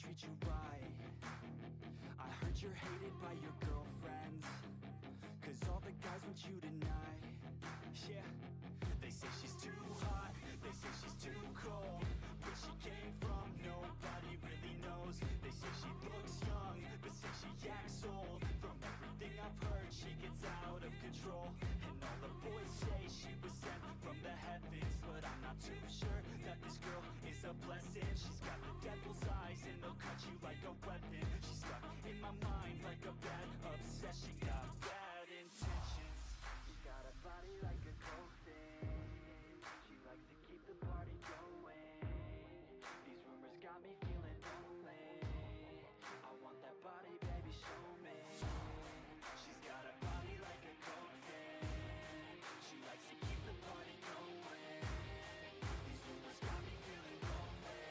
treat you right. I heard you're hated by your girlfriends, cause all the guys want you tonight. Yeah, they say she's too hot, they say she's too cold. Where she came from, nobody really knows. They say she looks young, but say she acts old. From everything I've heard, she gets out of control. And all the boys say she was sent from the heavens, but I'm not too sure that this girl is a blessing. She's got the devil's eyes and they'll cut you like a weapon. She's stuck in my mind like a bad obsession. Got bad intentions. She got a body like a coffin. She likes to keep the party going. These rumors got me feeling lonely. I want that body, baby, show me. She's got a body like a coffin. She likes to keep the party going. These rumors got me feeling lonely.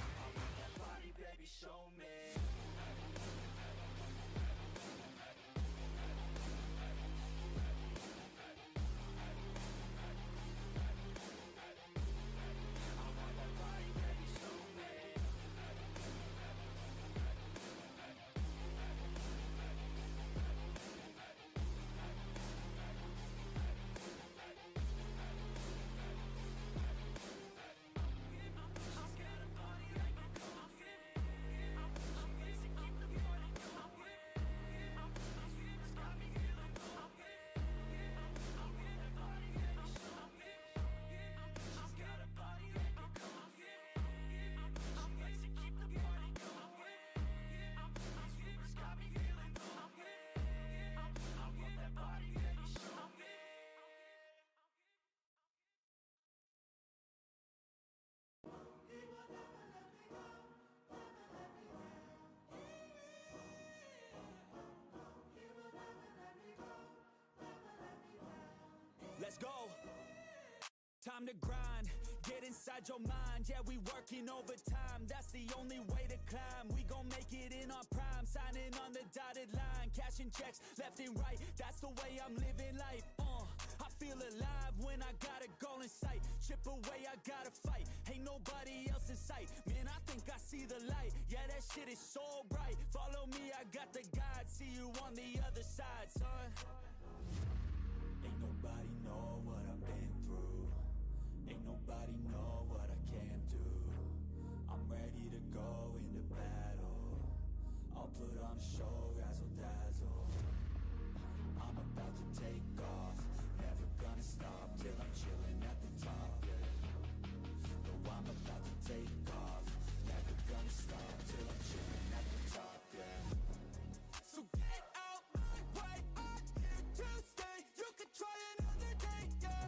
I want that body, baby, show me. Let's go. Time to grind, get inside your mind. Yeah, we working overtime, that's the only way to climb. We gon' make it in our prime, signing on the dotted line. Cashing checks left and right, that's the way I'm living life. I feel alive when I got a goal in sight. Chip away, I gotta fight, ain't nobody else in sight. Man, I think I see the light, yeah, that shit is so bright. Follow me, I got the guide, see you on the other side, son. Ain't nobody know what I've been through. Ain't nobody know what I can't do. I'm ready to go into battle. I'll put on a show, razzle dazzle. I'm about to take off, never gonna stop till I'm chilling at the top, yeah. No, I'm about to take off, never gonna stop till I'm chilling at the top, yeah. So get out my way, I'm here to stay. You can try another day, yeah.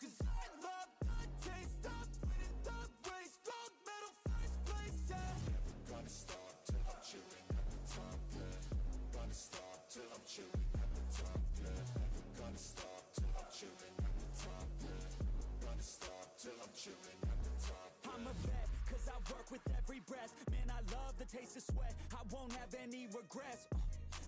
Cause I love the taste of winning the race. Gold medal, first place, yeah. Never gonna stop till I'm chilling at the top, yeah. Gonna stop till I'm chilling at the top, yeah. Never gonna stop till I'm chilling at the top, yeah. Gonna stop till I'm chilling at the top, yeah. I'm a vet, cause I work with every breath. Man, I love the taste of sweat, I won't have any regrets.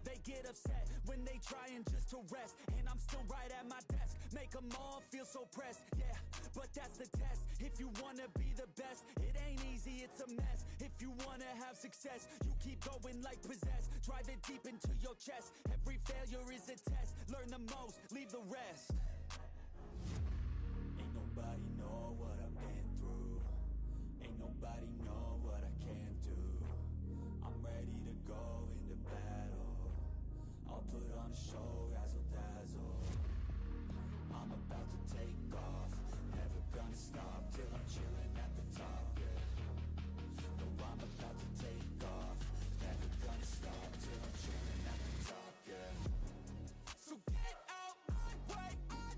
They get upset when they trying just to rest, and I'm still right at my desk, make them all feel so pressed, yeah, but that's the test. If you wanna be the best, it ain't easy, it's a mess. If you wanna have success, you keep going like possessed. Drive it deep into your chest, every failure is a test. Learn the most, leave the rest. Ain't nobody know what I've been through. Ain't nobody know what I can't do. I'm ready to go into battle. I'll put on a show, razzle dazzle. I'm about to take off, never gonna stop till I'm chilling at the top, yeah. No, I'm about to take off, never gonna stop till I'm chilling at the top, yeah. So get out my way, I'm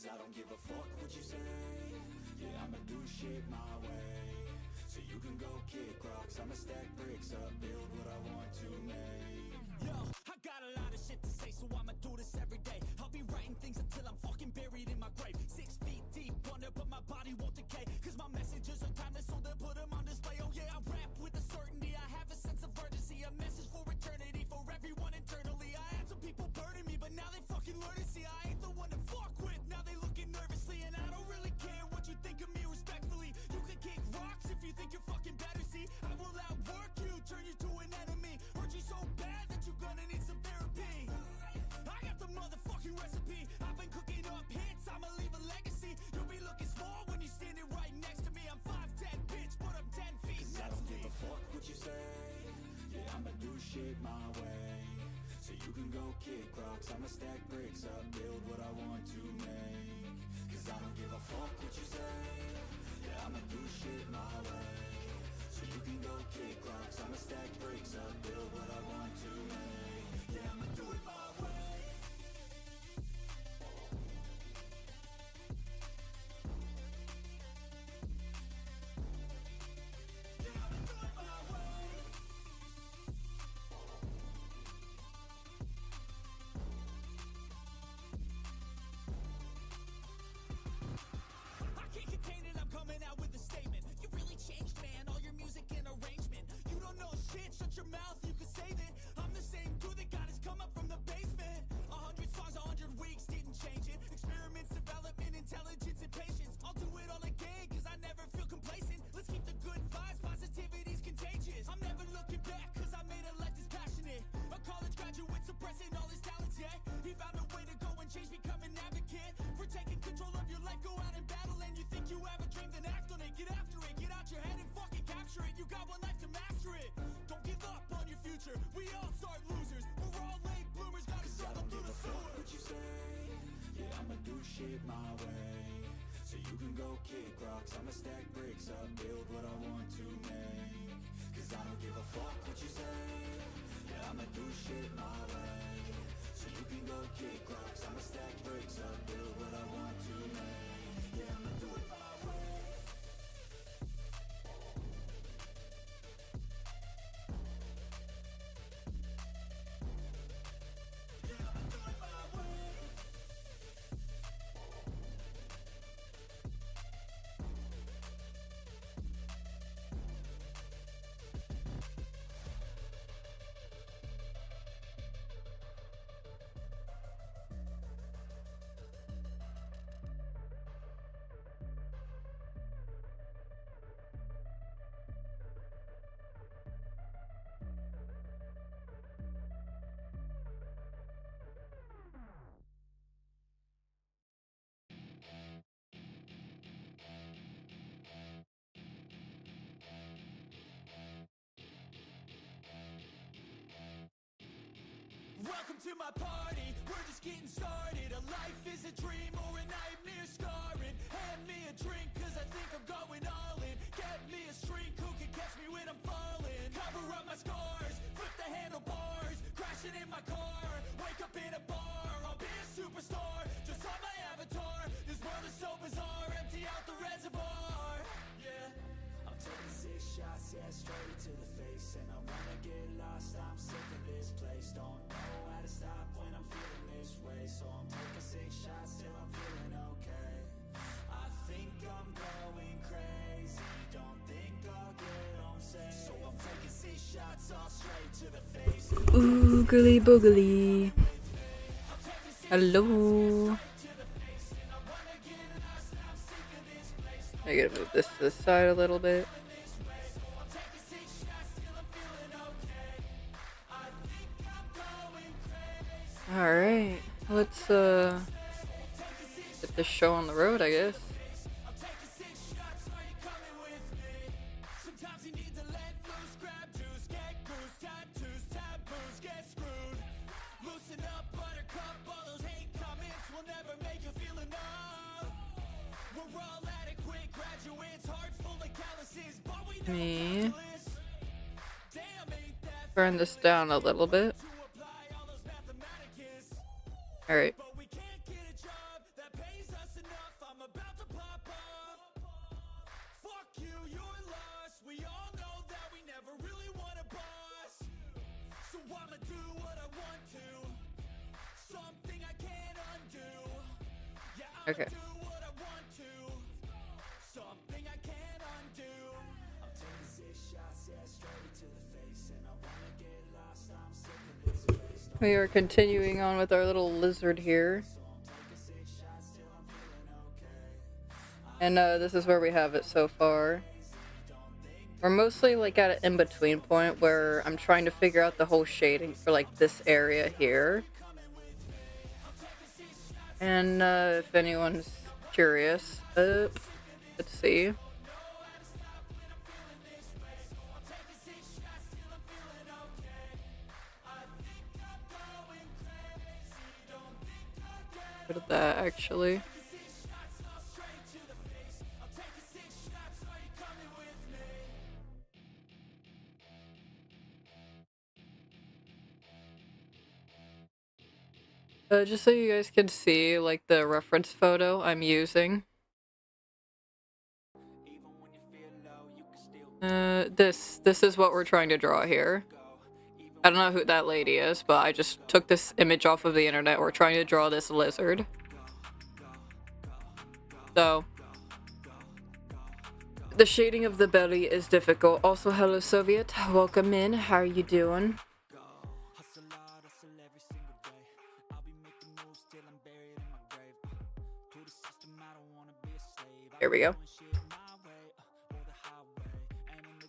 Cause I don't give a fuck what you say. Yeah, I'ma do shit my way. So you can go kick rocks, I'ma stack bricks up, build what I want to make. Yo, I got a lot of shit to say, so I'ma do this every day. I'll be writing things until I'm fucking buried in my grave. 6 feet deep under, but my body won't decay. Cause my messages are timeless, so they'll put them on display. Oh yeah, I rap with a certainty, I have a sense of urgency. A message for eternity, for everyone internally. I had some people burning me, but now they fucking learn to see I ain't the one to fuck with. Now they looking nervously, and I don't really care what you think of me respectfully. You can kick rocks if you think you're fucking better. See, I will outwork you, turn you to an enemy. Hurt you so bad that you're gonna need some therapy. I got the motherfucking recipe. I've been cooking up hits, I'ma leave a legacy. You'll be looking small when you're standing right next to me. I'm 5'10", bitch, but I'm 10 feet. Cause I don't give a fuck what you say. Yeah, I'ma do shit my way. So you can go kick rocks, I'ma stack bricks up, build what I want to make. Cause I don't give a fuck what you say. Yeah, I'ma do shit my way. So you can go kick rocks, I'ma stack bricks up, build what I want to make. Yeah, I'ma do it my way. Shut your mouth, you can save it. I'm the same dude that got his come up from the basement. 100 songs, 100 weeks, didn't change it. Experiments, development, intelligence, and patience. I'll do it all again, cause I never feel complacent. Let's keep the good vibes, positivity's contagious. I'm never looking back, cause I made a life that's passionate. A college graduate suppressing all his talents, yeah. He found a way to go and change, become an advocate. For taking control of your life, go out and battle. And you think you have a dream, then act on it. Get after it, get out your head and fucking capture it. You got one life to master it. Don't give up on your future, we all start losers. We're all late bloomers, gotta struggle through the sewer. What you say? Yeah, I'ma do shit my way. So you can go kick rocks, I'ma stack bricks up, build what I want to make. Cause I don't give a fuck what you say. Yeah, I'ma do shit my way. So you can go kick rocks, I'ma stack bricks up, build what I want to make. Yeah, I'ma do it my way. Welcome to my party, we're just getting started. A life is a dream or a nightmare scarring. Hand me a drink cause I think I'm going all in. Get me a shrink who can catch me when I'm falling. Cover up my scars, flip the handlebars. Crashing in my car, wake up in a bar. I'll be a superstar, just on my avatar. This world is so bizarre, empty out the reservoir. Yeah, I'm taking 6 shots, yeah, straight to the face. And I wanna get lost, I'm sick of this place. Don't know how to stop when I'm feeling this way. So I'm taking 6 shots till I'm feeling okay. I think I'm going crazy, don't think I'll get home safe. So I'm taking 6 shots all straight to the face. Oogly boogly. Hello. I gotta move this to the side a little bit. Alright, let's get this show on the road, I guess. Me burn this down a little bit. Alright. I'ma do what I want to. Something I can't undo. Yeah, I'ma Okay. do what I want to. Something I can't undo. I'm taking 6 shots, yeah, straight to the face. And I wanna get lost, I'm sick of this place. We are continuing on with our little lizard here. And this is where we have it so far. We're mostly like at an in-between point where I'm trying to figure out the whole shading for like this area here. And if anyone's curious, let's see. What did that actually? Just so you guys can see, like, the reference photo I'm using. This is what we're trying to draw here. I don't know who that lady is, but I just took this image off of the internet. We're trying to draw this lizard. So, the shading of the belly is difficult. Also, hello Soviet, welcome in. How are you doing? Here we go.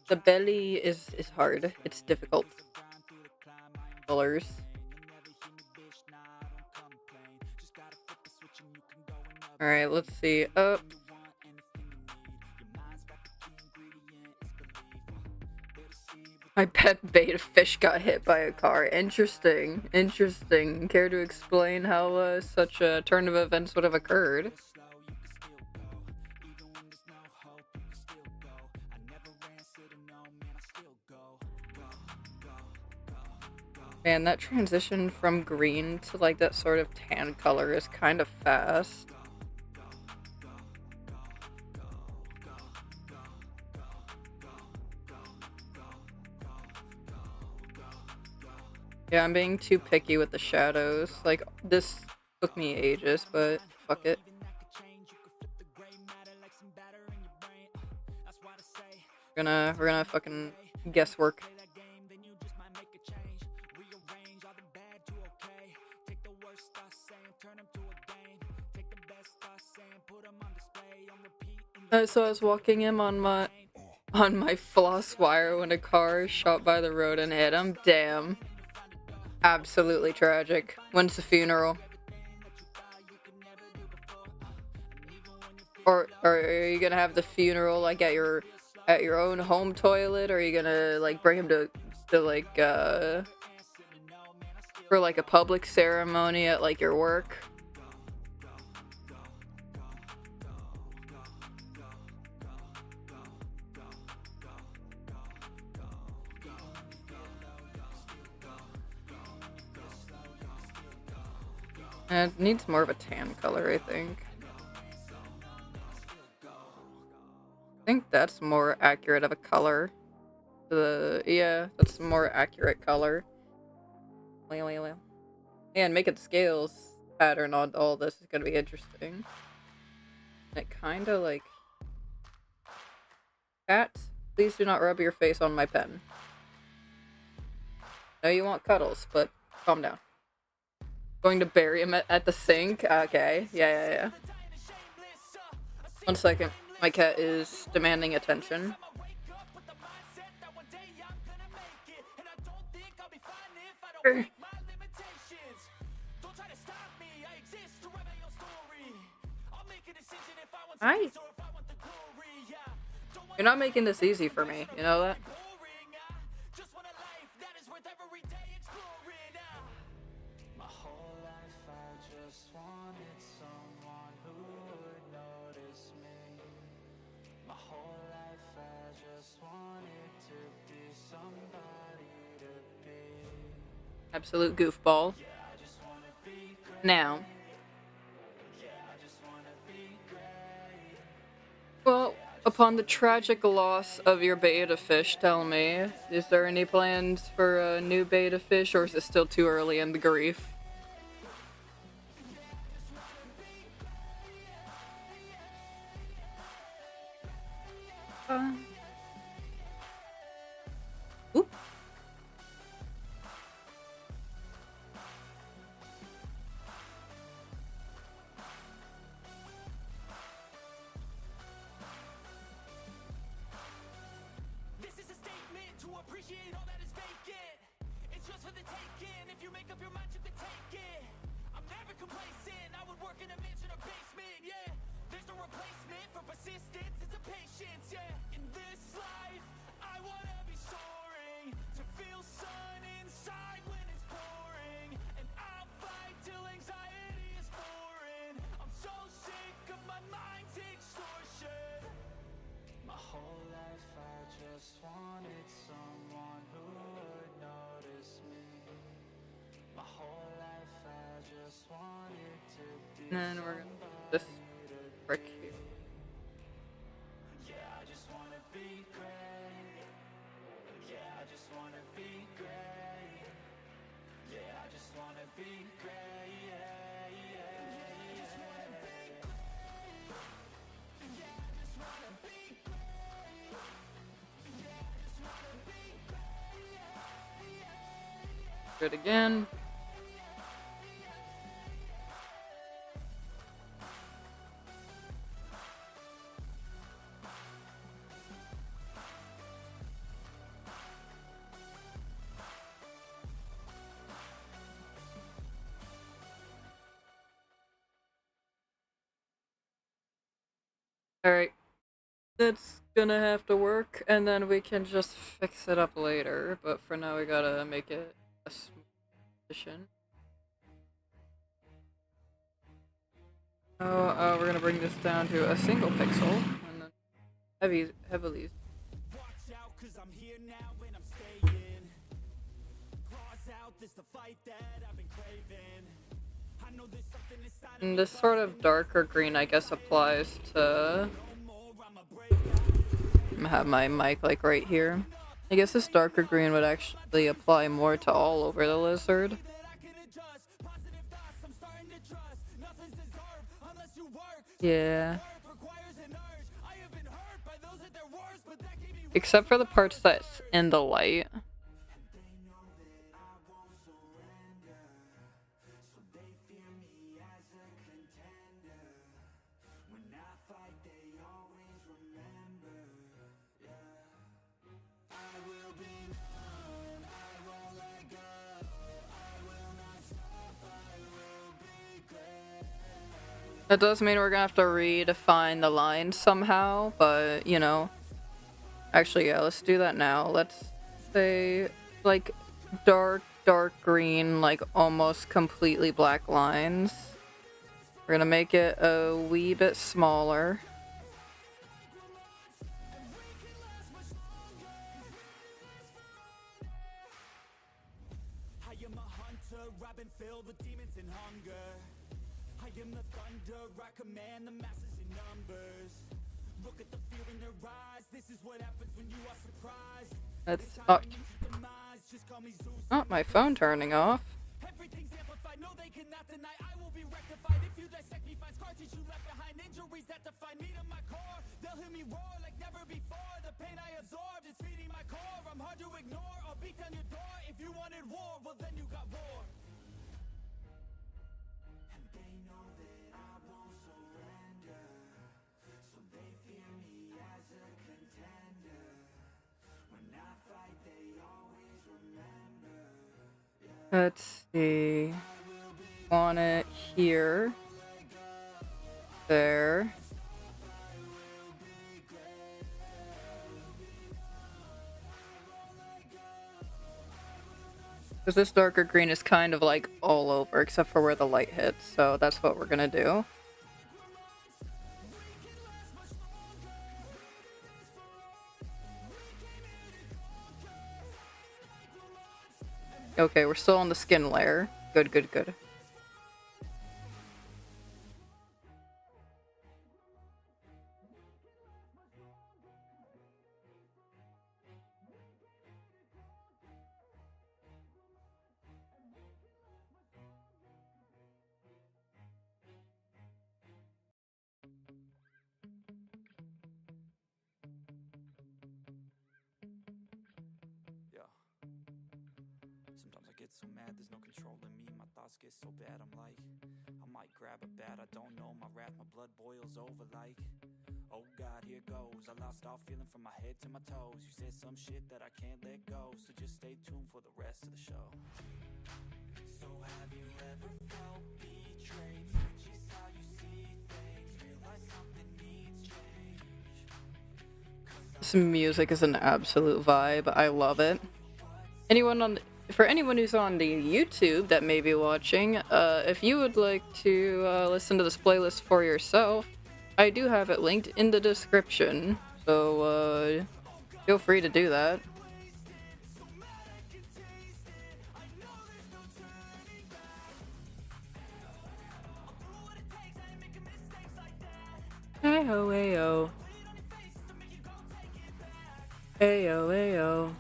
The belly is hard. It's difficult. Colors. Alright, let's see. Oh. My pet beta fish got hit by a car. Interesting. Interesting. Care to explain how such a turn of events would have occurred? Man, that transition from green to like that sort of tan color is kind of fast. Yeah, I'm being too picky with the shadows. Like, this took me ages, but fuck it. We're gonna fucking guesswork. So I was walking him on my floss wire when a car shot by the road and hit him. Damn. Absolutely tragic. When's the funeral? Or are you gonna have the funeral like at your own home toilet, or are you gonna like bring him to like for like a public ceremony at like your work? It needs more of a tan color, I think. I think that's more accurate of a color. Yeah, that's a more accurate color. Yeah, and making scales pattern on all this is gonna be interesting. And it kinda like... Cat, please do not rub your face on my pen. I know you want cuddles, but calm down. Going to bury him at the sink? Okay, yeah. 1 second. My cat is demanding attention. Hi. You're not making this easy for me, you know that? Absolute goofball. Now. Well, Upon the tragic loss of your beta fish, tell me, is there any plans for a new beta fish, or is it still too early in the grief? Oop. This is a statement to appreciate all that is vacant. It's just for the taking. If you make up your mind, you can take it. I'm never complacent. I would work in a mansion or basement, yeah. There's no replacement for persistence. It's a patience, yeah. In this life, I wanna be soaring, to feel sun inside when it's pouring, and I'll fight till anxiety is foreign. I'm so sick of my mind's extortion. My whole life I just wanted someone who would notice me. My whole life I just wanted to be. And then we're gonna put this brick here. Yeah, I just wanna be great. Yeah, I just wanna be great. Yeah, I just wanna be great. Yeah, yeah, yeah, I just wanna be great. Yeah, I just wanna be great. Yeah, I just wanna be great. Yeah, yeah. Do it again. Alright. That's gonna have to work, and then we can just fix it up later, but for now we gotta make it a smooth position. Oh, we're gonna bring this down to a single pixel, and then heavily. Watch out, 'cause I'm here now and I'm staying. Claws out, this the fight that I've been craving. I know there's something inside of And me this sort of darker green, I guess, applies to. no more. I'm a brave guy. I'm gonna have my mic like right here. I guess this darker green would actually apply more to all over the lizard. That I can adjust. Positive thoughts, I'm starting to trust. Nothing's deserved unless you work. Yeah. Work requires an urge. I have been hurt by those at their worst, but that gave me Except for the parts that's in the light. That does mean we're gonna have to redefine the lines somehow, but you know. Actually, yeah, let's do that now. Let's say, like, dark green, like, almost completely black lines. We're gonna make it a wee bit smaller. I am a hunter, I've been filled with demons and hunger. I am the thunder, I command the masses in numbers. Look at the fear in their eyes, this is what happens when you are surprised. That's Just call me Zeus. not my phone turning off. Everything's amplified, no they cannot deny. I will be rectified if you dissect me. Find scars, teach you left behind injuries that define me to my core. They'll hear me roar like never before. The pain I absorbed is feeding my core. I'm hard to ignore, I'll beat down your door. If you wanted war, well then you got war. And they know that I won't surrender, so they fear me as a contender. When I fight, they always remember. Let's see. Want it here. There. Because this darker green is kind of like all over, except for where the light hits, so that's what we're gonna do. Okay, we're still on the skin layer. Good, good, good. Sometimes I get so mad, there's no controlling me. My thoughts get so bad, I'm like, I might grab a bat, I don't know. My wrath, my blood boils over like, oh God, here goes. I lost all feeling from my head to my toes. You said some shit that I can't let go, so just stay tuned for the rest of the show. So have you ever felt betrayed? Switches how you see things, realize something needs change. This music is an absolute vibe. I love it. For anyone who's on the YouTube that may be watching, if you would like to listen to this playlist for yourself, I do have it linked in the description, so feel free to do that. Ayo, ayo. Ayo, ayo.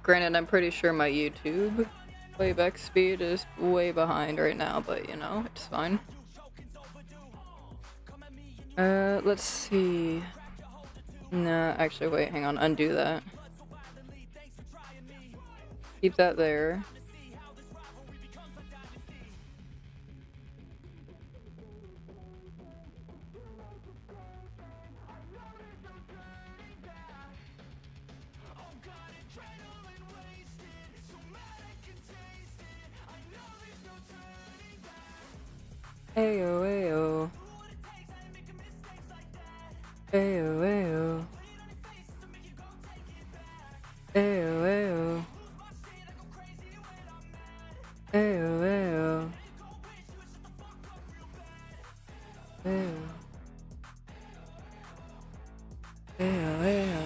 Granted, I'm pretty sure my YouTube playback speed is way behind right now, but you know, it's fine. Let's see. Nah, actually, wait, hang on, undo that. Keep that there. Ayo, ayo. Ayo, ayo. Ayo, ayo. Ayo, ayo. Ayo. Ayo, ayo.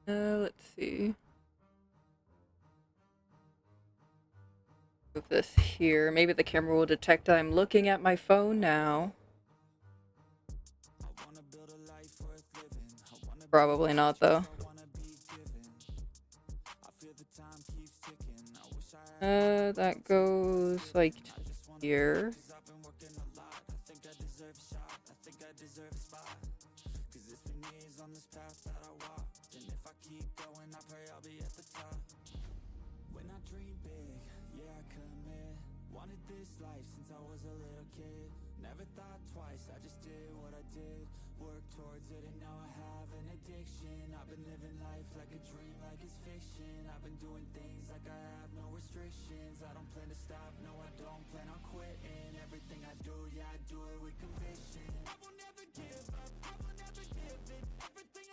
Let's see. Move this here. Maybe the camera will detect I'm looking at my phone now. Probably not, though. That goes like here.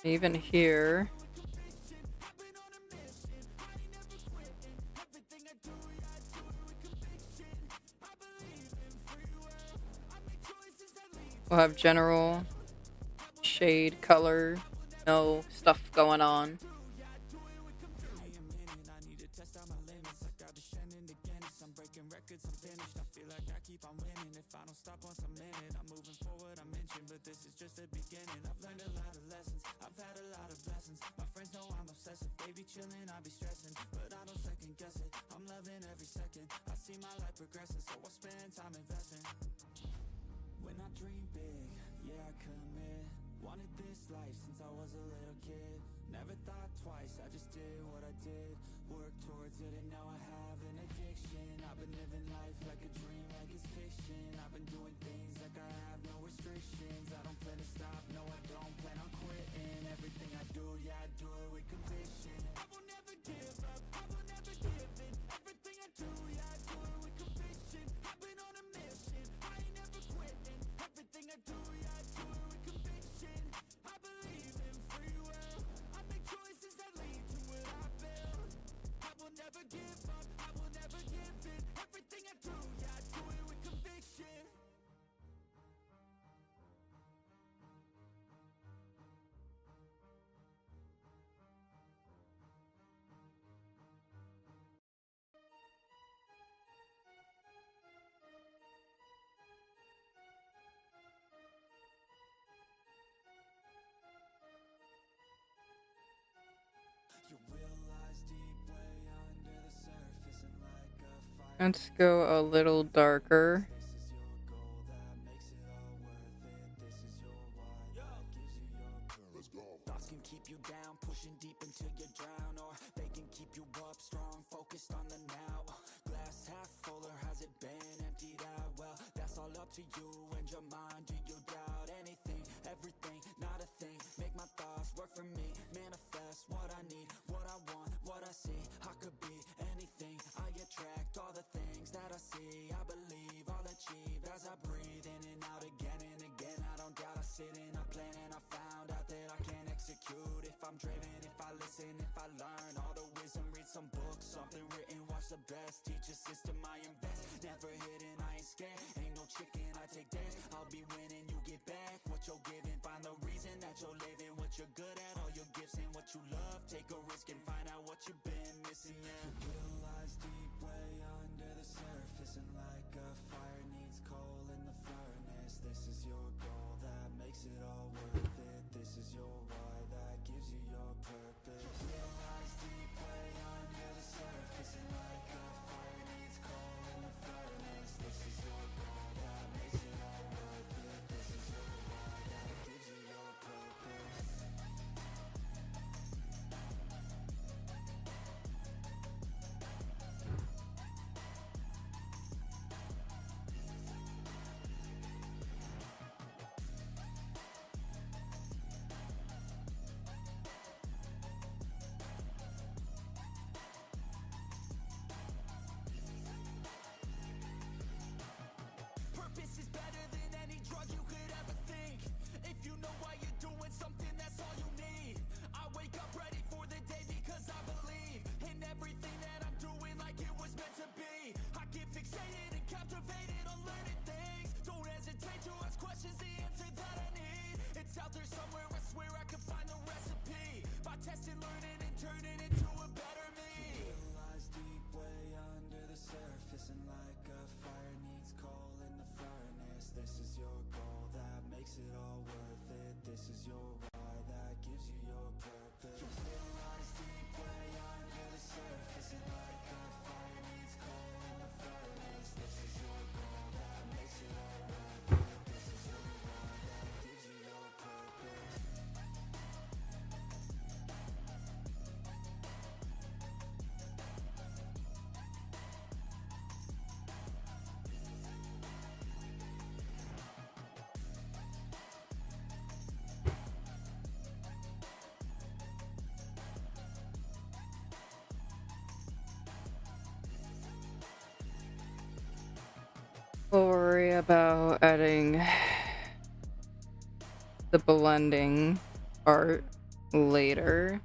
Even here. We'll have general, shade, color, no stuff going on. Let's go a little darker. Thoughts can keep you down, pushing deep until you drown, or they can keep you up strong, focused on the now. Glass half full, or has it been emptied out? Well, that's all up to you and your mind. Do you doubt anything, everything, not a thing? Make my thoughts work for me, manifest what I need, what I want, what I see. I could be anything, I attract all the things that I see. I believe I'll achieve as I breathe in and out again and again. I don't doubt, I sit in a plan and I found out that I can execute if I'm driven, if I listen, if I learn all the wisdom. Read some books, something written, watch the best. Teach a system, I invest, never hidden, I ain't scared. Ain't no chicken, I take dares. I'll be winning, you get back what you're giving. Find the reason that you're living, what you're good at, all your gifts and what you love. Take a risk and find out what you've been missing. Yeah, your will lies deep way under the surface, and like a fire needs coal in the furnace. This is your goal that makes it all worth it. This is your why that gives you your purpose. Your will lies deep way under the surface, and like a fire needs coal in the furnace. This is your goal that makes it all worth it. This is your why that gives you your purpose. Purpose is better than any drug you could ever think. If you know why you're doing something, that's all you need. I wake up ready for the day because I believe in everything that I'm doing like it was meant to be. I get fixated and captivated on learning things. Don't hesitate to ask questions, the answer that I need. It's out there somewhere, I swear I can find the recipe. By testing, learning, and turning into a better me. Your will lies deep way under the surface, and like a fire needs coal in the furnace. This is your goal that makes it all worth it. This is your why that gives you your purpose. Your will lies deep way under the surface, and like a fire needs coal in the furnace. This is your goal that makes it all worth it. This is your why that gives you your purpose. We'll worry about adding the blending part later.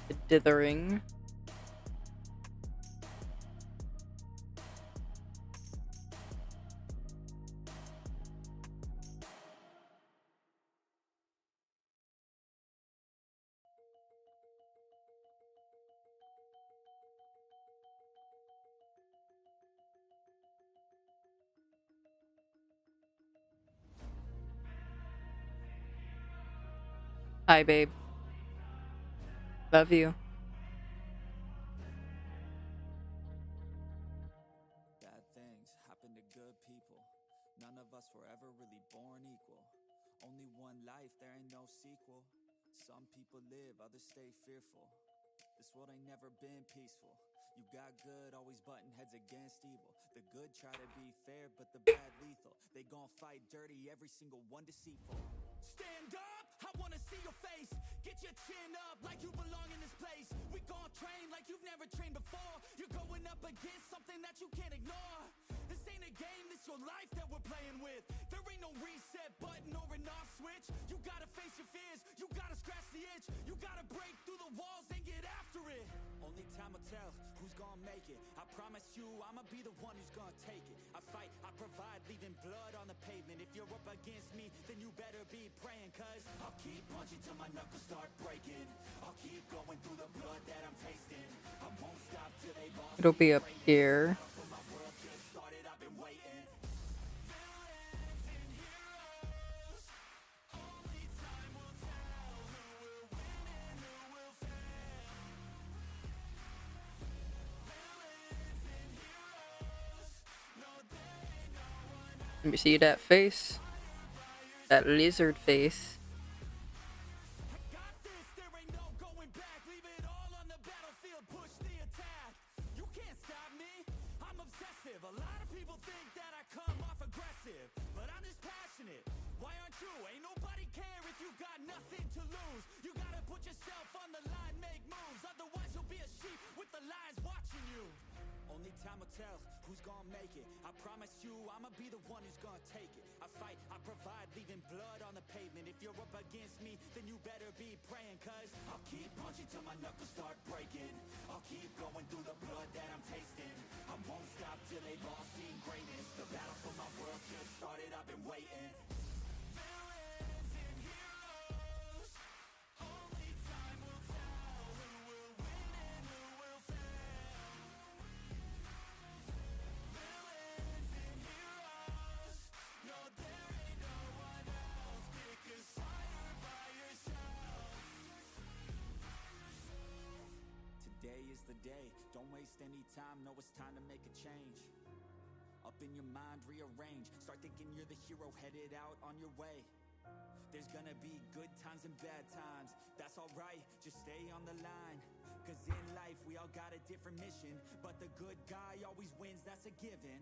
The dithering. Hi, babe. Love you. Bad things happen to good people. None of us were ever really born equal. Only one life, there ain't no sequel. Some people live, others stay fearful. This world ain't never been peaceful. You got good, always butting heads against evil. The good try to be fair, but the bad lethal. They gon' fight dirty, every single one deceitful. Stand up, I wanna see your face. Get your chin up like you belong in this place. We gon' train like you've never trained before. You're going up against something that you can't ignore. This ain't a game, this your life that we're playing with. There ain't no reset button or an off switch. You gotta face your fears, you gotta scratch the itch. You gotta break through the walls and get after it. Only time will tell who's gonna make it. I promise you, I'ma be the one who's gonna take it. I fight, I provide, leaving blood on the pavement. If you're up against me, then you better be praying. Cause I'll keep punching till my knuckles start breaking. I'll keep going through the blood that I'm tasting. I won't stop till they lost. It'll be up here. When my world just started, I've been waiting. Villains and heroes, only time will tell who will win Let me see that face. That lizard face. Time will tell who's gonna make it. I promise you, I'ma be the one who's gonna take it. I fight, I provide, leaving blood on the pavement. If you're up against me, then you better be praying. Cause I'll keep punching till my knuckles start breaking. I'll keep going through the blood that I'm tasting. I won't stop till they've all seen greatness. The battle for my world just started, I've been waiting. Villains and heroes, only time will tell who will win and who will fail. Today is the day, don't waste any time, know it's time to make a change. Up in your mind, rearrange, start thinking you're the hero headed out on your way. There's gonna be good times and bad times, that's alright, just stay on the line. Cause in life we all got a different mission, but the good guy always wins, that's a given.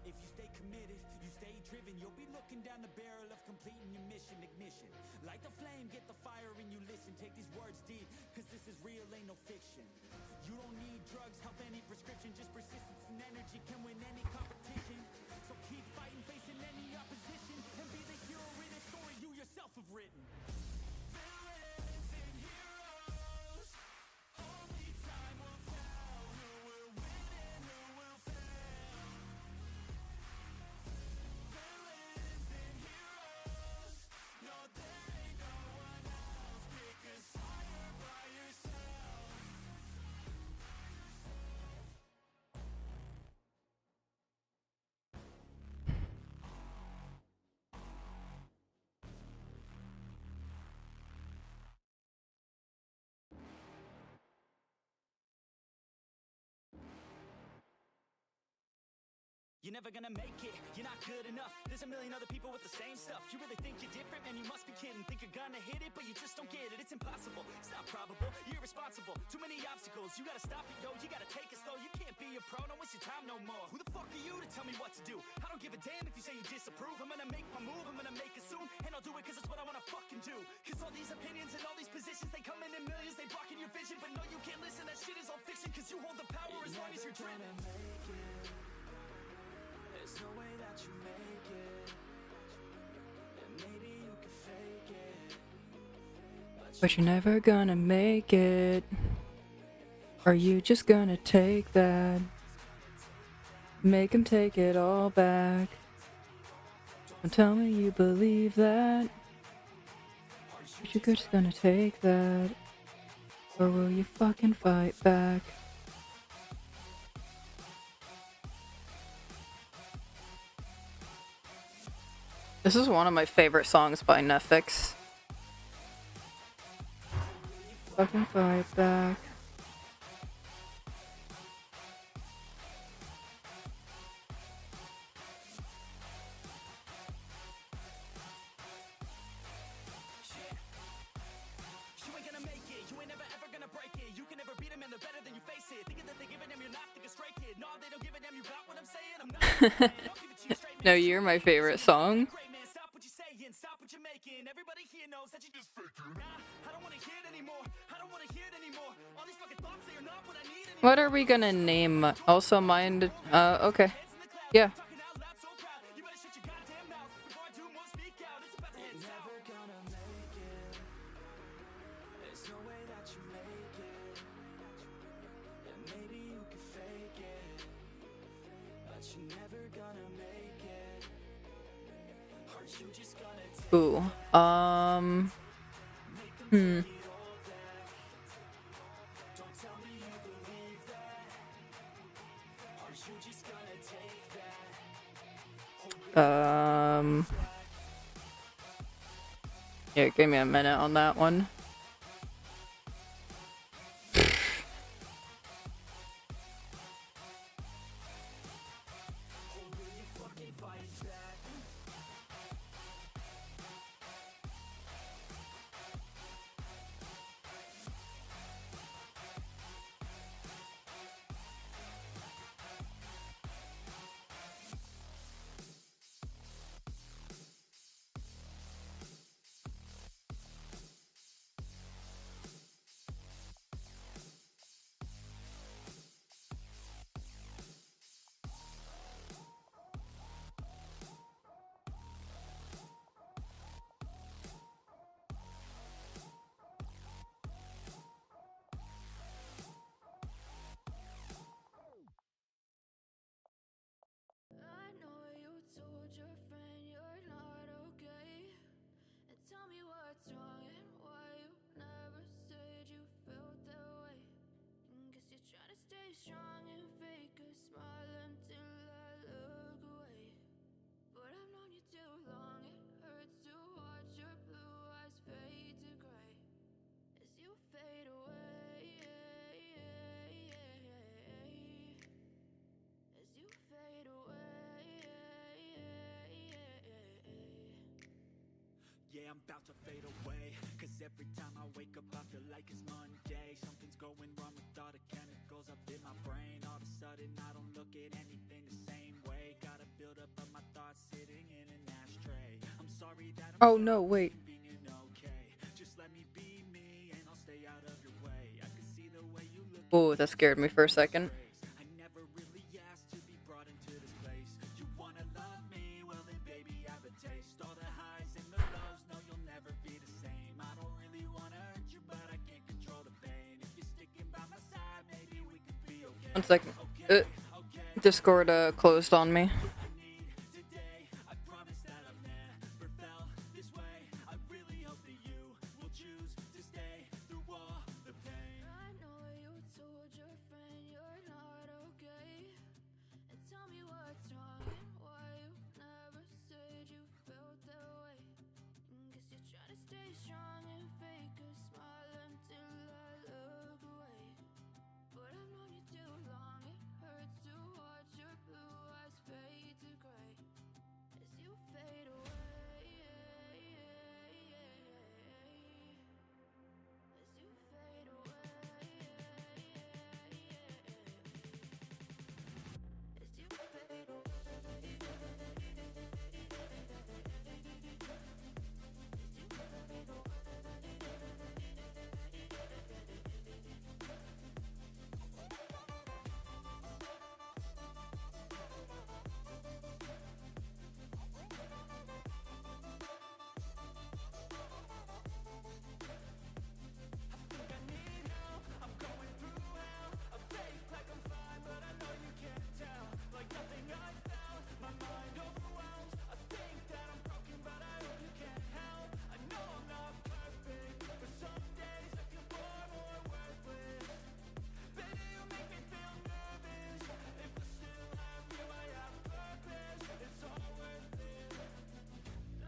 If you stay committed, you stay driven, you'll be looking down the barrel of completing your mission. Ignition, light the flame, get the fire and you listen. Take these words deep, cause this is real, ain't no fiction. You don't need drugs, help any prescription, just persistence and energy can win any competition. So keep fighting, facing any opposition, and be the hero in a story you yourself have written. Villains and heroes, only time will tell who will win and who will fail. Villains and heroes, no there ain't no one else, pick a side by yourself. You're never gonna make it, you're not good enough. There's a million other people with the same stuff. You really think you're different, man, you must be kidding. Think you're gonna hit it, but you just don't get it. It's impossible, it's not probable, you're irresponsible. Too many obstacles, you gotta stop it, yo. You gotta take it slow, you can't be a pro. Don't waste your time no more. Who the fuck are you to tell me what to do? I don't give a damn if you say you disapprove. I'm gonna make my move, I'm gonna make it soon. And I'll do it cause it's what I wanna fucking do. Cause all these opinions and all these positions, they come in millions. They blocking your vision, but no, you can't listen. That shit is all fiction, cause you hold the power as long as you're dreaming. There's no way that you make it, and maybe you can fake it, But you're never gonna make it. Are you just gonna take that? Make him take it all back. Don't tell me you believe that. But you're just gonna take that. Or will you fucking fight back? This is one of my favorite songs by Netflix. Fucking fight back. you ain't gonna make it, you ain't never ever gonna break it. You can never beat them and they're better than you face it. Thinking that they give a damn, you're not, think a stray kid. No, they don't give a damn, you got what I'm saying? I'm not I'll give it to you straight, man. No, you're my favorite song. Great, man, stop what you're saying, stop what you're making. Everybody here knows that you just faking. Nah, I don't wanna hear it anymore, I don't wanna hear it anymore. All these fucking thoughts, they are not what I need anymore. What are we gonna name? Also mind. Okay. Yeah. Talking out loud so proud, you better shut your goddamn mouth before I do more speak out. It's about to head south. Never gonna make it, there's no way that you make it, and maybe you can fake it, but you're never gonna make it. Aren't you just gonna take Ooh. Don't tell me you believe that. Aren't you just gonna take that? Yeah, give me a minute on that one. strong and fake a smile until I look away. But I've known you too long, it hurts to watch your blue eyes fade to gray as you fade away. As you fade away. Yeah, I'm about to fade away, cause every time I wake up I feel like it's Monday. Something's going wrong with all the chemicals up in my brain. All of a sudden I don't look at anything the same way. Gotta build up of my thoughts sitting in an ashtray. I'm sorry that I'm Oh no, wait. being okay. Just let me be me and I'll stay out of your way. I can see the way you look. Oh, that scared me for a second. I never really asked to be brought into this place. You wanna love me? Well then baby have a taste. All the highs and the lows, no you'll never be the same. I don't really wanna hurt you, but I can't control the pain. If you're sticking by my side, maybe we could be okay. 1 second. Discord closed on me. Today, I promise that I've never felt this way. I really hope that you will choose to stay through all the pain. I know you told your friend you're not okay, and tell me what's wrong and why you never said you felt that way. Guess you're trying to stay strong and fake a smile until I look away. But I've known you too long, it hurts to watch your blue eyes fade to gray as you fade away. As you fade away. As you fade away.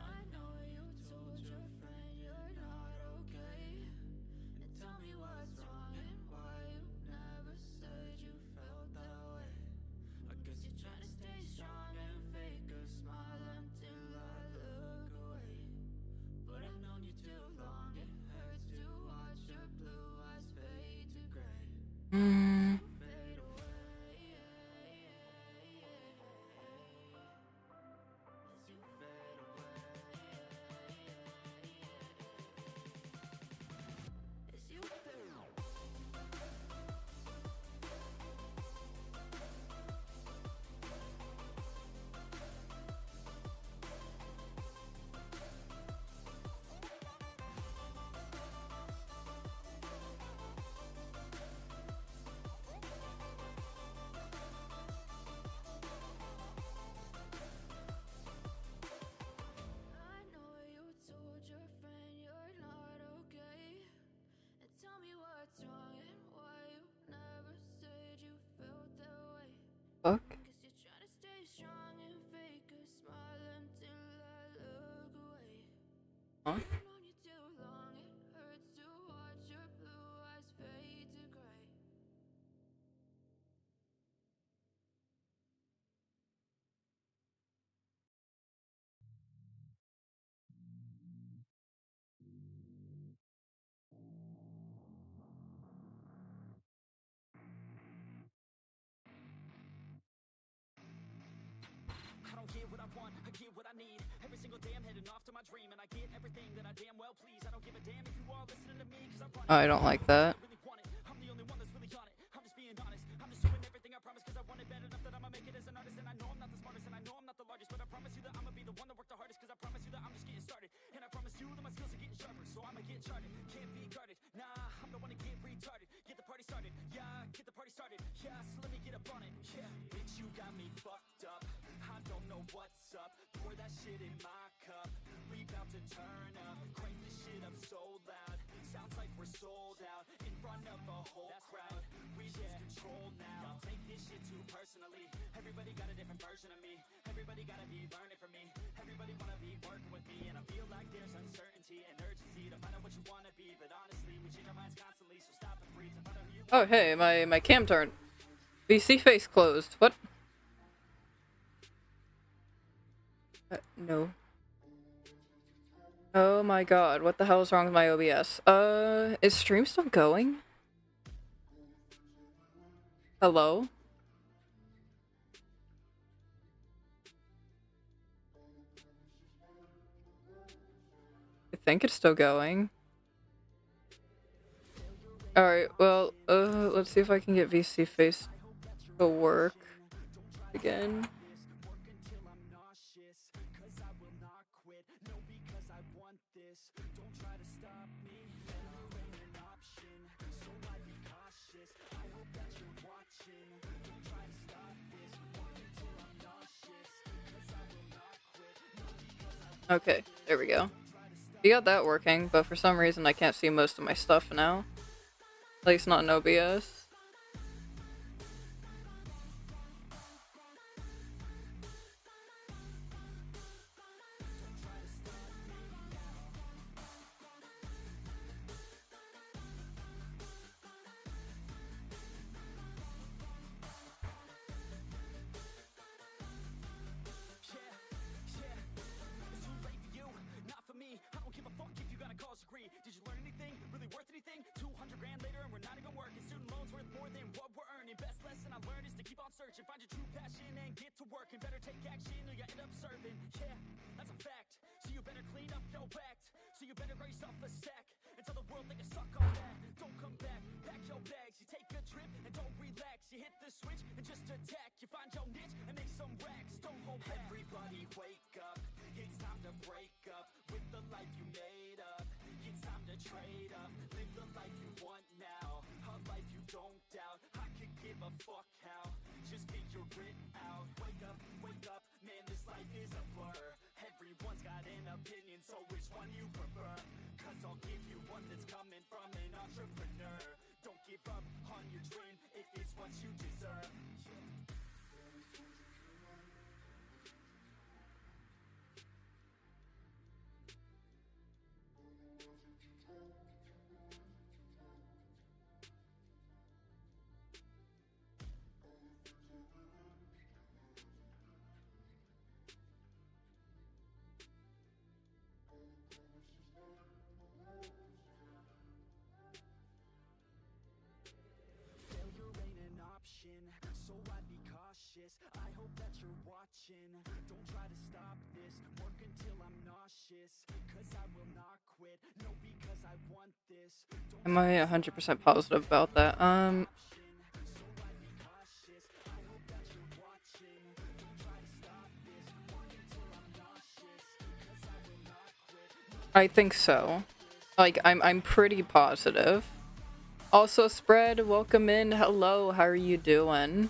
I know you told your friend you're not okay, and tell me what's wrong and why you never said you felt that way. I guess you're trying to stay strong and fake a smile until I look away. But I've known you too long, it hurts to watch your blue eyes fade to gray. Fade away. As you fade away. As you fade away. I know you told your friend you're not okay, and tell me what's wrong and why you never said you felt that way. Fuck. Guess you're trying to stay strong and fake a smile until I look away. Huh? I've known you too long, it hurts to watch your blue eyes fade to gray. I don't get what I want, I get what I need. Every single day I'm heading off to my dream, and I get everything that I damn well please. I don't give a damn if you all listening to me, cause I run it. I don't like that. I really want it. I'm the only one that's really on it. I'm just being honest. I'm just doing everything I promise, cause I want it bad enough that I'ma make it as an artist. And I know I'm not the smartest, and I know I'm not the largest, but I promise you that I'ma be the one that worked the hardest, cause I promise you that I'm just getting started. And I promise you that my skills are getting sharper, so I'ma get charted. Can't be guarded, nah, I'm the one to get retarded. Get the party started, yeah, get the party started. Yeah, so let me get up on it, yeah. Bitch, you got me fucked up. I don't know what's up. Pour that shit in my cup. We bout to turn up. Crank this shit up so loud. Sounds like we're sold out in front of a whole crowd. We lose control now. Everybody got a different version of me. Everybody gotta be learning from me. Everybody wanna be working with me. And I feel like there's uncertainty and urgency to find out what you wanna be. But honestly, we change our minds constantly, so stop and breathe and find out who you Oh, hey, my cam turned. VC face closed. What? No. Oh my god, what the hell is wrong with my OBS? Is stream still going? Hello? I think it's still going. Alright, well, let's see if I can get VC face to work again. Okay, there we go. We got that working, but for some reason I can't see most of my stuff now. At least not in OBS. Did you learn anything? Really worth anything? 200 grand later and we're not even working. Student loans worth more than what we're earning. Best lesson I learned is to keep on searching. Find your true passion and get to work. And better take action or you end up serving. Yeah, that's a fact. So you better clean up your act. So you better grow yourself a sack. And tell the world they can suck on that. Don't come back, pack your bags. You take a trip and don't relax. You hit the switch and just attack. You find your niche and make some racks. Don't hold back. Everybody wake up. It's time to break up with the life you made up. It's time to trade up, live the life you want now, a life you don't doubt. I could give a fuck how, just figure it out. Wake up, man, this life is a blur. Everyone's got an opinion, so which one you prefer? Cause I'll give you one that's coming from an entrepreneur. Don't give up on your dream if it's what you deserve. So I'd be cautious. I hope that you're watching. Don't try to stop this. Work until I'm nauseous. Cause I will not quit. No, because I want this. Am I 100% positive about that? I think so. Like, I'm pretty positive. Also, Spread, welcome in. Hello, how are you doing?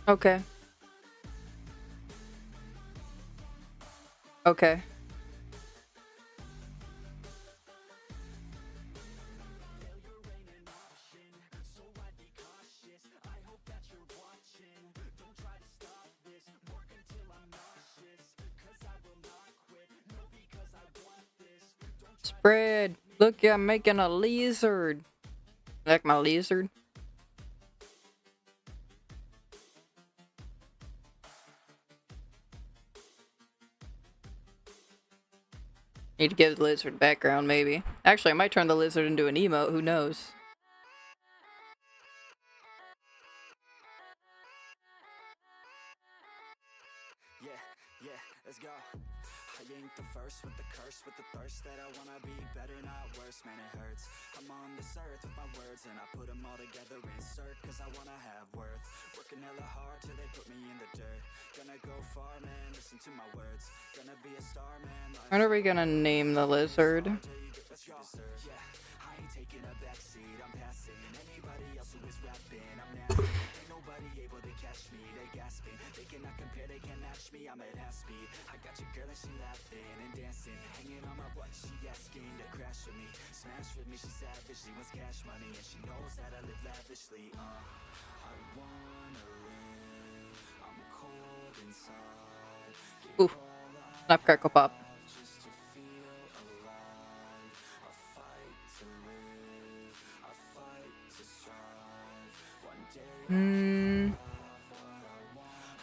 Okay. Okay. Spread. Look, I'm making a lizard. Like my lizard. Need to give the lizard background, maybe. Actually, I might turn the lizard into an emote. Who knows? Yeah, let's go. I ain't the first with the curse, with the thirst that I wanna be better, not worse, man, it hurts. I'm on this earth with my words and I put them all together, insert, cause I wanna have worth. Working hella hard till they put me in the dirt. Gonna go far, man, listen to my words. Gonna be a star, man. When are we gonna name the lizard? Let's go. Yeah, I ain't taking a backseat. I'm passing anybody else who is rapping. I'm nasty. Ain't nobody able to catch me. They gasping. They cannot compare. They can't match me. I'm at half speed. I got your girl and she laughing and dancing, hanging on my butt. She asking to crash with me, smash with me. She savage. She wants cash money and she knows that I live lavishly. I wanna live. I'm cold inside. Ooh, snap, crackle, pop. Just to feel alive. I fight to live. I fight to strive. One day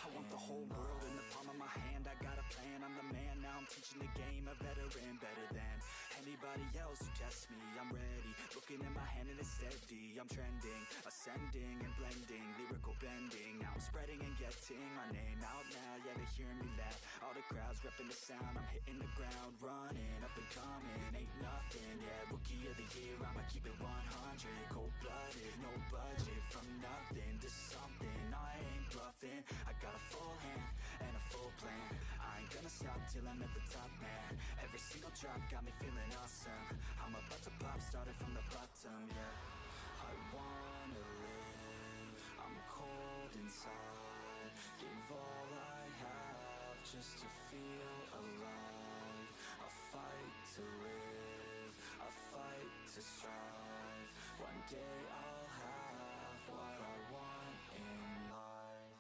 I want the whole world in the palm of my hand. I got a plan. I'm the man. Now I'm teaching the game. A veteran, better than anybody else who tests me. I'm ready. Looking in my hand and it's steady. I'm trending, ascending and blending, lyrical bending. Now I'm spreading and getting my name out now. Yeah, they hearing me laugh. All the crowds repping the sound. I'm hitting the ground, running up and coming. Ain't nothing. Yeah, rookie of the year. I'ma keep it 100. Cold-blooded, no budget. From nothing to something. I ain't bluffing. I got a full hand and a full plan. I ain't gonna stop till I'm at the top, man. Every single drop got me feeling awesome. I'm about to pop, started from the bottom, yeah. I wanna live. I'm cold inside. Give all I have just to feel alive. I fight to live. I fight to strive. One day I'll have what I want in life.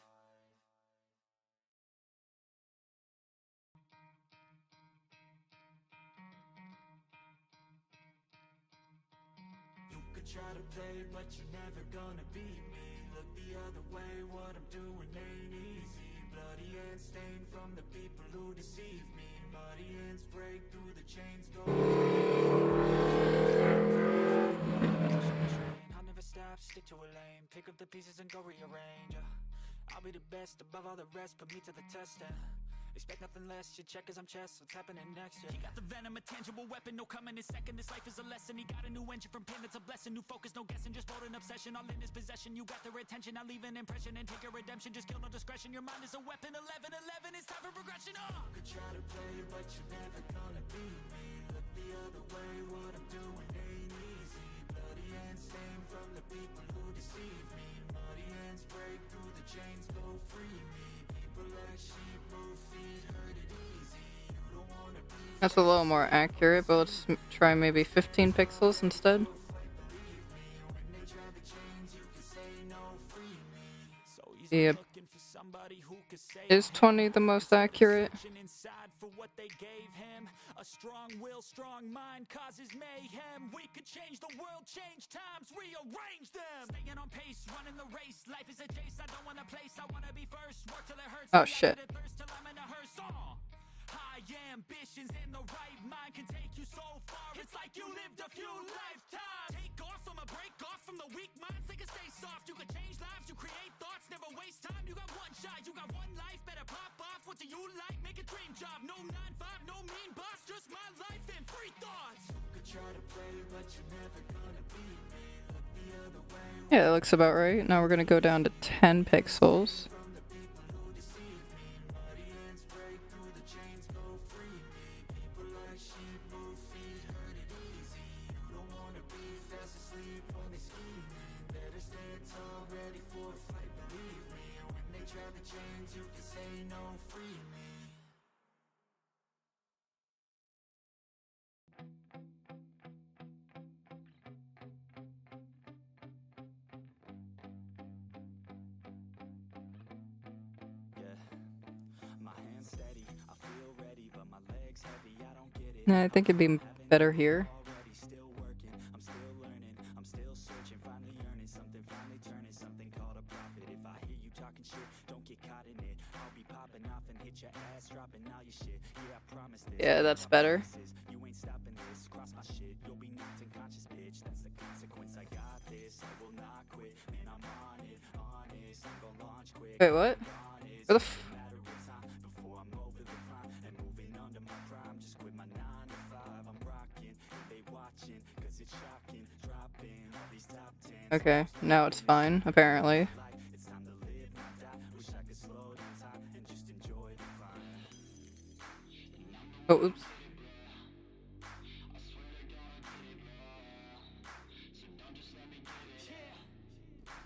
You could try to play, but you're never gonna beat me. Look the other way, what I'm doing ain't easy. Bloody hands stained from the people who deceive me. Muddy hands break through the chains, go I'll never stop, stick to a lane. Pick up the pieces and go rearrange. I'll be the best above all the rest, put me to the test and expect nothing less. Your check as I'm chess, what's happening next? Yeah. He got the venom, a tangible weapon, no coming in second. This life is a lesson. He got a new engine from pain, that's a blessing. New focus, no guessing, just bold and obsession. All in his possession, you got their attention. I'll leave an impression and take your redemption. Just kill no discretion. Your mind is a weapon. 11-11, it's time for progression. You could try to play, but you're never gonna beat me. Look the other way, what I'm doing ain't easy. Bloody hands stained from the people who deceive me. Muddy hands break through the chains, go free me. People like sheep move feet, hurt it easy. You don't wanna be That's a little more accurate, but let's try maybe 15 pixels instead. Yep. Is 20 the most accurate? Inside for what they gave him. A strong will, strong mind causes mayhem. We could change the world, change times, rearrange them. Staying on pace, running the race. Life is a chase, I don't want a place. I wanna be first, work till it hurts. Oh shit. Till I'm in a hearse. High ambitions and the right mind can take you so far. It's like you lived a few lifetimes. Take off from a break off from the weak minds. They can stay soft. You can change lives. You create thoughts. Never waste time. You got one shot. You got one life. Better pop off. What do you like? Make a dream job. No 9-5. No mean boss. Just my life and free thoughts. You could try to play, but you're never gonna beat me. Look the other way. Yeah, that looks about right. Now we're gonna go down to 10 pixels. I think it'd be better here. Yeah, that's better. Wait, what? Where the f- Okay, now it's fine, apparently. Oh, oops.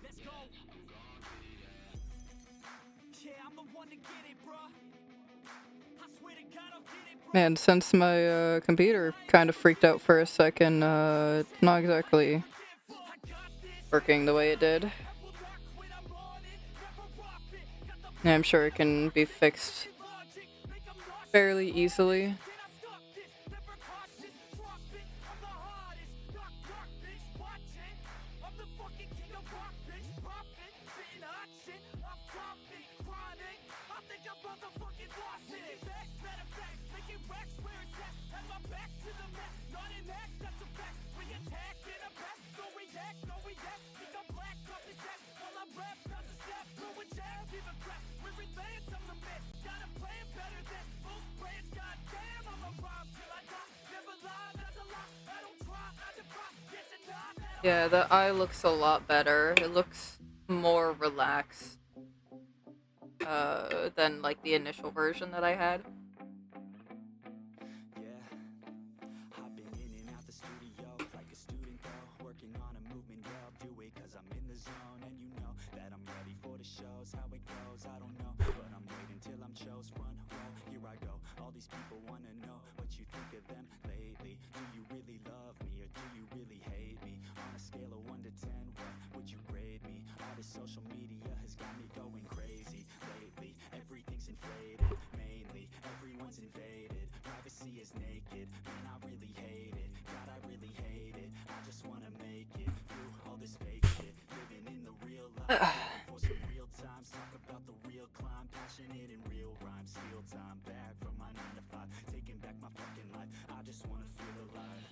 Let's go. Yeah, I'm the one to get it, bruh. I swear to God, I'll get it, bruh. Man, since my computer kind of freaked out for a second, it's not exactly working the way it did. And I'm sure it can be fixed fairly easily. Yeah, the eye looks a lot better. It looks more relaxed than like the initial version that I had. Yeah, hopping in and out the studio like a student though, working on a movement, yeah, I'll do it cause I'm in the zone. And you know that I'm ready for the shows, how it goes, I don't know, but I'm waiting till I'm chose. Front row, here I go, all these people wanna know what you think of them lately. Do you really love me or do you really hate me? On a scale of 1 to 10, what would you grade me? All this social media has got me going crazy lately. Everything's inflated, mainly everyone's invaded. Privacy is naked, man, I really hate it. God, I really hate it. I just wanna make it through all this fake shit. Living in the real life, looking for some real times. Talk about the real climb, passionate in real rhyme. Steal time back from my 9 to 5, taking back my fucking life. I just wanna feel alive.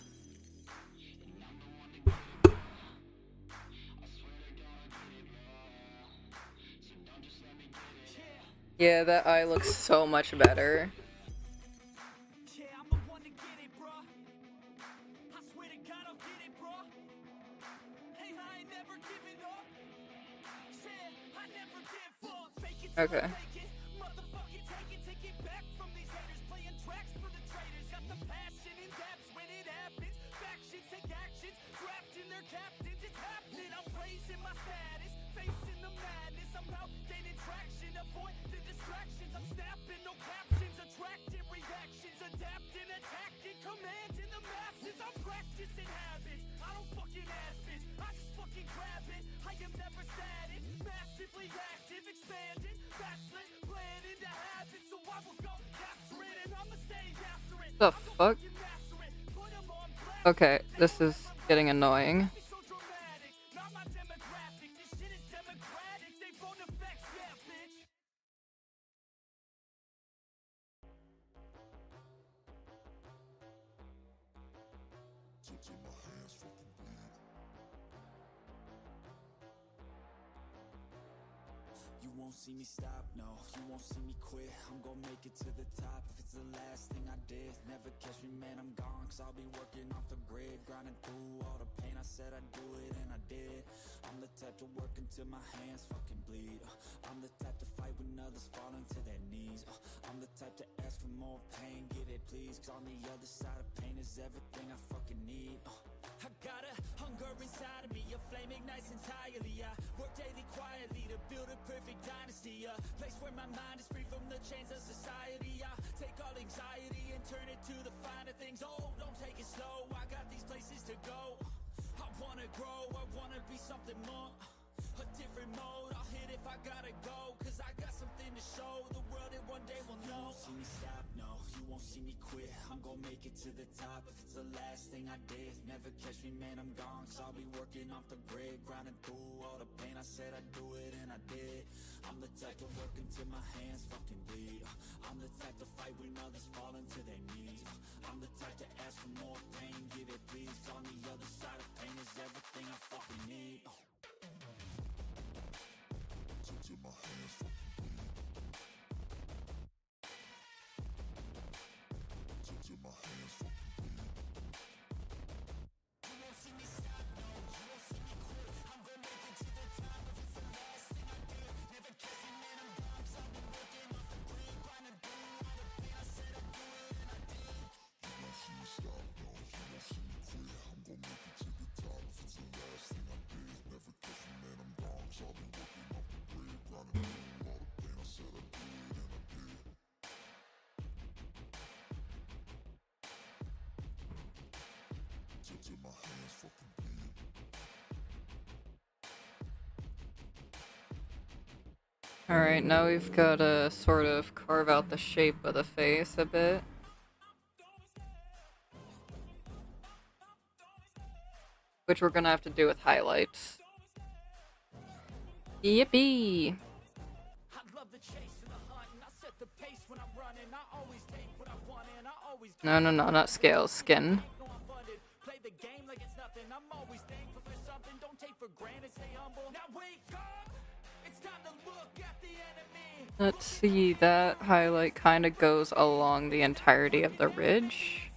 Yeah, that eye looks so much better. Yeah, I'm the one to get it, bruh. I swear to God, I'll get it, bruh. Hey, I ain't never giving up. Yeah, I never give up. Fake it till Okay. I make it. Motherfucking take it back from these haters. Playing tracks for the traitors. Got the passion in depth when it happens. Factions take actions, drafting their captains. It's happening. I'm raising my status, facing the madness. I'm out gaining traction, avoid the distractions. I'm snapping, no captions, attracting reactions, adapting, attacking, commanding the masses. I'm practicing habits. I don't fucking ask bitch, I just fucking grab it. I am never static, massively active, expanding, backslid, planning to have it. So I will go capture it and I'ma stay after it. The fuck? Okay, this is getting annoying. So dramatic, not my demographic. This shit is democratic. They phone effects, yeah, bitch. You won't see me stop, no, you won't see me quit. I'm gonna make it to the top if it's the last thing I did. Never catch me, man, I'm gone, cause I'll be working off the grid. Grinding through all the pain, I said I'd do it, and I did. I'm the type to work until my hands fucking bleed. I'm the type to fight when others fall into their knees. I'm the type to ask for more pain, get it please. Cause on the other side of pain is everything I fucking need. I got a hunger inside of me, a flame ignites entirely. I work daily quietly to build a perfect dynasty. A place where my mind is free from the chains of society. I take all anxiety and turn it to the finer things. Oh, don't take it slow, I got these places to go. I wanna grow, I wanna be something more. A different mode, I'll hit if I gotta go. Cause I got something to show the world that one day will know. You won't see me stop, no, you won't see me quit. I'm gonna make it to the top if it's the last thing I did. Never catch me, man, I'm gone, cause I'll be working off the grid. Grinding through all the pain, I said I'd do it, and I did. I'm the type to work until my hands fucking bleed. I'm the type to fight when others fall into their knees. I'm the type to ask for more pain, give it please. Cause on the other side of pain is everything I fucking need. Till my hands fucking bleed. Till my hands fucking bleed. You won't see me stop, no, you won't see me quit. I'm gonna make it to the top if it's the last thing I did. Never catch me, man, I'm gone, cause I'll be Alright, now we've got to sort of carve out the shape of the face a bit. Which we're gonna have to do with highlights. Yippee! No, no, no, not scales, skin. Let's see, that highlight kind of goes along the entirety of the ridge.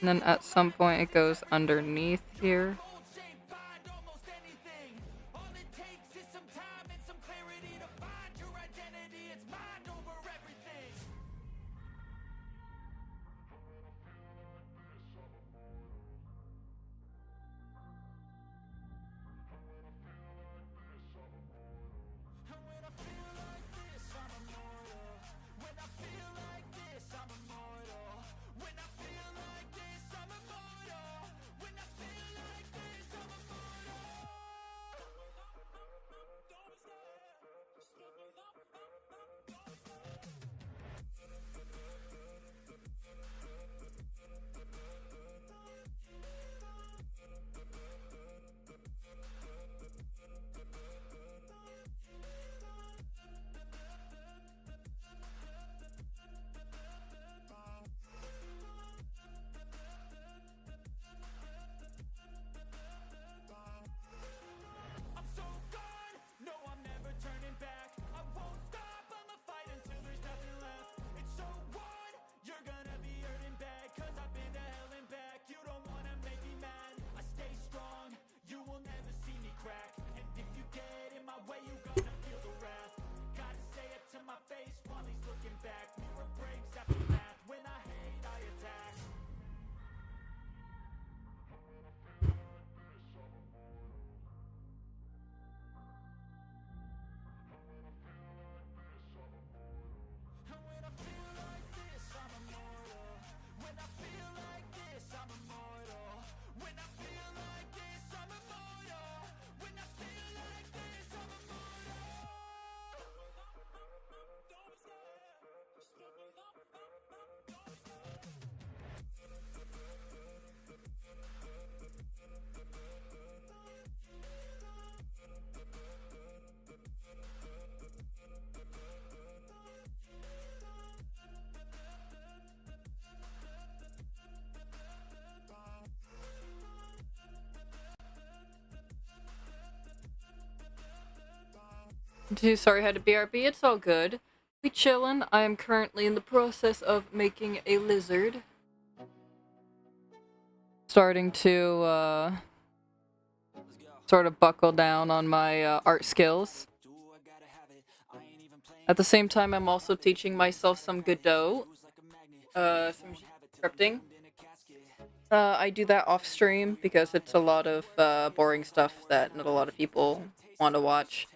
And then at some point it goes underneath here. Too sorry I had to BRB, it's all good. We chillin'. I am currently in the process of making a lizard. Starting to, sort of buckle down on my art skills. At the same time, I'm also teaching myself some Godot. Some scripting. I do that off stream because it's a lot of boring stuff that not a lot of people want to watch.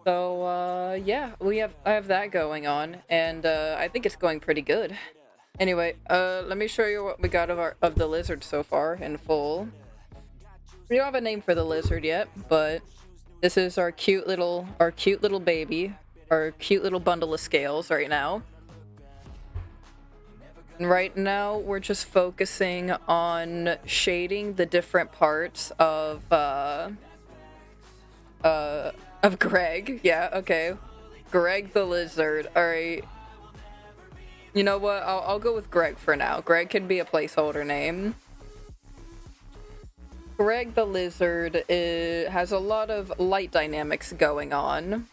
So, yeah, I have that going on, and I think it's going pretty good. Anyway, let me show you what we got of the lizard so far in full. We don't have a name for the lizard yet, but this is our cute little baby, our cute little bundle of scales right now. And right now, we're just focusing on shading the different parts of Greg. Yeah, okay. Greg the lizard. Alright. You know what? I'll go with Greg for now. Greg can be a placeholder name. Greg the lizard has a lot of light dynamics going on.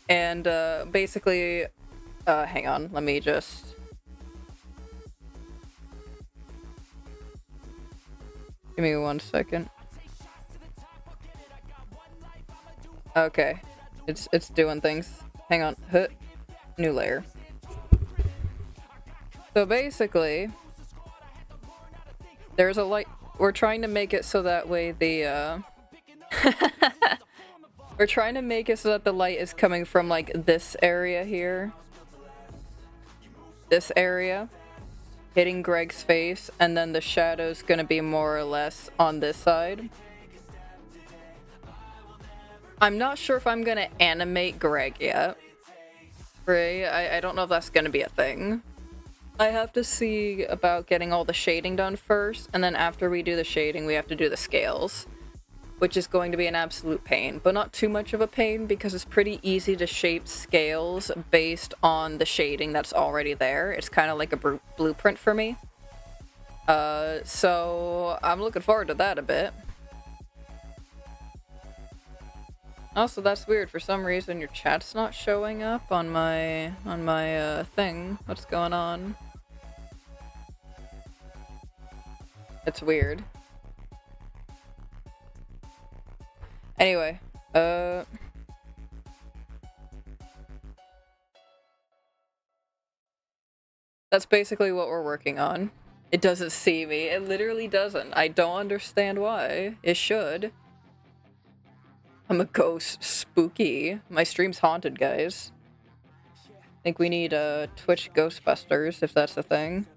And, basically... hang on. Let me just... Give me 1 second. Okay. It's doing things. Hang on. New layer. So basically, there's a light. We're trying to make it so that way the we're trying to make it so that the light is coming from like this area here. this area, hitting Greg's face, and then the shadow's gonna be more or less on this side. I'm not sure if I'm gonna animate Greg yet. Right? I don't know if that's gonna be a thing. I have to see about getting all the shading done first, and then after we do the shading, we have to do the scales, which is going to be an absolute pain, but not too much of a pain because it's pretty easy to shape scales based on the shading that's already there. It's kind of like a blueprint for me. So I'm looking forward to that a bit. Also, that's weird. For some reason, your chat's not showing up on my thing. What's going on? It's weird. Anyway, that's basically what we're working on. It doesn't see me. It literally doesn't. I don't understand why. It should. I'm a ghost. Spooky. My stream's haunted, guys. I think we need Twitch Ghostbusters, if that's a thing.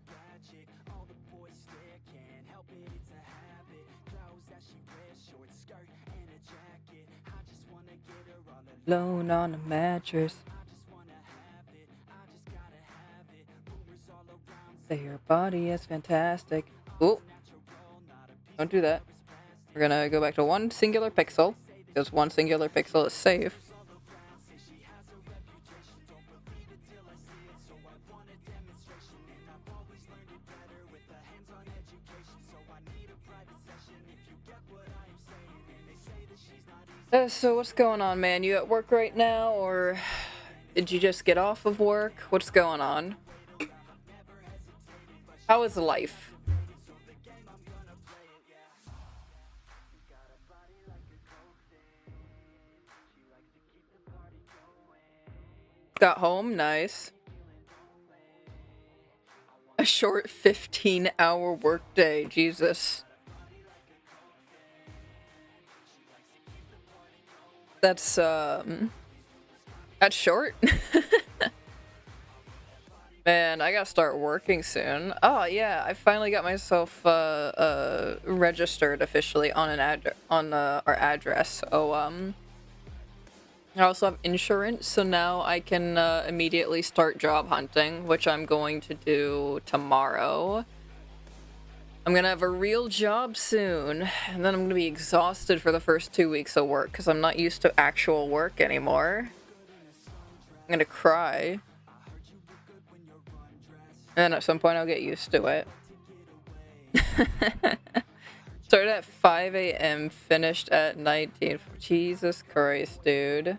Alone on a mattress. Say your body is fantastic. Ooh. Don't do that. We're gonna go back to one singular pixel, because one singular pixel is safe. So what's going on, man? You at work right now, or did you just get off of work? What's going on? How is life? Got home? Nice. A short 15-hour workday. Jesus. That's short. Man, I gotta start working soon. Oh yeah, I finally got myself registered officially on our address. So I also have insurance, so now I can immediately start job hunting, which I'm going to do tomorrow. I'm gonna have a real job soon, and then I'm gonna be exhausted for the first 2 weeks of work because I'm not used to actual work anymore. I'm gonna cry. And then at some point I'll get used to it. Started at 5 a.m., finished at 19. Jesus Christ, dude.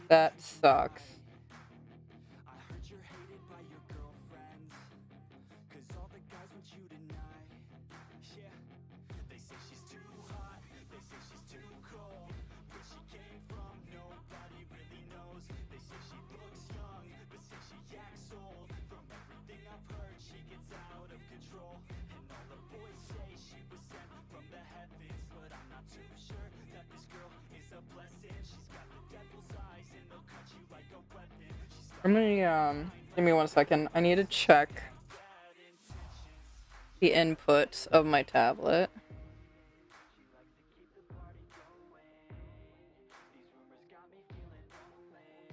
That sucks. I'm gonna, give me 1 second. I need to check the inputs of my tablet.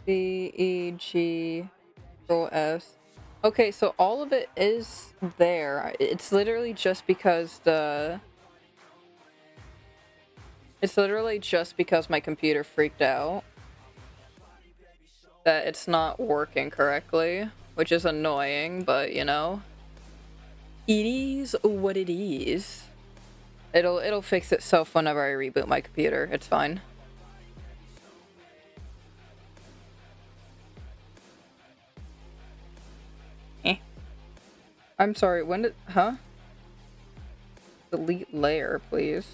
B, E, G, O, S. Okay, so all of it is there. It's literally just because It's literally just because my computer freaked out that it's not working correctly, which is annoying, but you know, it is what it is. It'll fix itself whenever I reboot my computer. It's fine. I'm sorry, when did... Huh? Delete layer, please.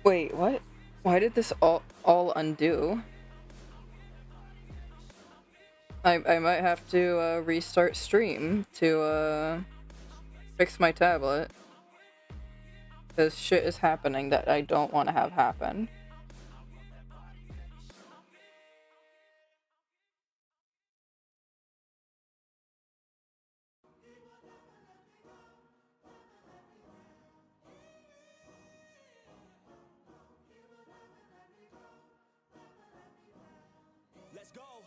Wait, what? Why did this all undo? I might have to restart stream to fix my tablet. Because shit is happening that I don't want to have happen. Let's go.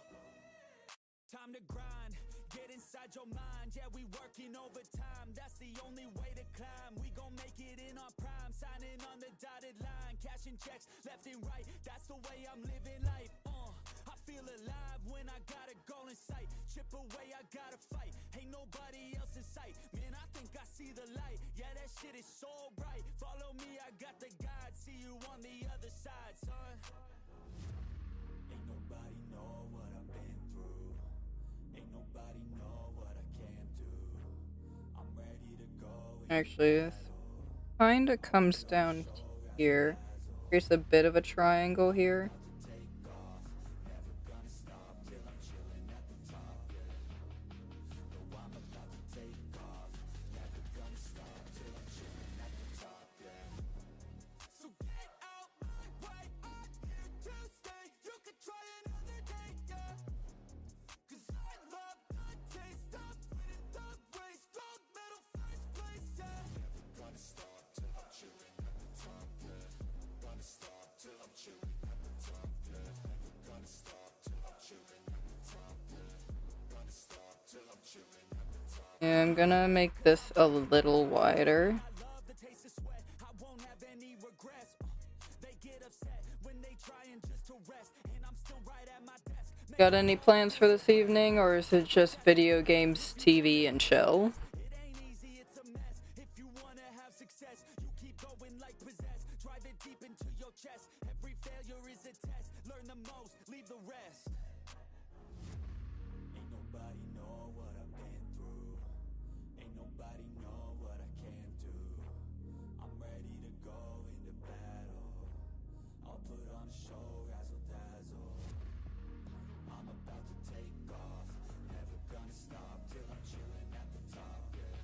Time to grind, get inside your mind. Yeah, we working overtime. That's the only way to climb. We gon' make it in our prime, signing on the dotted line, cashing checks left and right. That's the way I'm living life. I feel alive when I got a goal in sight. Chip away, I gotta fight. Ain't nobody else in sight. Man, I think I see the light. Yeah, that shit is so bright. Follow me, I got the guide. See you on the other side, son. Ain't nobody know what I've been through. Ain't nobody know what I can do. I'm ready to go. Actually, this kinda comes down here. Here's a bit of a triangle here. So get out my way, I'm here to stay. You can try another day, yeah. 'Cause I love the taste of winning the race. Gold medal, first place, yeah. Never gonna stop till I'm chilling at the top, yeah. Gonna stop till I'm chilling at the top, yeah. Never gonna stop till I'm chilling at the top, yeah. Gonna stop till I'm chilling at the top. Yeah, I'm gonna make this a little wider. I love the taste of sweat. I won't have any regrets. They get upset when they trying just to rest, and I'm still right at my desk. Got any plans for this evening, or is it just video games, TV, and chill? It ain't easy, it's a mess. If you wanna have success, you keep going like possessed. Drive it deep into your chest. Every failure is a test. Learn the most, leave the rest. Ain't nobody know what I've been through. Ain't nobody know what I can do. I'm ready to go into battle. I'll put on a show, razzle dazzle. I'm about to take off. Never gonna stop till I'm chilling at the top, yeah.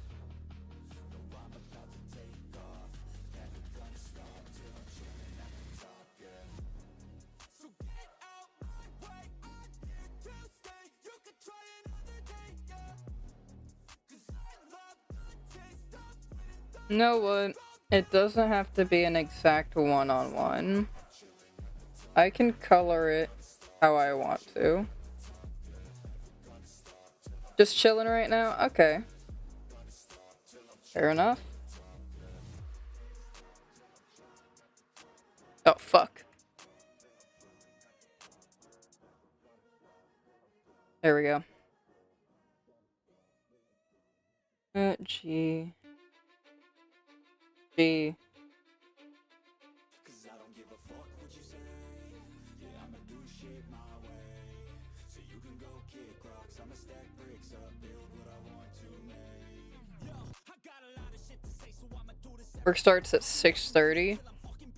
No, I'm about to take off. Never gonna stop till I'm chilling at the top, yeah. So get out my way, I'm here to stay. You can try another day, yeah. 'Cause I love the taste of winning the You know what? It doesn't have to be an exact one-on-one. I can color it how I want to. Just chilling right now? Okay. Fair enough. Oh, fuck. There we go. G. G. 'Cause I don't give a fuck what you say. Yeah, I'ma do shit my way. So you can go kick rocks. I'ma stack bricks up, build what I want to make. Yo, I got a lot of shit to say, so I'ma do this. Work starts at 6:30.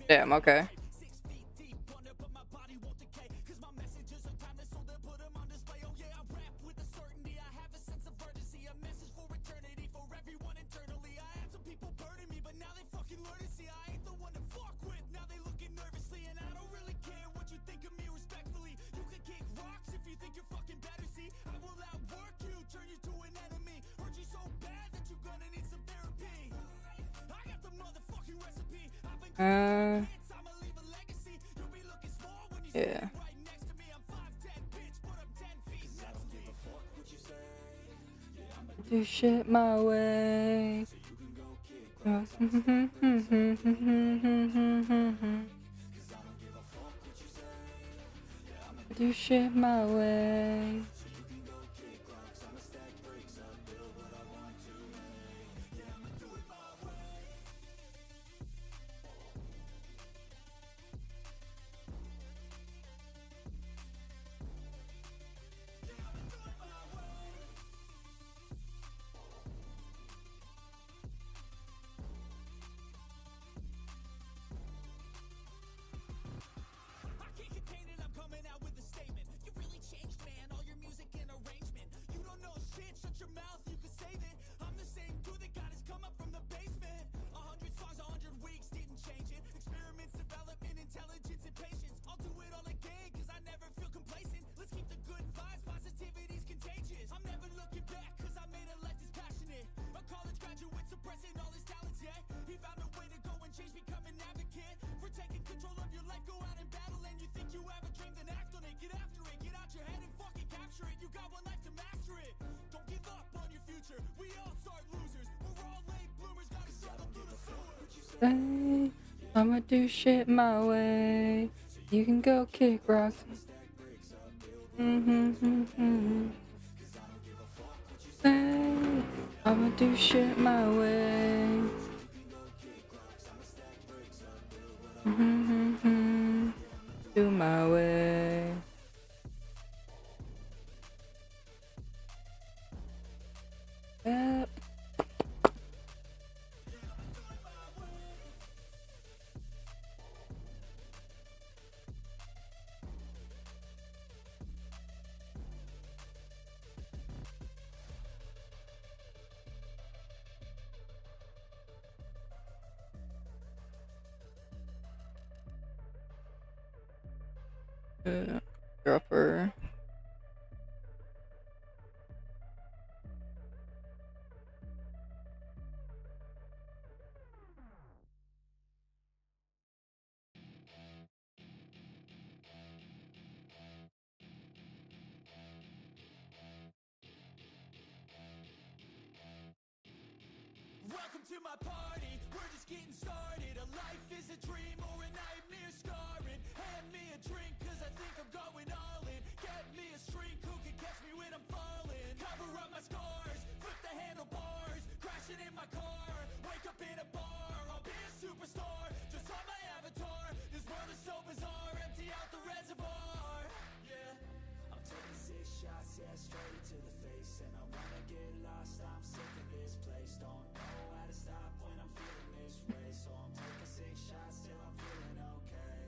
Damn, okay. 6 feet deep under, but my body won't decay. 'Cause my messages are timeless, so they'll put 'em on display. Oh yeah, I rap with a certainty. I have a sense of urgency. A message for eternity, for everyone internally. I had some people burning me, but now they fucking learn to see I ain't the one to fuck with. Now they looking nervously, and I don't really care what you think of me respectfully. You can kick rocks if you think you're fucking better. See, I will outwork you, turn you to an enemy. Hurt you so bad that you're gonna need some therapy. I got the motherfucking recipe. I've been hits, I'ma leave a legacy. You'll be looking small when you Yeah. stand right next to me. I'm 5'10", bitch, but I'm 10 feet. 'Cause I don't give a fuck what you say. Yeah, I'ma Do shit my way. so you can go kick rocks. I'ma stack bricks up, build what I want to make. 'Cause I don't give a fuck what you say. Yeah, I'ma Do shit my way. so you can go kick rocks. I'ma stack bricks up, build what I want to make. Yeah, I'ma do it my way. I can't contain it, I'm coming out with a statement. You really changed, man. All your music Say, I'ma do shit my way. You can go kick rocks. Say, I'ma do shit my way. Do my way. Yep. Dropper. Welcome to my party, we're just getting started. A life is a dream or a nightmare scarring. Hand me a drink cause I think I'm going all in. Get me a shrink who can catch me when I'm falling. Cover up my scars, flip the handlebars. Crashing in my car, wake up in a bar. I'll be a superstar, just on my avatar. This world is so bizarre, empty out the reservoir. Yeah, I'm taking 6 shots, yeah, straight to the face. And I wanna get lost, I'm sick of this place. Don't know how to stop when I'm feeling this way. So I'm taking 6 shots till I'm feeling okay.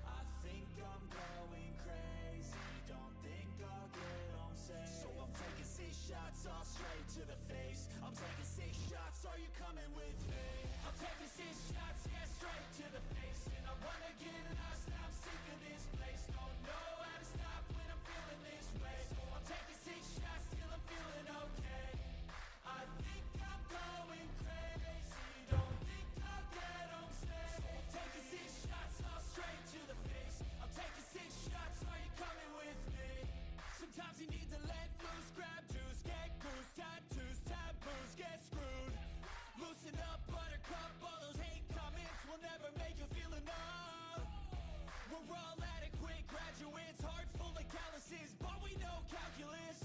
I think I'm going crazy, don't think I'll get home safe. So I'm taking 6 shots all straight to the face. I'm taking 6 shots, are you coming with me? I'm taking 6 shots, yeah, straight to the face. And I wanna get lost, I'm sick of this place. Don't know how to stop when I'm feeling this way. So I'm taking 6 shots till I'm feeling okay. I think I'm going crazy, don't think I'll get home safe. So I'm taking 6 shots all straight to the face. I'm taking 6 shots, are you coming with me? Sometimes you need to let loose, grab juice, get goose, tattoos, taboos, get screwed. Loosen up, buttercup, all those hate comments will never make you feel enough. We're all adequate graduates, heart full of calluses, but we know calculus.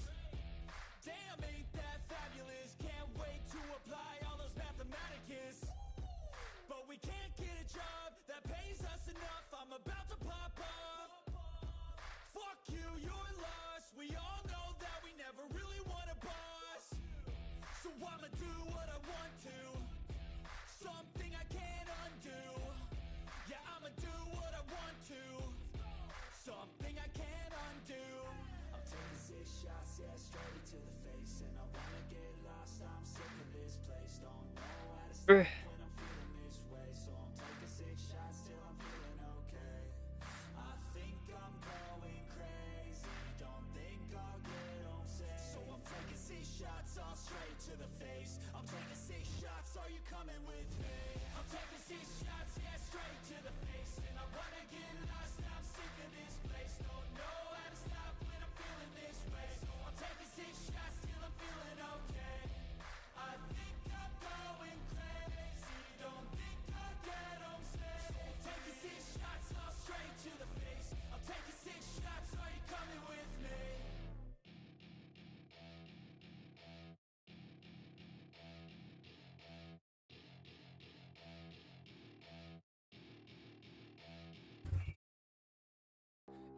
Damn, ain't that fabulous? Can't wait to apply all those mathematicus. But we can't get a job that pays us enough. I'm about to pop off. Fuck you, you're lost. We all know that we never really want a boss. So I'ma do what I want to, something I can't undo. Yeah, I'ma do what I want to, something I can't undo. I'm taking 6 shots, yeah, straight to the face. And I wanna get lost, I'm sick of this place. Don't know how to stop when I'm feeling this way. So I'm taking 6 shots till I'm feeling okay. I think I'm going crazy, don't think I'll get home safe. So I'm taking 6 shots all straight to the face. I'm taking 6 shots, are you coming with me? I'm taking 6 shots, yeah, straight to the face. And I wanna get lost, I'm sick of this place. Don't know how to stop when I'm feeling this way. So I'm taking 6 shots till I'm feeling okay. I think I'm going crazy, don't think I'll get home safe. So I'm taking 6 shots all straight to the face. I'm taking 6 shots, are you coming with me?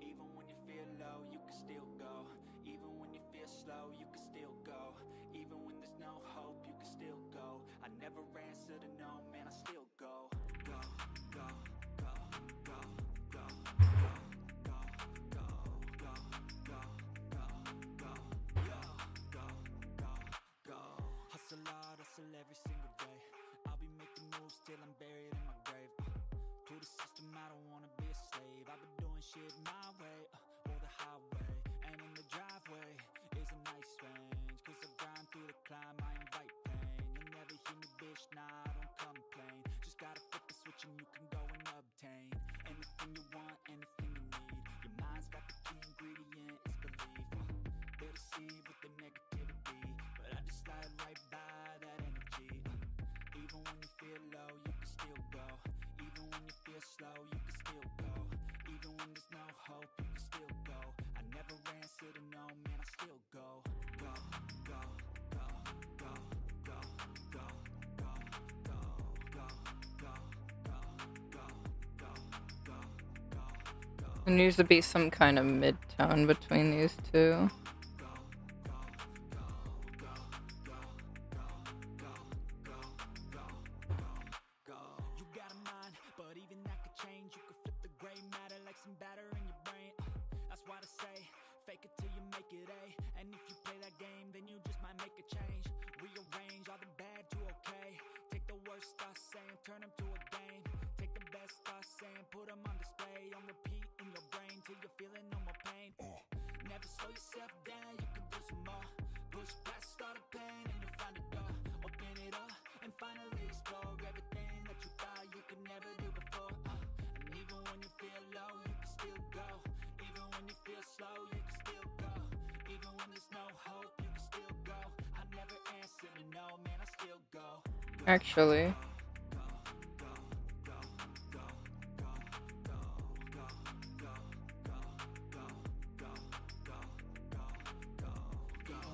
Even when you feel low, you can still go. Even when you feel slow, you can still go. Even when there's no hope, you can still go. I never answer to no, man, I still go. Go, go, go, go, go, go, go, go, go, go, go, go, go, go, go, go. Hustle hard, hustle every single day. I'll be making moves till I'm buried in my grave. To the system, I don't wanna be a slave. I've been doing shit my way, or the highway. And in the driveway is a nice range. Cause I grind through the climb, I invite pain. You'll never hear me, bitch, nah, I don't complain. Just gotta flip the switch and you can go and obtain anything you want, anything you need. Your mind's got the key ingredient, it's belief. They deceive with the negativity, but I just slide right by that energy. Even when you feel low, you can still go. Even when you feel slow, you can still go. Even when there's no hope, you can still go. I never answer to no, man, I still go. Go, go, go, go, go, go, go, go, go, go, go, go, go, go, go. There needs to be some kind of mid-tone between these two. You got a mind, but even that could change. You could flip the gray matter like some batter in your brain. That's why to say, fake it till you make it A. And if you play that game, then you just might make a change. Rearrange all the bad to okay. Take the worst thoughts saying, turn them to a game. Take the best thoughts saying, put them on display. On repeat in your brain till you're feeling no more pain. Never slow yourself down, you can do some more. Push past all the pain and you'll find a door. Open it up and finally explore everything that you thought you could never do before. And even when you feel low, you can still go. Even when you feel slow, you can still go. Even when there's no hope, you can still go. I never answer to no, man, I still go. Actually,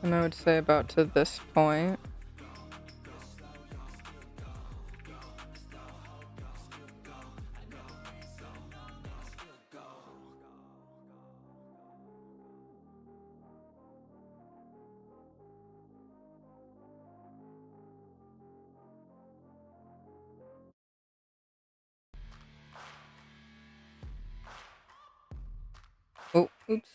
and I would say about to this point. Oh, oops.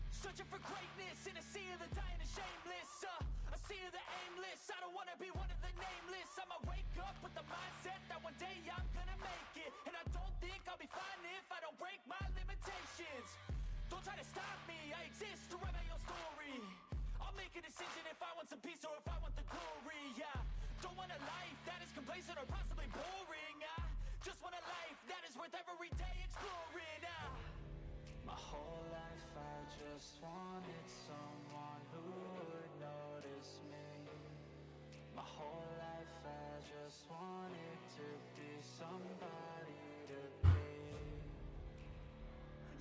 Searching for greatness in a sea of the dying and shameless, a sea of the aimless. I don't wanna be one of the nameless. I'ma wake up with the mindset that one day I'm gonna make it. And I don't think I'll be fine if I don't break my limitations. Don't try to stop me, I exist to write my own story. I'll make a decision if I want some peace or if I want the glory. Yeah, don't want a life that is complacent or possibly boring. I just want a life that is worth every day exploring. My whole life I just wanted someone who would notice me. My whole life I just wanted to be somebody to be.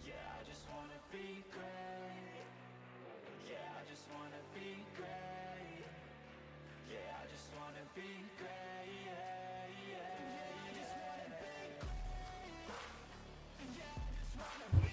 Yeah, I just wanna be great. Yeah, I just wanna be great. Yeah, I just wanna be great. Yeah, yeah, I just wanna be great. Yeah, I just wanna be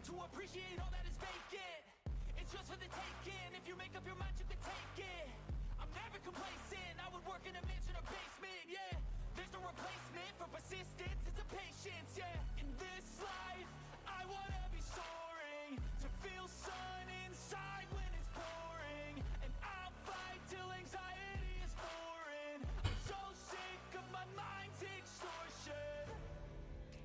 to appreciate all that is vacant. It's just for the taking. If you make up your mind, you can take it. I'm never complacent. I would work in a mansion or basement. Yeah, there's no replacement for persistence. It's a patience. Yeah, in this life, I wanna be soaring to feel sun inside when it's pouring. And I'll fight till anxiety is foreign. I'm so sick of my mind's extortion.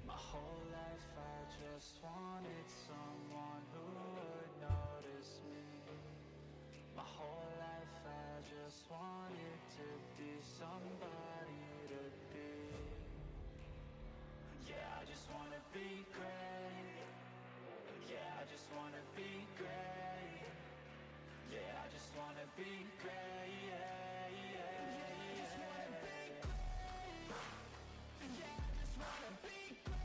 My whole life I just wanted someone who would notice me. My whole life I just wanted to be somebody to be. Yeah, I just wanna be great. Yeah, I just wanna be great. Yeah, I just wanna be great. Yeah, yeah, yeah, I just wanna be great. Yeah, I just wanna be great.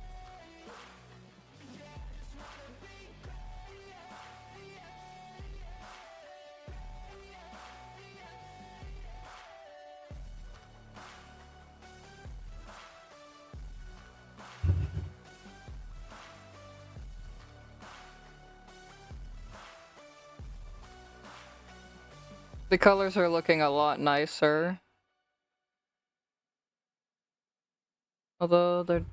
The colors are looking a lot nicer. Although they're...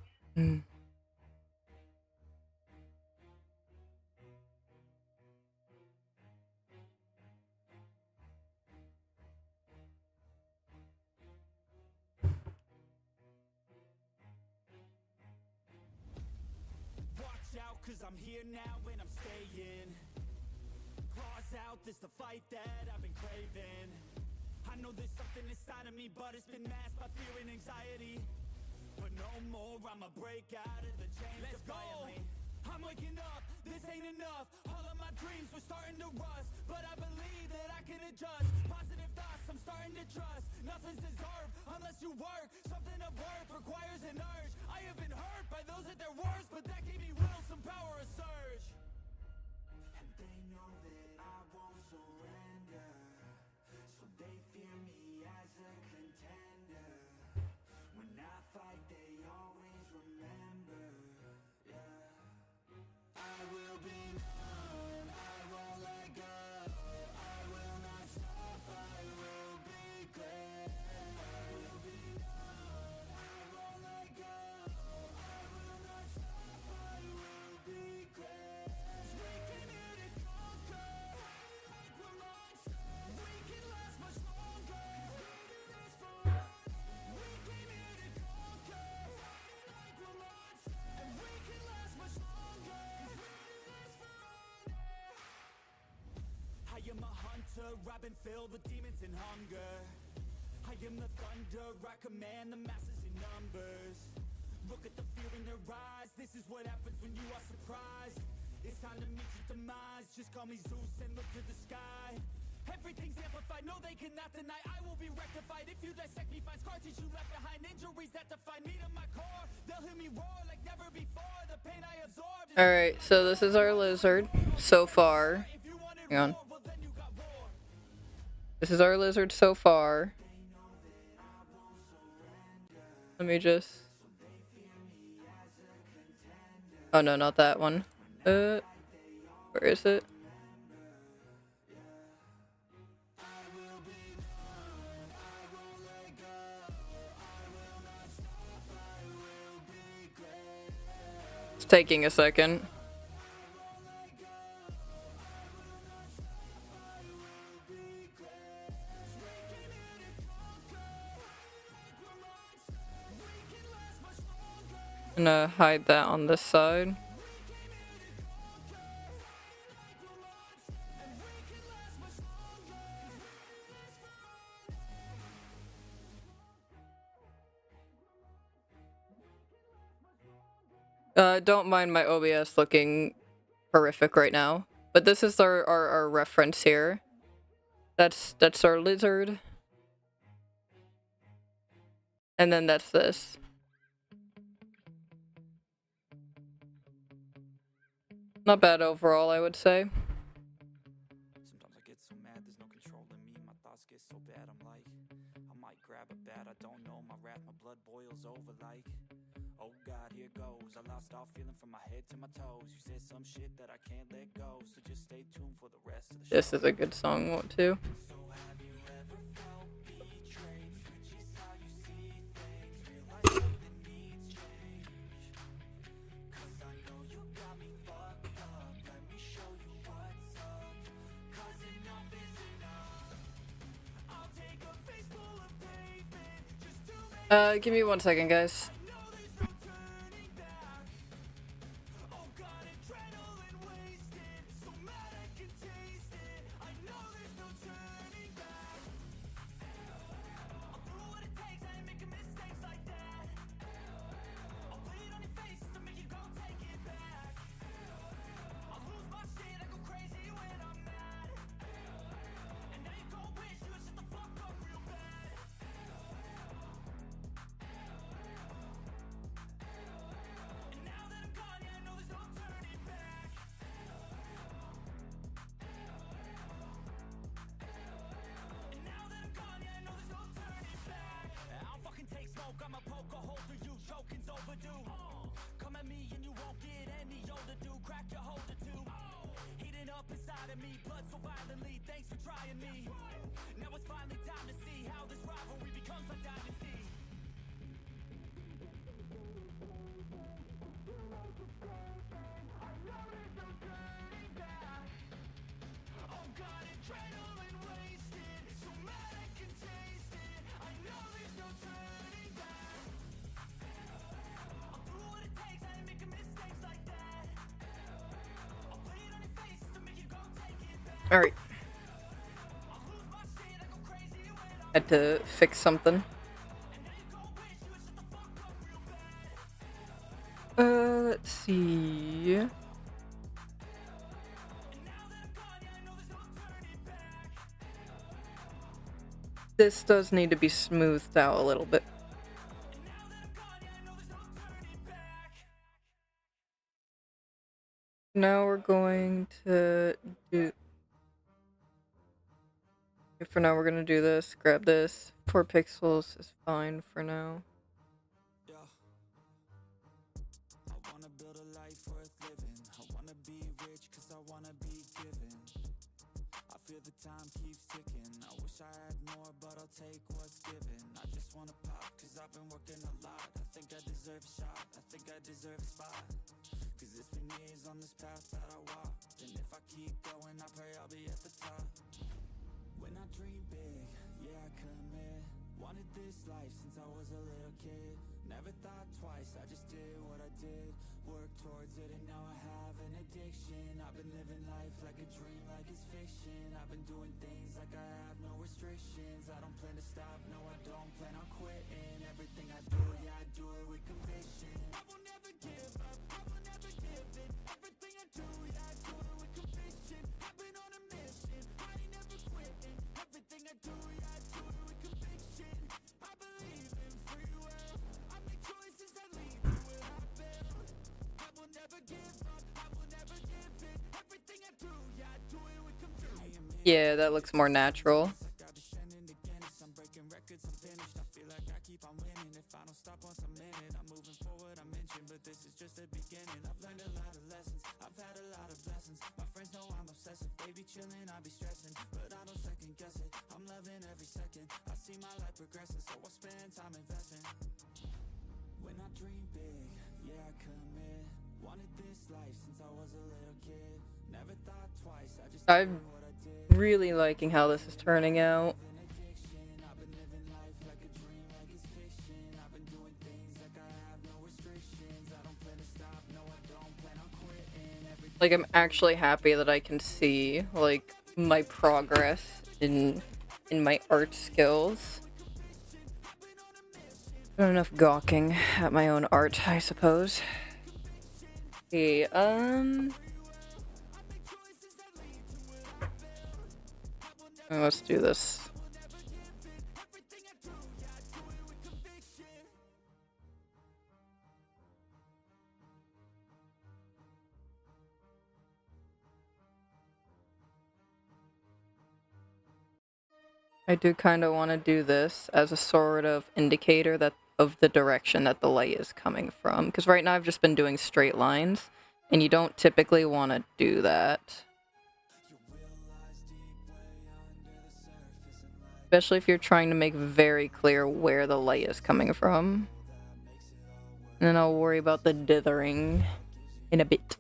I'm here now and I'm staying. Claws out, this the fight that I've been craving. I know there's something inside of me, but it's been masked by fear and anxiety. But no more, I'ma break out of the chains. Let's defiantly. I'm waking up, this ain't enough. All of my dreams were starting to rust, but I believe that I can adjust. Positive thoughts, I'm starting to trust. Nothing's deserved unless you work. Something of worth requires an urge. I have been hurt by those at their worst, but that gave me will, some power, a surge. And they know that I won't surrender, so they fear me as a contender. When I fight, they always remember. Yeah. I will be known, I won't let go. I will not stop, I will be great. I will be known, I won't let go. I will not stop, I will be great. 'Cause we came here to conquer, like we're monsters. We can last much longer, 'cause we do this for honor. We came here to conquer, like we're monsters. And we can last much longer, 'cause we do this for honor. I am a hunter, I've been filled with demons and hunger. I am the thunder, I command the masses in numbers. Look at the fear in their eyes, this is what happens when you are surprised. It's time to meet your demise, just call me Zeus and look to the sky. Everything's amplified, no they cannot deny, I will be rectified. If you dissect me, find scar tissue left behind, injuries that define me to my core. They'll hear me roar like never before, the pain I absorbed. Alright, so this is our lizard so far. If you wanted Hang on. war, well then you got war. This is our lizard so far. Let me just... Oh no, not that one. Where is it? It's taking a second. I'm gonna hide that on this side. Don't mind my OBS looking horrific right now. But this is our reference here. That's our lizard. And then that's this. Not bad overall, I would say. Sometimes I get so mad, there's no control in me. My thoughts get so bad, I'm like, I might grab a bat, I don't know. My wrath, my blood boils over like, oh God, here goes. I lost all feeling from my head to my toes. You said some shit that I can't let go, so just stay tuned for the rest of the show. This is a good song too. So have you ever felt betrayed? Which is how you see things. Realize something needs change. 'Cause I know you got me fucked up. Let me show you what's up. 'Cause enough is enough. I'll take a face full of pavement just to make Give me 1 second, guys. know there's no turning back. Oh God, adrenaline wasted. So mad I can taste it. I know there's no turning back. I'll do what it takes, I ain't making mistakes like that. I'll bleed on your face to make you go take it back. I'll lose my shit, I go crazy when I'm mad. And now you gon' wish you would shut the fuck up real bad. And now that I'm gone, yeah, I know there's no turning back. And now that I'm gone, yeah, I know there's no turning back. I'll fucking take smoke, I'ma poke a hole through you, choking's overdue. Come at me and you won't get any older, dude. Crack your holder too. Heating up inside of me, blood so violently. Thanks for trying me. Now it's finally time to see how this rivalry becomes a dynasty. Oh God, adrenaline wasted. So mad I can taste it. I know there's no turning back. I'll do what it takes, I ain't making mistakes like that. Alright. Had to fix something. Let's see. This does need to be smoothed out a little bit. Now we're going to do... For now we're gonna do this. Grab this. 4 pixels is fine for now. Yeah. I wanna build a life worth living. I wanna be rich cause I wanna be given. I feel the time keeps ticking. I wish I had more, but I'll take what's given. I just wanna pop cause I've been working a lot. I think I deserve a shot. I think I deserve a spot. Cause it's been years on this path that I walked. And if I keep going, I pray I'll be at the top. When I dream big, yeah, I commit. Wanted this life since I was a little kid. Never thought twice, I just did what I did. Worked towards it and now I have an addiction. I've been living life like a dream, like it's fiction. I've been doing things like I have no restrictions. I don't plan to stop, no I don't plan on quitting. Everything I do, yeah, I do it with conviction. I will never give up, I will never give in. Everything I do, yeah, I do it with conviction. I've been on a mission, I ain't never quitting. Everything I do, yeah, I do it with conviction. I believe in free will. I make choices that lead to where I build. I will never give up, I will never give in. Everything I do, yeah, I do it with conviction. Yeah, that looks more natural. I'm breaking records, I'm finished. I feel like I keep on winning. If I don't stop once a minute, I'm moving forward, I mentioned. But this is just the beginning. I've learned a lot of lessons, I've had a lot of blessings. My friends know I'm obsessive, they be chilling, I be stressing. But I don't second guess it, I'm loving every second. I see my life progressing, so I spend time investing. When I dream big, yeah, I commit. Wanted this life since I was a little kid. Never thought twice, I just I'm really liking how this is turning out. Like, I'm actually happy that I can see, like, my progress in my art skills. Not enough gawking at my own art, I suppose. Okay, let's do this. I do kind of want to do this as a sort of indicator that of the direction that the light is coming from. Because right now I've just been doing straight lines, and you don't typically want to do that. Especially if you're trying to make very clear where the light is coming from. And then I'll worry about the dithering in a bit.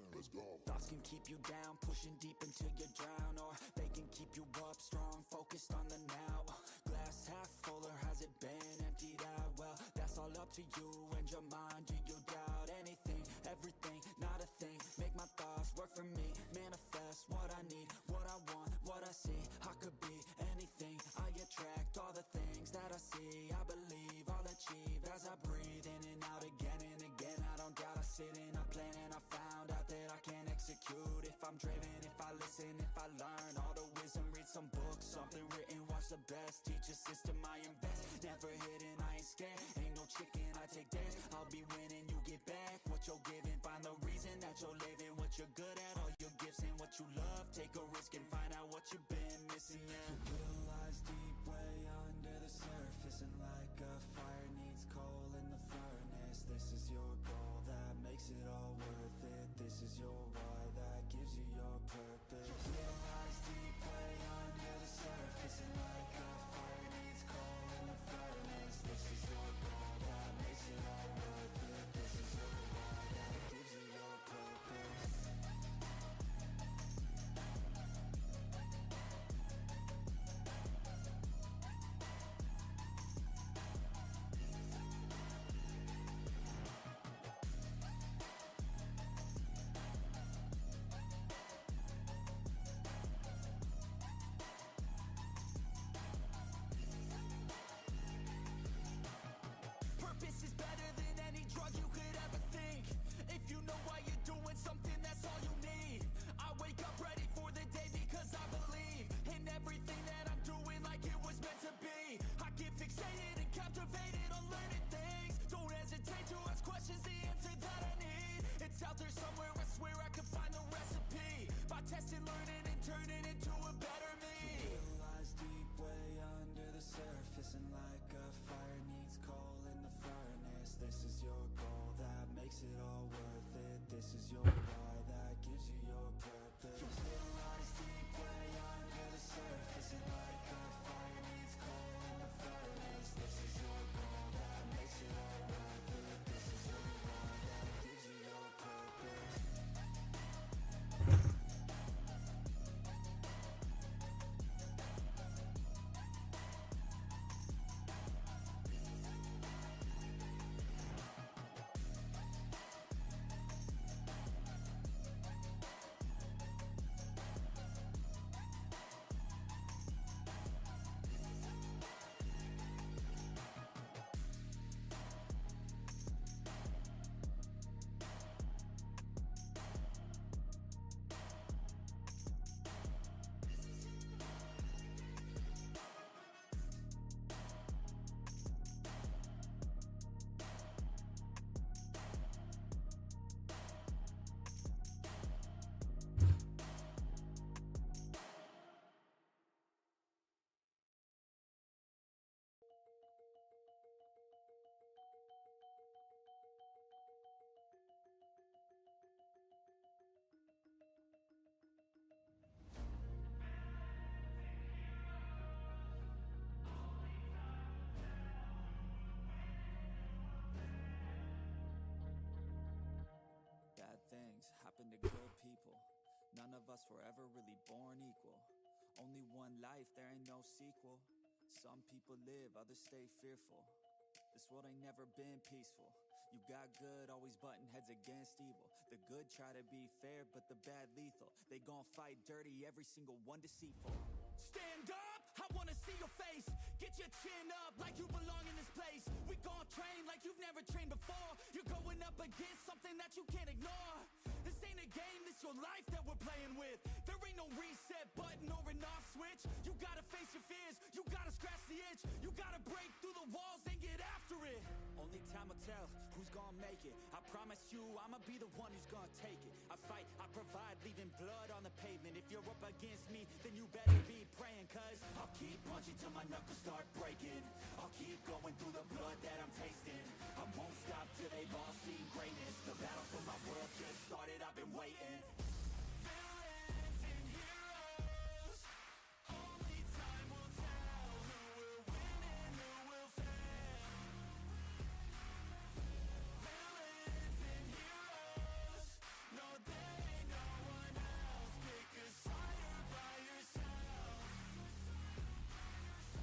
To you and your mind, do you doubt anything, everything, not a thing, make my thoughts work for me, manifest what I need, what I want, what I see, I could be anything, I attract all the things that I see, I believe I'll achieve as I breathe in and out again and again, I don't doubt, I sit in a plan and I found out that I can execute, if I'm driven, if I listen, if I learn all the wisdom, read some books, something written, watch the best, teach a system I invest, never hidden, I ain't scared, ain't no chicken, I take dares, I'll be winning, you get back what you're giving, find the reason that you're living, what you're good at, all your gifts and what you love, take a risk and find out what you've been missing, yeah. Your will lies deep way under the surface, and like a fire needs coal in the furnace, this is your goal that makes it all worth it, this is your why that gives you your purpose. Your will lies deep way under the surface, and like a fire needs coal in the furnace, this is your goal that makes it all worth it, this is your why that gives you your purpose. of us were ever really born equal. Only one life, there ain't no sequel. Some people live, others stay fearful. This world ain't never been peaceful. You got good, always butting heads against evil. The good try to be fair, but the bad lethal. They gon' fight dirty, every single one deceitful. Stand up, I wanna see your face. Get your chin up like you belong in this place. We gon' train like you've never trained before. You're going up against something that you can't ignore. This ain't a game, this your life that we're playing with. There ain't no reset button or an off switch. You gotta face your fears, you gotta scratch the itch. You gotta break through the walls and get after it. Only time will tell who's gonna make it. I promise you, I'ma be the one who's gonna take it. I fight, I provide, leaving blood on the pavement. If you're up against me, then you better be praying. Cause I'll keep punching till my knuckles start breaking. I'll keep going through the blood that I'm tasting. I won't stop till they've all seen greatness. The battle for my world just started, I've been waiting. Villains and heroes, only time will tell who will win and who will fail. Villains and heroes, no there ain't no one else. Pick a side by yourself.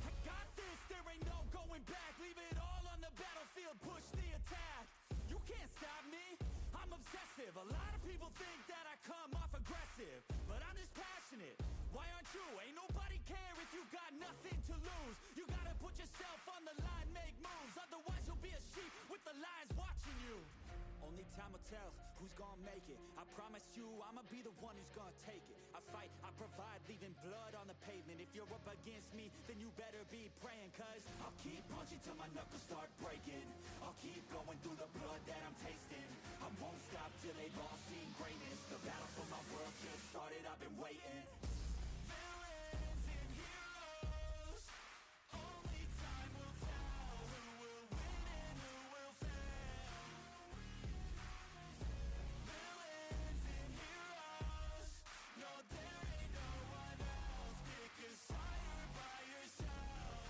I got this, there ain't no going back. Leave it all on the battlefield, push the attack. You can't stop me, I'm obsessive. A lot of people think that I come off aggressive, but I'm just passionate. Why aren't you? Ain't nobody care if you got nothing to lose. You gotta put yourself on the line, make moves. Otherwise you'll be a sheep with the lions watching you. Only time will tell who's gonna make it. I promise you, I'ma be the one who's gonna take it. I fight, I provide, leaving blood on the pavement. If you're up against me, then you better be praying. Cause I'll keep punching till my knuckles start breaking. I'll keep going through the blood that I'm tasting. I won't stop till they've all seen greatness. The battle for my world just started, I've been waiting. Villains and heroes, only time will tell who will win and who will fail. Villains and heroes, no there ain't no one else. Pick a side by yourself.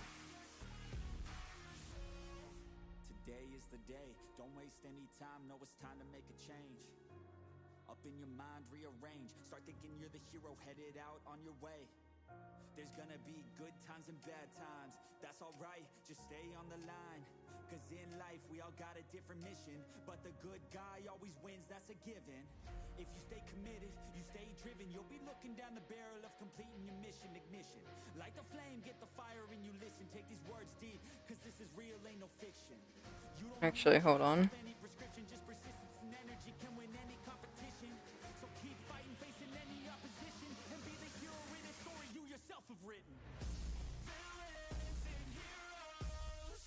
Today is the day, don't waste any time. Know it's time to make a change. Up in your mind, rearrange. Start thinking you're the hero headed out on your way. There's gonna be good times and bad times. That's alright, just stay on the line. Cause in life we all got a different mission, but the good guy always wins, that's a given. If you stay committed, you stay driven, you'll be looking down the barrel of completing your mission. Ignition, light the flame, get the fire and you listen. Take these words deep, cause this is real, ain't no fiction. You don't Actually, hold on. any prescription, just persistence and energy can win any competition. So keep fighting, facing any opposition, and be the hero in a story you yourself have written. Villains and heroes,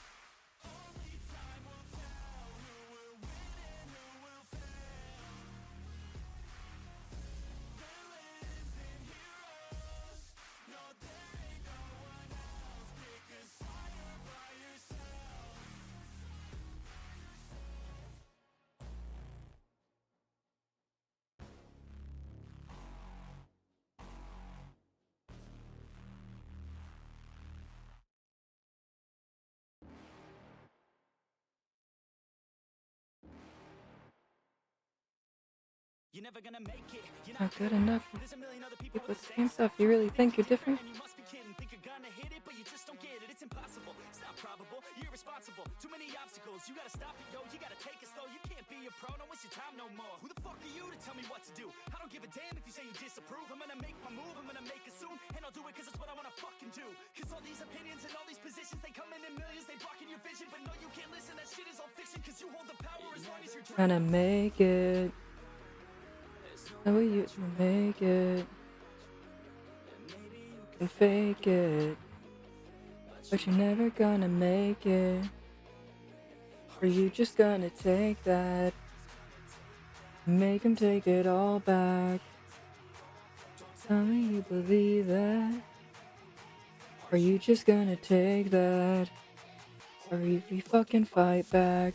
only time will tell who will win and who will fail. Villains and heroes, no there ain't no one else. Pick a side by yourself. You're never gonna make it. You're Not good enough. There's a million other people With the same stuff, you really think you're different? and you must be kidding. Think you're gonna hit it, but you just don't get it. It's impossible. It's not probable. You're irresponsible. Too many obstacles. You gotta stop it, yo. You gotta take it slow. You can't be a pro. Don't waste your time no more. Who the fuck are you to tell me what to do? I don't give a damn if you say you disapprove. I'm gonna make my move. I'm gonna make it soon. And I'll do it cause it's what I wanna fucking do. Cause all these opinions and all these positions, they come in millions. They blocking your vision. But no, you can't listen. That shit is all fiction. Cause you hold the power as long as you're Gonna make it. How will you make it? And fake it. But you're never gonna make it. Or you just gonna take that. Make him take it all back. Tell me you believe that. Or you just gonna take that. Or you fucking fight back.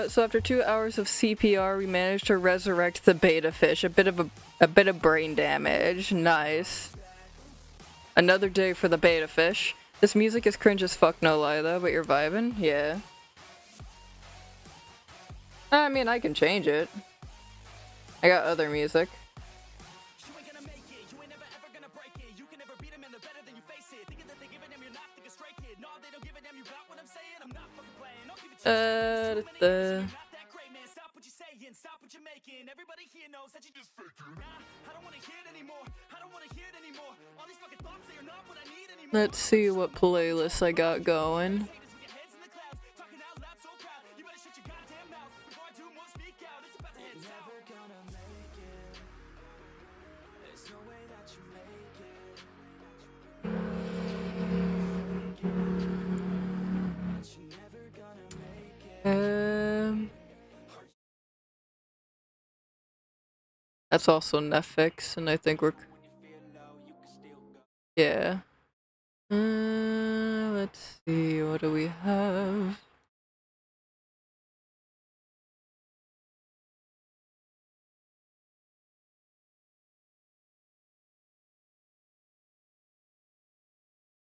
So after 2 hours of CPR, we managed to resurrect the beta fish. A bit of brain damage. Nice. Another day for the beta fish. This music is cringe as fuck, no lie though, but you're vibing? Yeah. I mean, I can change it. I got other music. You ain't gonna make it, you ain't never ever gonna break it. You can never beat them and they're better than you face it. Thinking that they give a damn, you're not thinking straight, kid. No, they don't give a damn, you got what I'm saying? I'm not fucking playing, I'll give it to you. You're not that great, man. Stop what you're saying, stop what you're making. Everybody here knows that you just faking. Nah, I don't wanna hear it anymore. I don't wanna hear it anymore. All these fucking thoughts, they are not what I need anymore. Let's see what playlist I got going. Haters with your heads in the clouds, talking out loud so proud. You better shut your goddamn mouth before I do more, speak out. It's about to head south. Never gonna make it. There's no way that you make it. But you're never gonna make it. That's also Netflix, and I think we're yeah. Let's see, what do we have?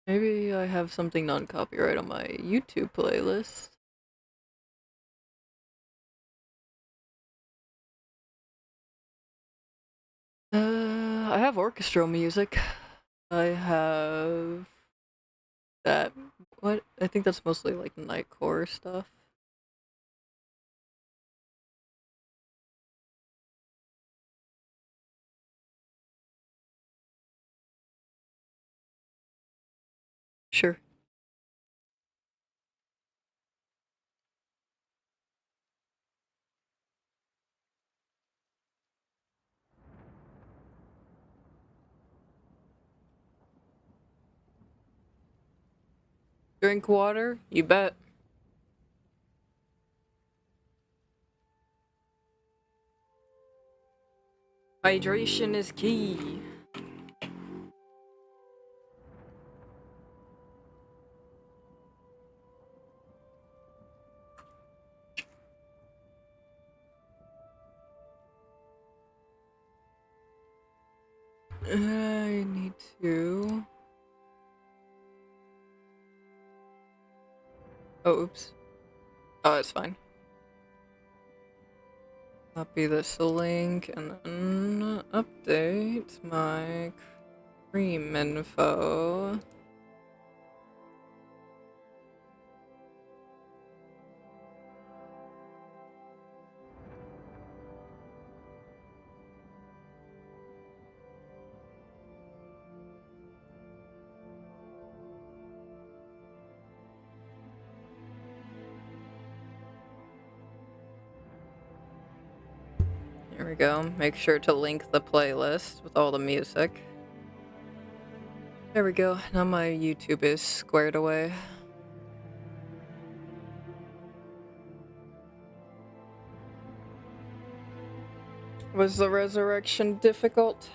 Maybe I have something non-copyright on my YouTube playlist. I have orchestral music. I have that. What? I think that's mostly like nightcore stuff. Sure. Drink water? You bet. Hydration is key. I need to. Oh, oops. Oh, it's fine. Copy this link and then update my cream info. There we go. Make sure to link the playlist with all the music. There we go. Now my YouTube is squared away. Was the resurrection difficult?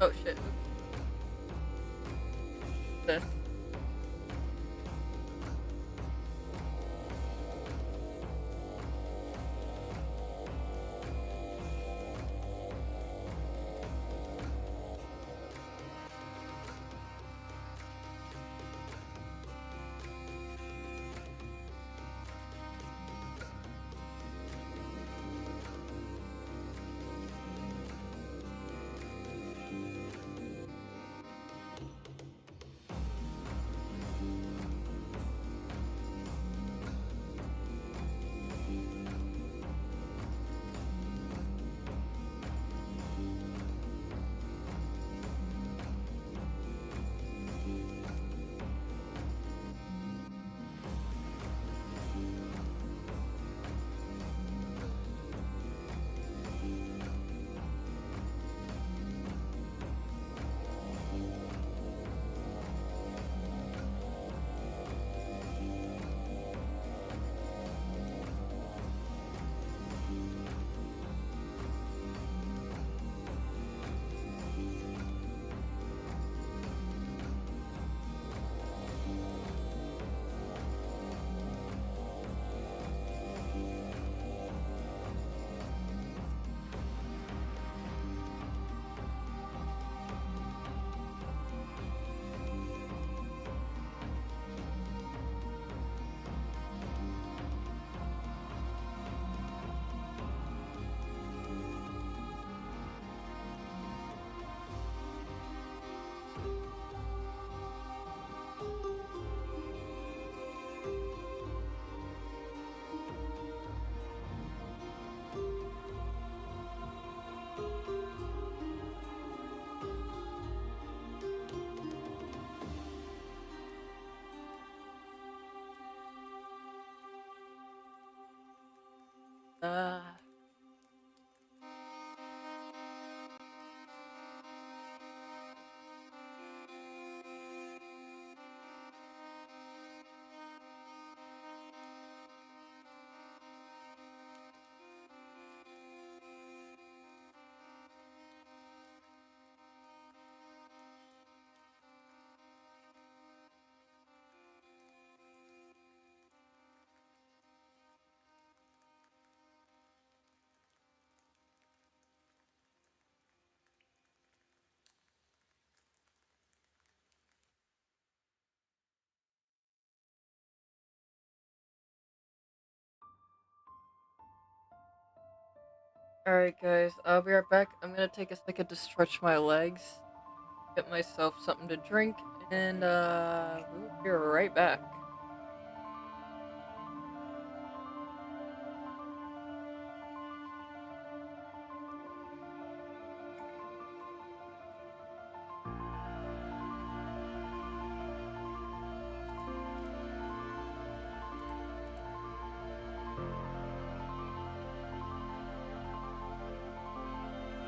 Oh shit. This. Uh, Alright guys, I'll be right back. I'm gonna take a second to stretch my legs, get myself something to drink, and we'll be right back.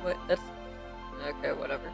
Wait, that's... okay, whatever.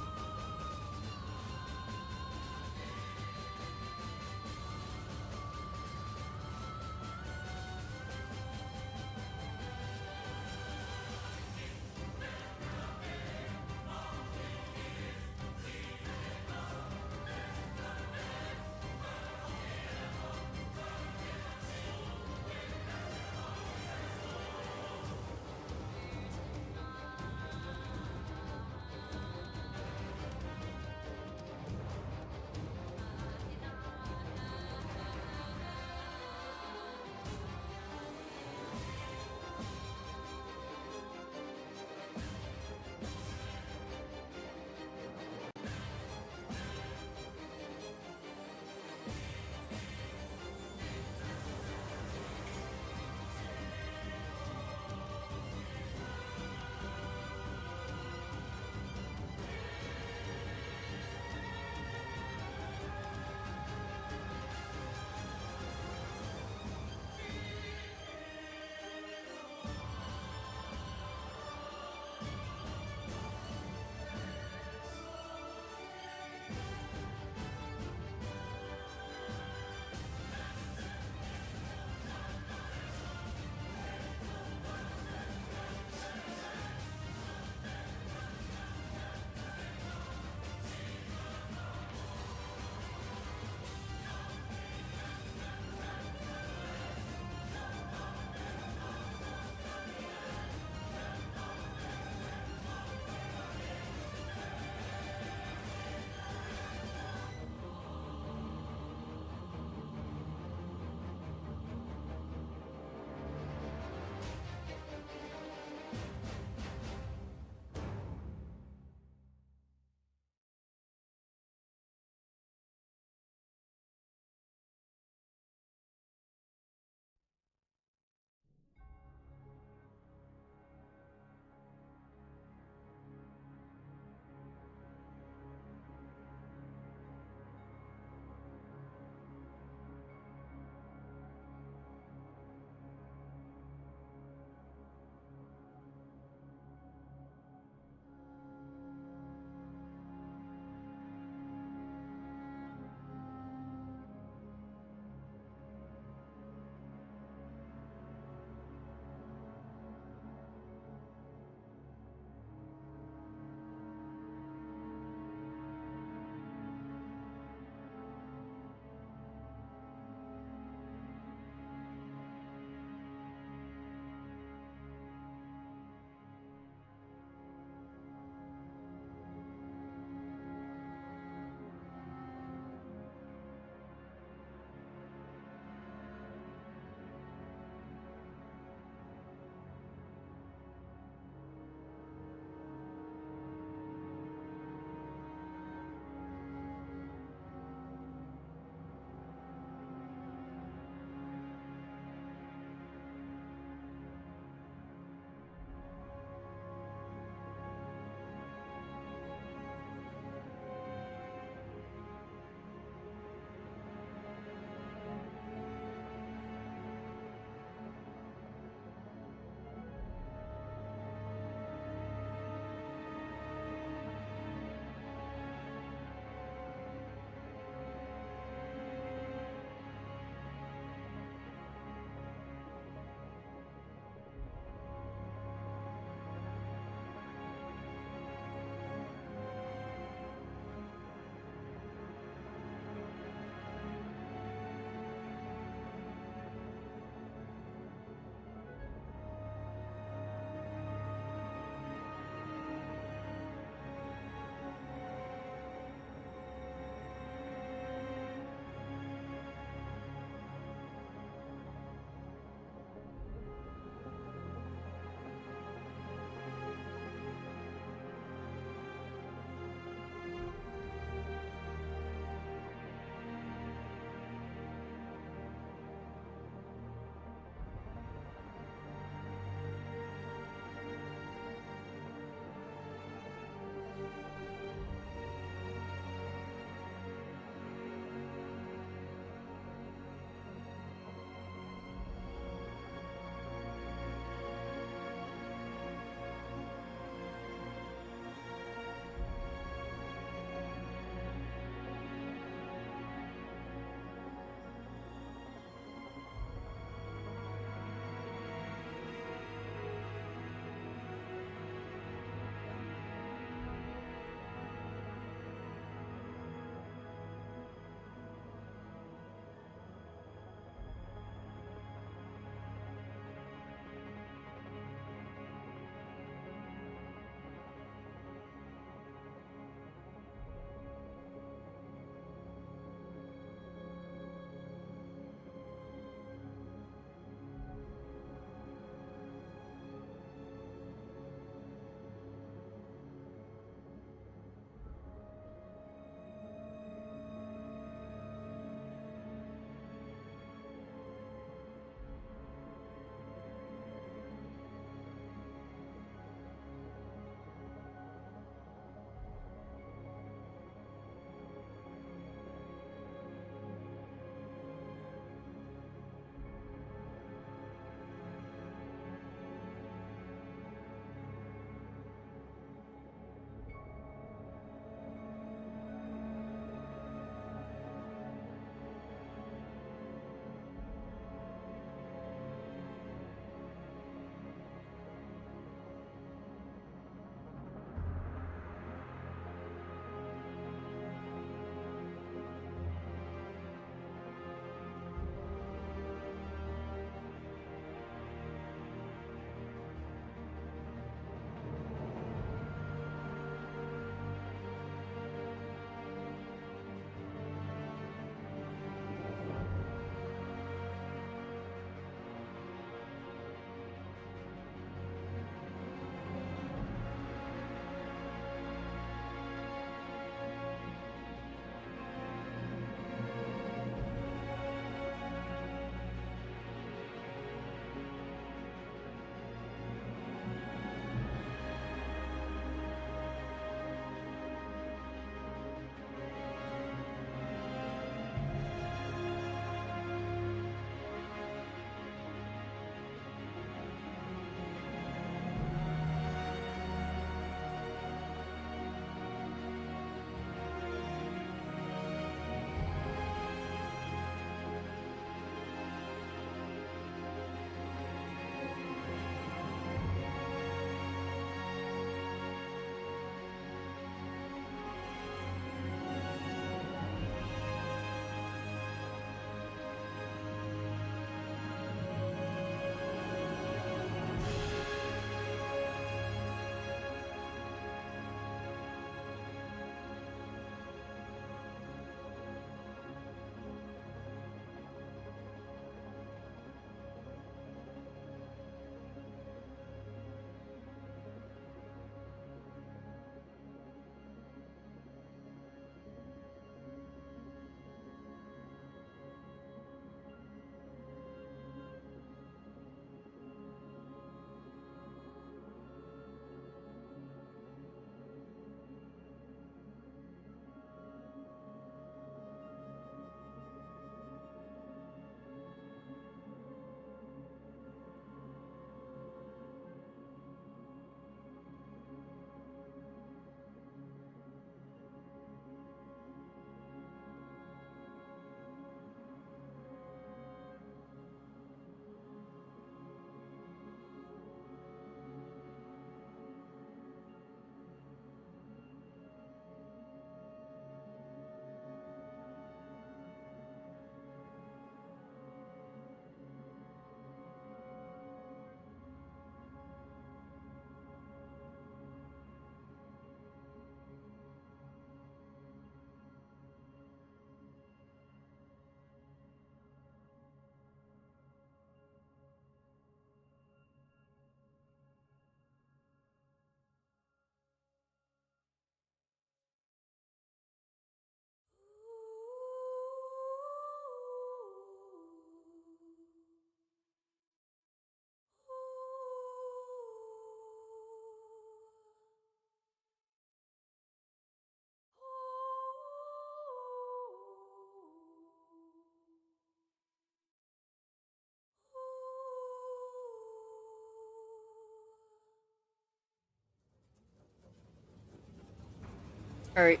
Alright,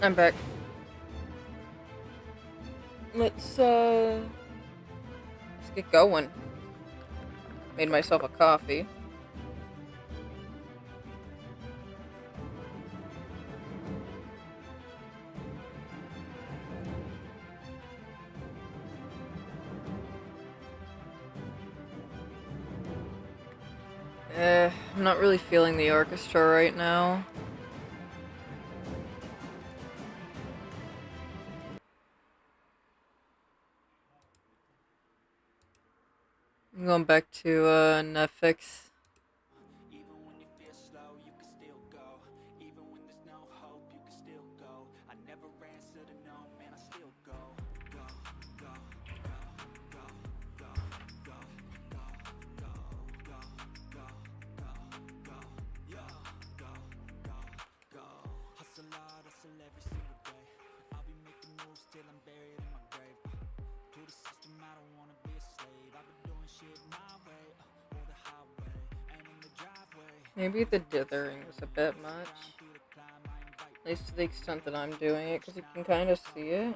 I'm back. Let's get going. Made myself a coffee. I'm not really feeling the orchestra right now. I'm going back to Netflix. Even when you feel slow, you can still go. Even when there's no hope, you can still go. I never answer to no, man, I still go. Go, go, go, go, go, go, go, go, go, go, go, go, yo, go, go, go. Hustle hard, hustle every single day. I'll be making moves till I'm buried in my grave. To the system, I don't wanna be a slave. I've been doing shit my way, or the highway, and in the driveway. Maybe the dithering was a bit much. At least to the extent that I'm doing it, because you can kind of see it.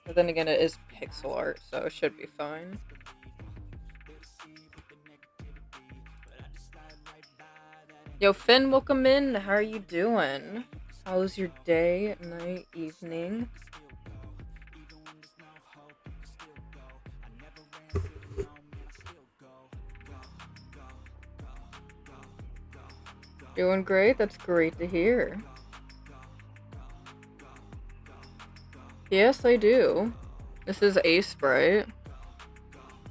But then again, it is pixel art, so it should be fine. Yo, Finn, welcome in. How are you doing? How was your day, night, evening? Doing great? That's great to hear. Yes, I do. This is Ace Bright.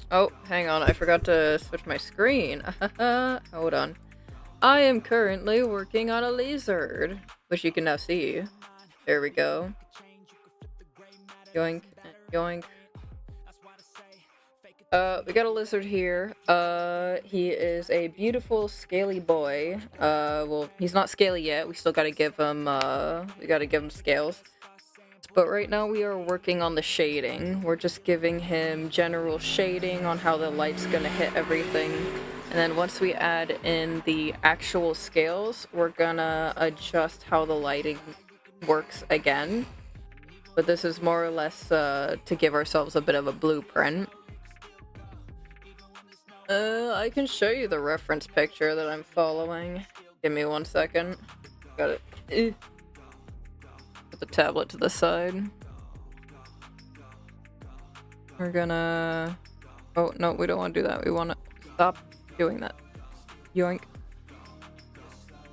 Oh, hang on. I forgot to switch my screen. Hold on. I am currently working on a lizard, which you can now see. There we go. Yoink, yoink. We got a lizard here. He is a beautiful scaly boy. Well, he's not scaly yet. We still gotta give him, scales. But right now we are working on the shading. We're just giving him general shading on how the light's gonna hit everything. And then once we add in the actual scales, we're gonna adjust how the lighting works again. But this is more or less to give ourselves a bit of a blueprint. I can show you the reference picture that I'm following. Give me 1 second. Got it. Put the tablet to the side. We're gonna... Oh, no, we don't want to do that. We want to stop doing that. Yoink.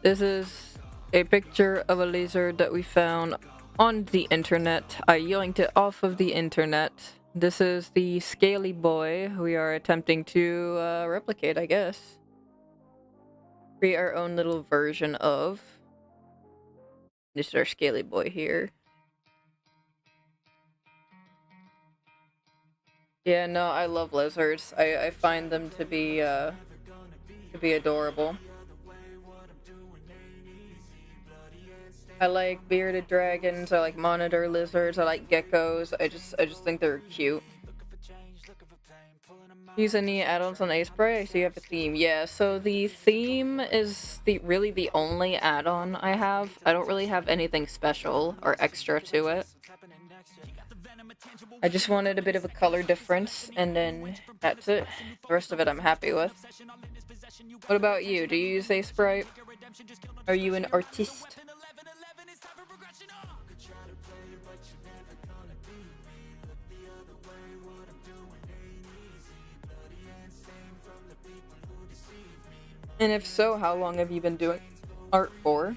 This is a picture of a lizard that we found on the internet. I yoinked it off of the internet. This is the scaly boy we are attempting to replicate, I guess. Create our own little version of. This is our scaly boy here. Yeah, no, I love lizards. I find them to be adorable. I like bearded dragons, I like monitor lizards, I like geckos. I just think they're cute. Use any add-ons on Ace Bright? I see you have a theme. Yeah, so the theme is really the only add-on I have. I don't really have anything special or extra to it. I just wanted a bit of a color difference, and then that's it. The rest of it I'm happy with. What about you? Do you use Ace Bright? Are you an artiste? And if so, how long have you been doing art for?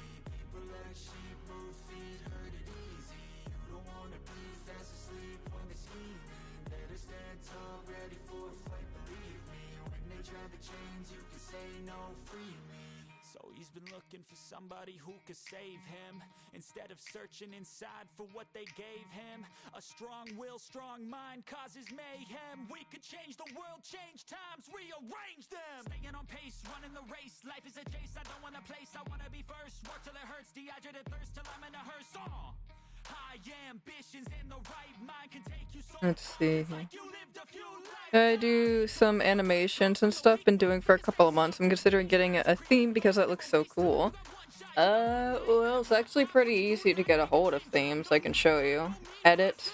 Looking for somebody who could save him instead of searching inside for what they gave him. A strong will, strong mind causes mayhem. We could change the world, change times, rearrange them. Staying on pace, running the race. Life is a chase, I don't want a place. I want to be first. Work till it hurts, dehydrated thirst till I'm in a hearse. High ambitions in the right mind can take you so Let's see. like you lived a few lives. I do some animations and stuff, been doing for a couple of months. I'm considering getting a theme because that looks so cool. Well, it's actually pretty easy to get a hold of themes. I can show you. Edit,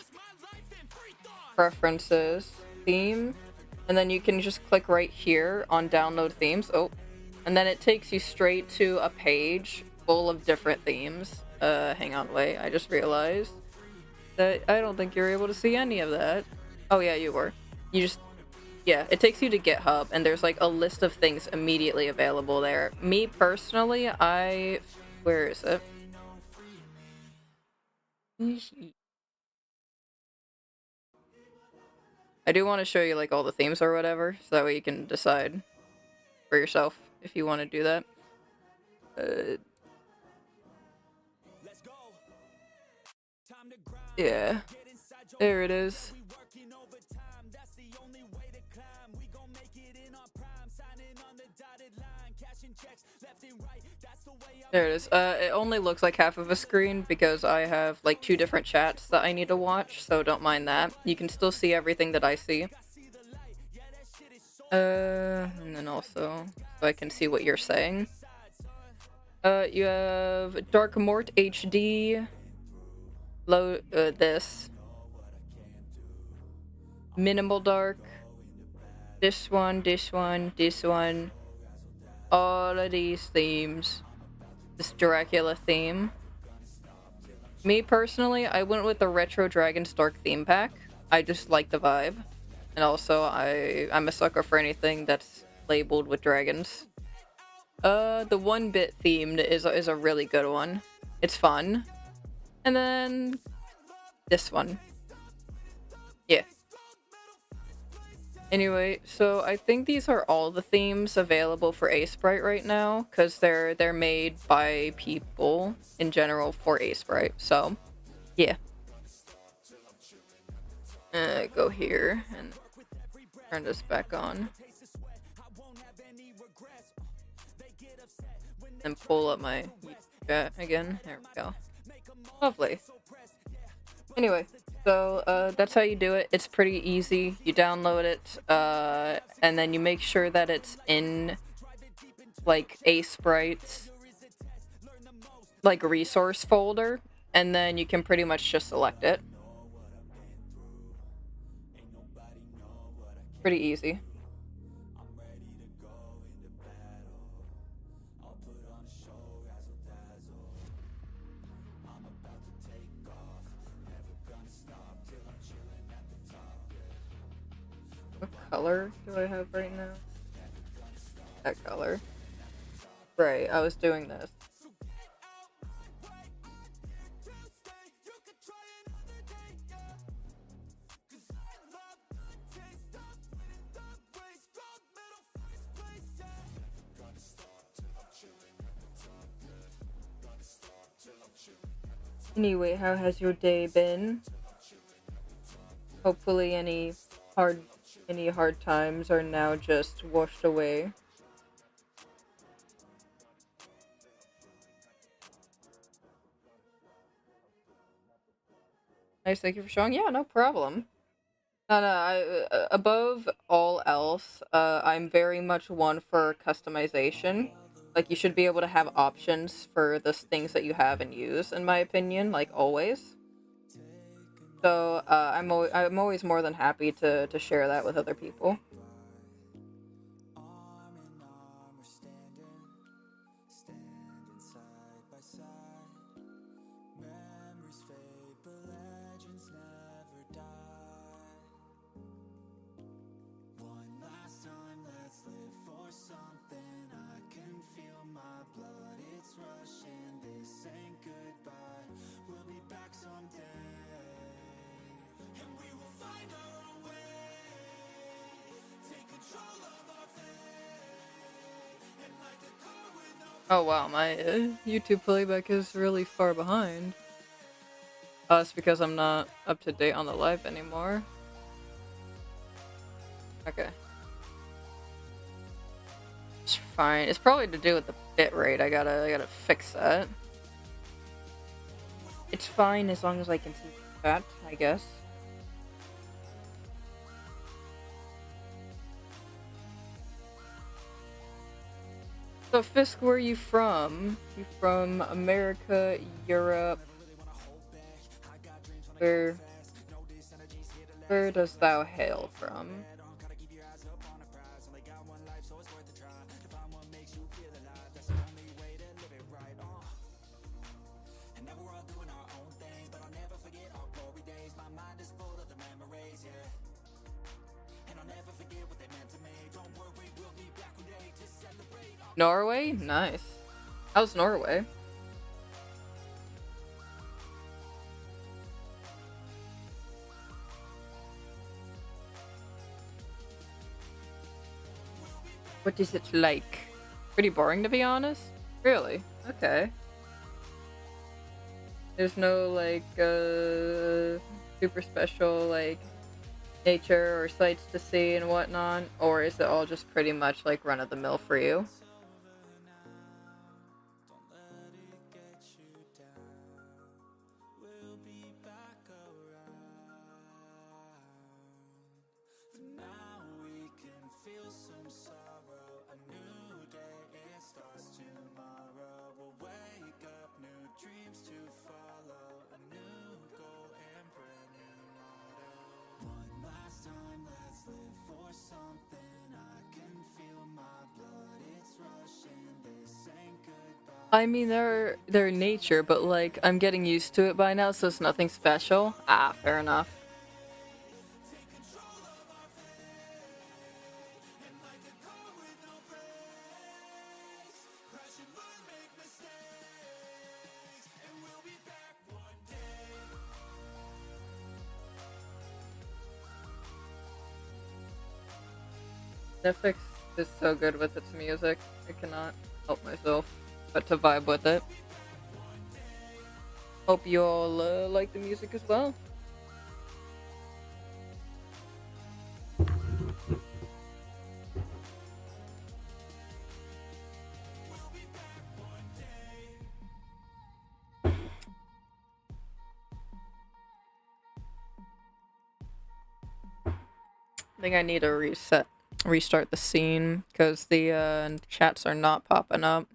preferences, theme, and then you can just click right here on download themes. Oh, and then it takes you straight to a page full of different themes. Hang on, wait, I just realized that I don't think you're able to see any of that. Oh yeah, you were. You just, yeah, it takes you to GitHub, and there's like a list of things immediately available there. Me personally, where is it? I do want to show you like all the themes or whatever, so that way you can decide for yourself if you want to do that. Yeah, there it is. There it is. It only looks like half of a screen because I have like 2 different chats that I need to watch, so don't mind that. You can still see everything that I see. And then also, so I can see what you're saying. You have Dark Mort HD, this. Minimal Dark. This one, this one, this one. All of these themes. This Dracula theme. Me personally, I went with the Retro Dragon's Dark theme pack. I just like the vibe. And also, I'm a sucker for anything that's labeled with dragons. The 1-bit themed is a really good one. It's fun. And then this one. Yeah. Anyway, so I think these are all the themes available for Aseprite right now, because they're made by people in general for Aseprite. So, yeah. Go here and turn this back on. And pull up my chat again. There we go. Lovely. Anyway, so that's how you do it. It's pretty easy. You download it, and then you make sure that it's in like Aseprite's like resource folder, and then you can pretty much just select it. Pretty easy. What color do I have right now? That color. Right, I was doing this. Anyway, how has your day been? Hopefully any hard times are now just washed away. Nice, thank you for showing. Yeah, no problem. No, above all else, I'm very much one for customization. Like, you should be able to have options for the things that you have and use, in my opinion, like, always. So, I'm always more than happy to share that with other people. Oh wow, my YouTube playback is really far behind. Oh, it's because I'm not up to date on the live anymore. Okay. It's fine. It's probably to do with the bitrate. I gotta fix that. It's fine as long as I can see that, I guess. So Fisk, where are you from? You from America, Europe? Where does thou hail from? Norway? Nice. How's Norway? What is it like? Pretty boring, to be honest. Really? Okay. There's no, like, super special, like, nature or sights to see and whatnot? Or is it all just pretty much, like, run-of-the-mill for you? I mean, they're nature, but like I'm getting used to it by now, so it's nothing special. Ah, fair enough. Netflix is so good with its music. I cannot help myself but to vibe with it. Hope you all like the music as well. I think I need to restart the scene because the chats are not popping up.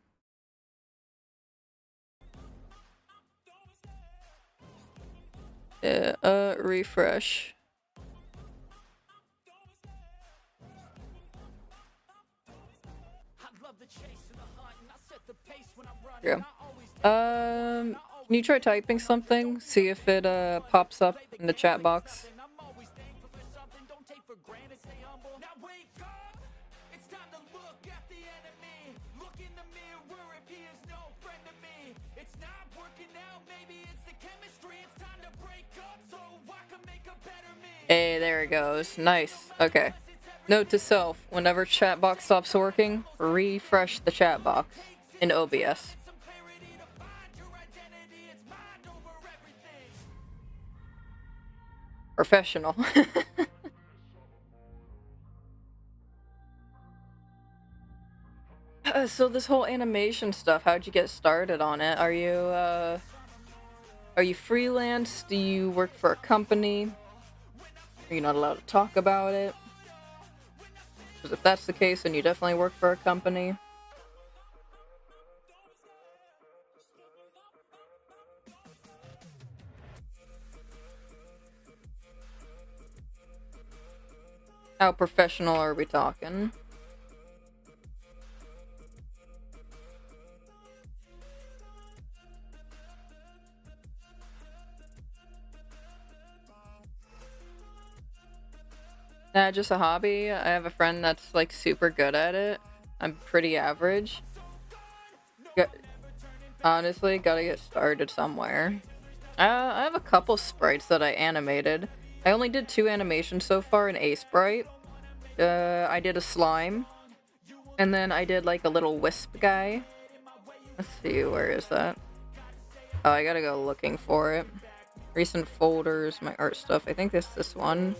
Yeah, refresh. Yeah. Can you try typing something? See if it pops up in the chat box. Hey, there it goes. Nice. Okay. Note to self, whenever chat box stops working, refresh the chat box in OBS. Professional. So this whole animation stuff, how'd you get started on it? Are you freelance? Do you work for a company? Are you not allowed to talk about it? Because if that's the case, then you definitely work for a company. How professional are we talking? Just a hobby. I have a friend that's like super good at it. I'm pretty average. Honestly, gotta get started somewhere. I have a couple sprites that I animated. I only did 2 animations so far in A-Sprite. I did a slime. And then I did like a little wisp guy. Let's see, where is that? Oh, I gotta go looking for it. Recent folders, my art stuff. I think it's this one.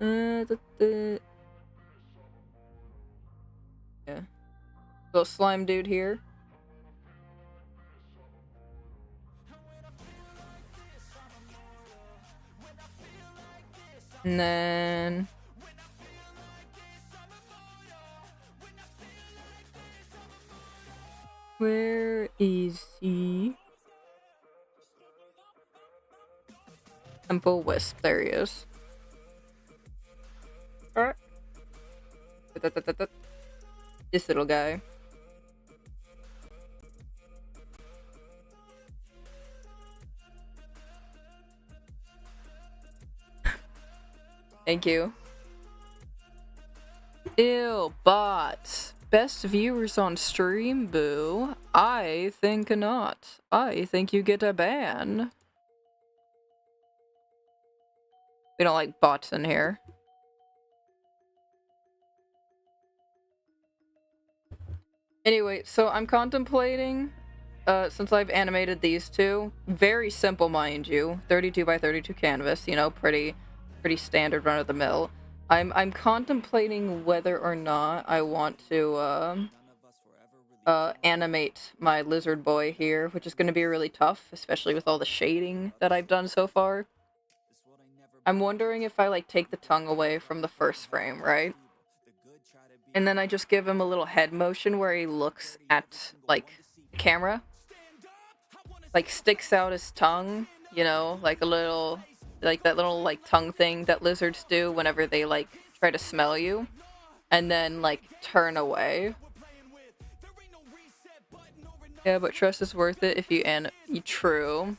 Yeah. Little slime dude here. And then Where is he? Temple Wisp. There he is. Alright. This little guy. Thank you. Ew, bots. Best viewers on stream, boo. I think not. I think you get a ban. We don't like bots in here. Anyway, so I'm contemplating, since I've animated these two, very simple, mind you, 32 by 32 canvas, you know, pretty standard run-of-the-mill. I'm contemplating whether or not I want to, animate my lizard boy here, which is going to be really tough, especially with all the shading that I've done so far. I'm wondering if I, like, take the tongue away from the first frame, right? And then I just give him a little head motion where he looks at, like, the camera. Like, sticks out his tongue, you know, like a little, like that little, like, tongue thing that lizards do whenever they, like, try to smell you. And then, like, turn away. Yeah, but trust is worth it if you true.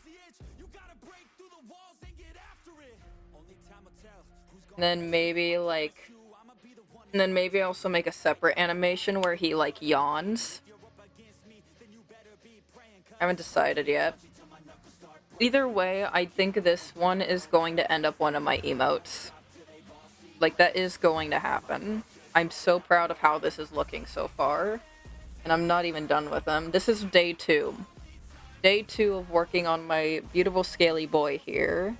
And then maybe, like... And then maybe also make a separate animation where he, like, yawns. I haven't decided yet. Either way, I think this one is going to end up one of my emotes. Like, that is going to happen. I'm so proud of how this is looking so far. And I'm not even done with them. This is day 2. Day 2 of working on my beautiful scaly boy here.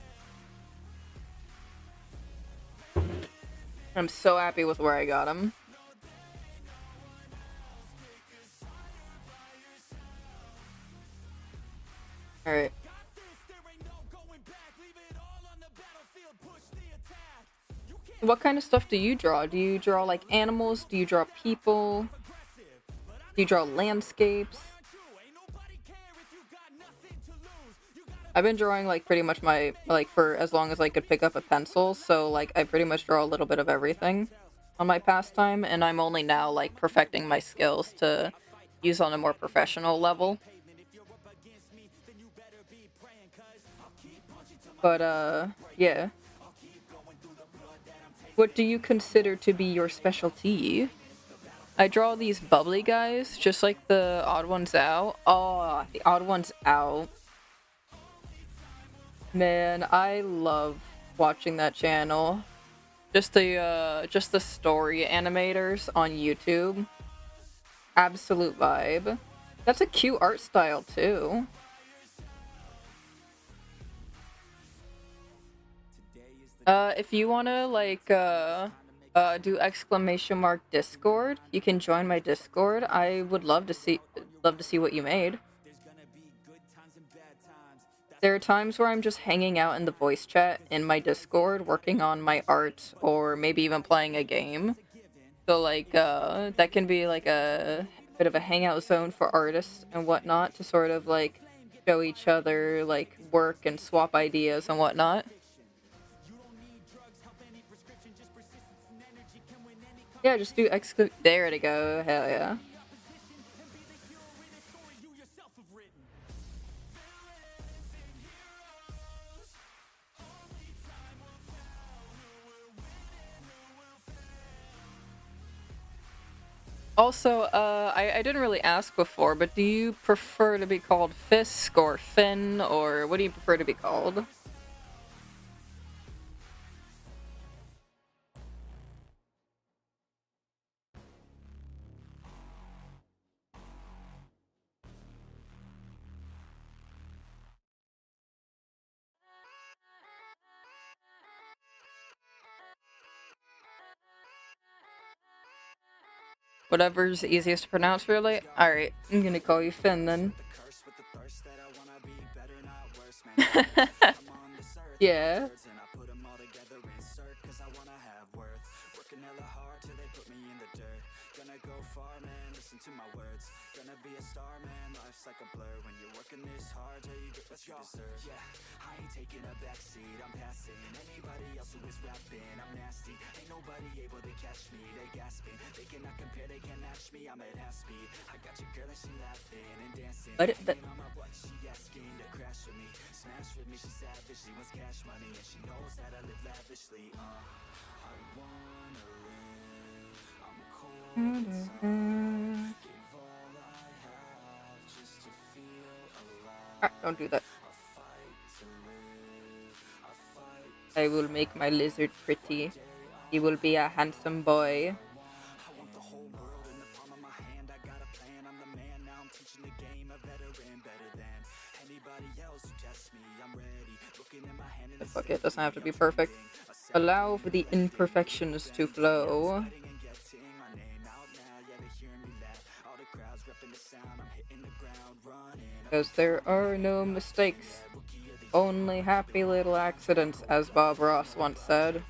I'm so happy with where I got him. Alright. What kind of stuff do you draw? Do you draw, like, animals? Do you draw people? Do you draw landscapes? I've been drawing, like, pretty much my, like, for as long as I could pick up a pencil, so, like, I pretty much draw a little bit of everything on my pastime, and I'm only now, like, perfecting my skills to use on a more professional level. But, yeah. What do you consider to be your specialty? I draw these bubbly guys, just like the Odd Ones Out. Oh, the Odd Ones Out. Man, I love watching that channel. Just the story animators on YouTube. Absolute vibe. That's a cute art style, too. If you wanna, like, do ! Discord, you can join my Discord. I would love to see what you made. There are times where I'm just hanging out in the voice chat in my Discord, working on my art, or maybe even playing a game. So, like, that can be, like, a bit of a hangout zone for artists and whatnot to sort of, like, show each other, like, work and swap ideas and whatnot. Yeah, just do there to go. Hell yeah. Also, I didn't really ask before, but do you prefer to be called Fisk or Finn, or what do you prefer to be called? Whatever's easiest to pronounce, really? Alright, I'm gonna call you Finn, then. Yeah. go far, man, listen to my words. Gonna be a star, man, life's like a blur. When you're working this hard, yeah, you get what you deserve. Yeah, I ain't taking a backseat, I'm passing anybody else who is rapping. I'm nasty, ain't nobody able to catch me. They gasping, they cannot compare, they can't match me. I'm at half speed, I got your girl and she laughing and dancing. But On my butt, she asking to crash with me, smash with me, she savage, she wants cash money, and she knows that I live lavishly. I wanna live, I'm cold inside. Give all I have just to feel alive. Don't do that. I fight to live, I fight. I will make my lizard pretty. He will be a handsome boy. I want the whole world in the palm of my hand. I got a plan, I'm the man. Now I'm teaching the game, a veteran, better than anybody else who tests me. I'm ready, looking in my hand and Fuck it, doesn't have to be perfect. Allow for the imperfections to flow. Because there are no mistakes, only happy little accidents, as Bob Ross once said.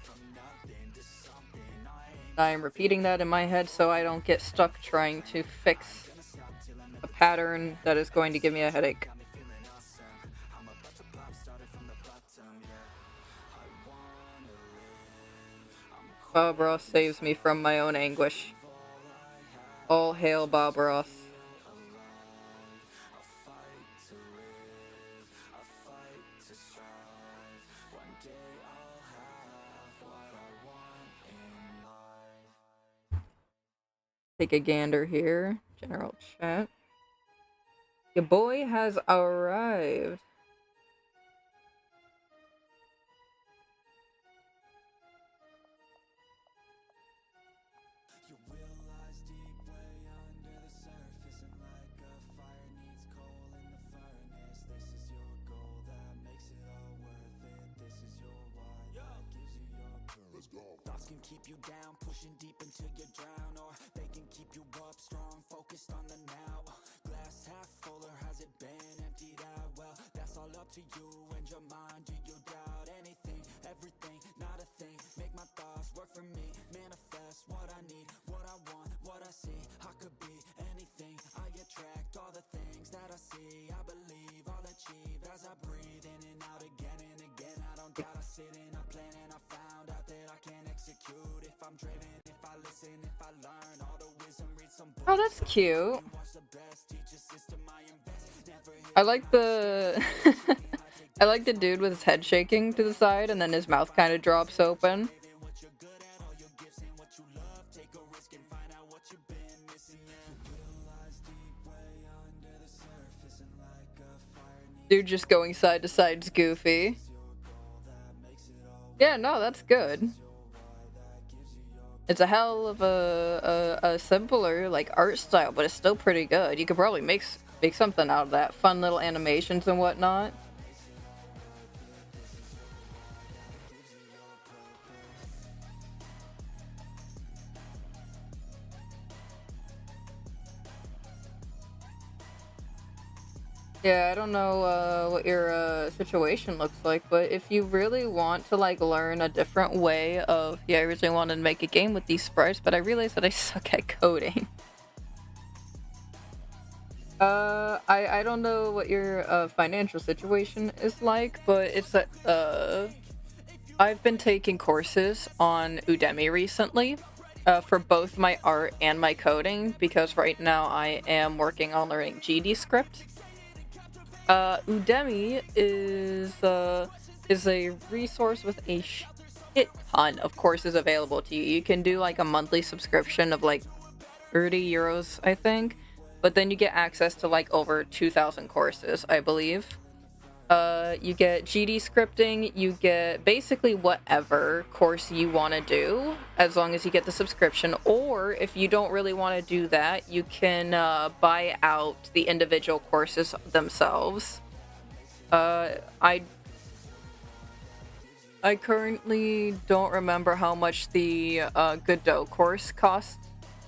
I am repeating that in my head so I don't get stuck trying to fix a pattern that is going to give me a headache. Bob Ross saves me from my own anguish. All hail Bob Ross. Take a gander here. General chat. Your boy has arrived. Your will lies deep way under the surface, and like a fire needs coal in the furnace. This is your goal that makes it all worth it. This is your why that gives you your purpose. Let's go. Thoughts can keep you down, pushing deep until you drown, or they can keep you up strong, focused on the now. Glass half full, or has it been emptied out? Well, that's all up to you and your mind. Do you doubt anything, everything, not a thing? Make my thoughts work for me, manifest what I need, what I want, what I see. I could be anything, I attract all the things that I see. I believe I'll achieve as I breathe in and out again and again. I don't doubt, I sit in a plan and I found out that I can execute. If I'm driven, if I listen, if I learn all the wisdom, read some books. Oh, that's cute. Watch the best, teach a system, I invest. Never hit I like the I like the dude with his head shaking to the side and then his mouth kind of drops open. what you're good at, all your gifts and what you love. Take a risk and find out what you've been missing. Your will lies deep way under the surface, and like a fire needs Dude just going side to side is goofy. your goal that makes it all Yeah, no, that's good. your why that gives you your It's a hell of a simpler like art style, but it's still pretty good. You could probably make something out of that. Fun little animations and whatnot. Yeah, I don't know what your situation looks like, but if you really want to like learn a different way of, yeah, I originally wanted to make a game with these sprites, but I realized that I suck at coding. I don't know what your financial situation is like, but it's that I've been taking courses on Udemy recently for both my art and my coding, because right now I am working on learning GDScript. Udemy is a resource with a shit ton of courses available to you. You can do like a monthly subscription of like 30 euros, I think, but then you get access to like over 2,000 courses, I believe. You get GD scripting, you get basically whatever course you want to do, as long as you get the subscription. Or if you don't really want to do that, you can buy out the individual courses themselves. I currently don't remember how much the Godot course costs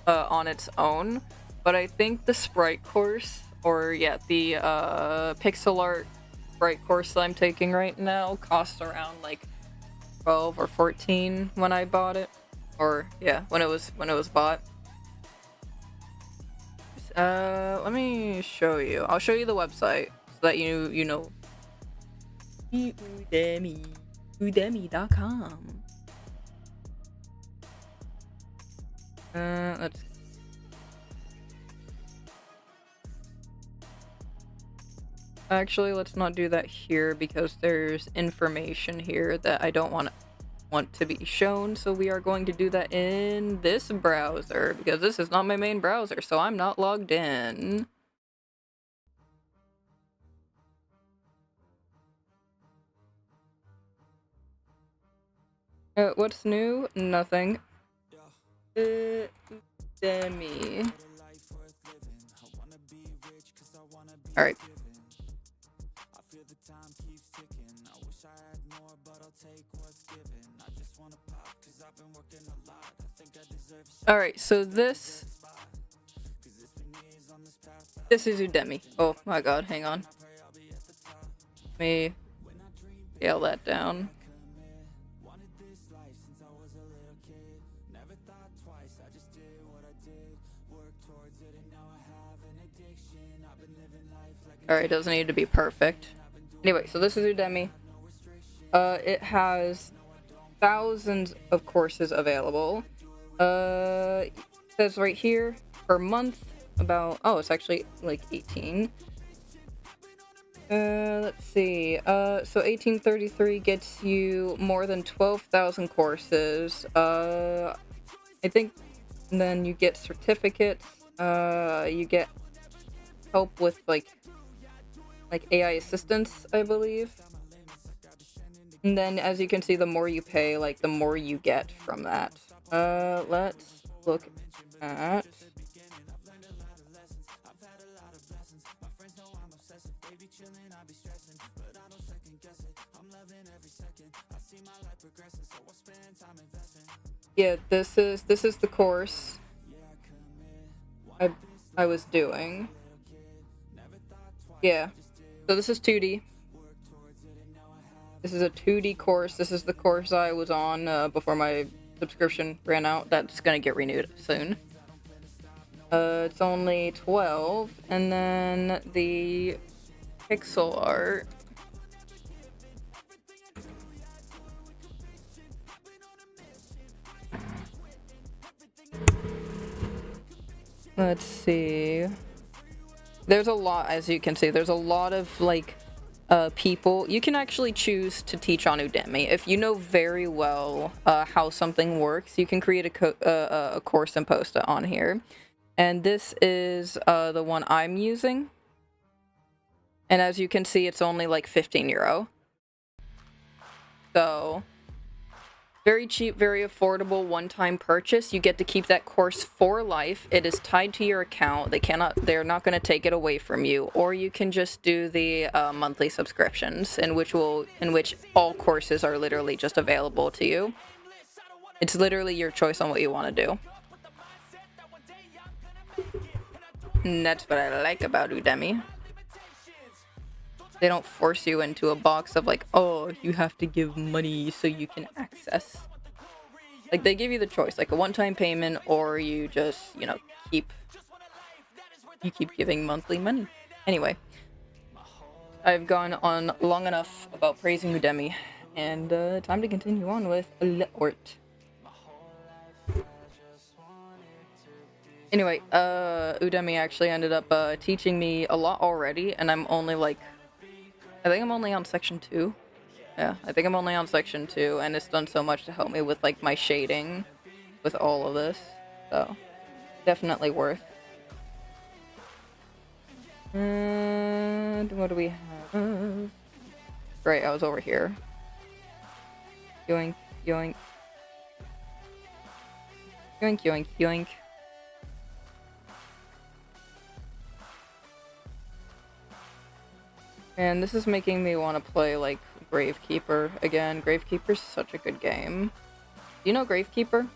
on its own, but I think the Sprite course, or yeah, the pixel art Sprite course that I'm taking right now costs around like 12 or 14 when I bought it, or yeah, when it was bought. Let me show you. I'll show you the website so that you know. Udemy. Udemy.com. Let's. Actually, let's not do that here because there's information here that I don't want to be shown. So we are going to do that in this browser because this is not my main browser, so I'm not logged in. What's new? Nothing. Udemy. Alright. Alright, so this is Udemy. Oh my god, hang on. Let me scale that down. Alright, doesn't need to be perfect. Anyway, so this is Udemy. It has thousands of courses available. It says right here, per month, about, oh, it's actually like 18. Let's see. So 1833 gets you more than 12,000 courses. I think then you get certificates. You get help with like AI assistance, I believe. And then as you can see, the more you pay, like the more you get from that. Let's look at yeah, this is the course I was doing. Yeah. So this is 2D. This is a 2D course. This is the course I was on before my subscription ran out. That's gonna get renewed soon. It's only 12, and then the pixel art. Let's see. There's a lot, as you can see, there's a lot of like people. You can actually choose to teach on Udemy. If you know very well how something works, you can create a course and post it on here. And this is the one I'm using. And as you can see, it's only like 15 euro. So very cheap, very affordable one-time purchase. You get to keep that course for life. It is tied to your account. They're not going to take it away from you. Or you can just do the monthly subscriptions, in which all courses are literally just available to you. It's literally your choice on what you want to do. And that's what I like about Udemy. They don't force you into a box of like, oh, you have to give money so you can access. Like, they give you the choice, like a one-time payment, or you just, keep giving monthly money. Anyway, I've gone on long enough about praising Udemy, and time to continue on with Lort. Anyway, Udemy actually ended up teaching me a lot already, and I'm only like, I think I'm only on section 2. Yeah, I think I'm only on section 2, and it's done so much to help me with like my shading with all of this. So, definitely worth. And what do we have? Right, I was over here. Yoink, yoink. Yoink, yoink, yoink. And this is making me want to play, like, Gravekeeper again. Gravekeeper's such a good game. Do you know Gravekeeper?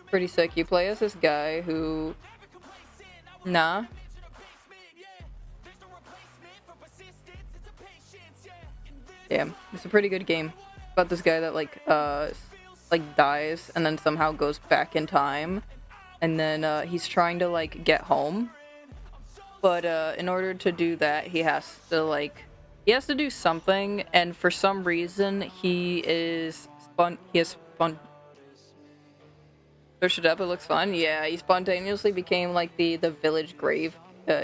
Pretty sick. You play as this guy who... Nah. Damn. It's a pretty good game. About this guy that, like, like dies and then somehow goes back in time, and then he's trying to like get home, but in order to do that he has to do something, and for some reason he has search it up, it looks fun. Yeah, he spontaneously became like the village grave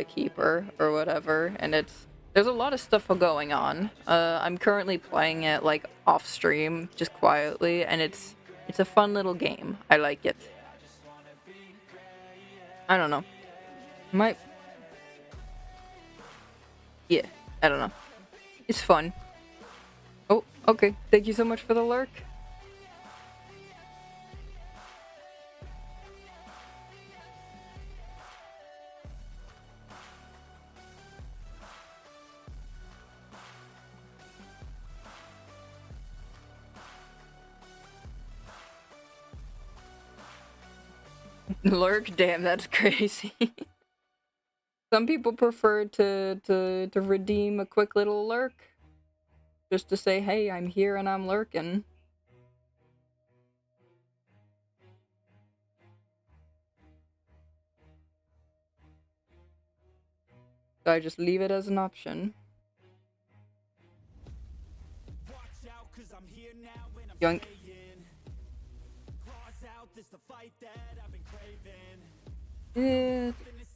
keeper or whatever, and there's a lot of stuff going on. I'm currently playing it like off stream, just quietly, and it's a fun little game. I like it. I don't know. Yeah, I don't know. It's fun. Oh, okay. Thank you so much for the lurk. Lurk? Damn, that's crazy. Some people prefer to redeem a quick little lurk. Just to say, hey, I'm here and I'm lurking. So I just leave it as an option. Yoink.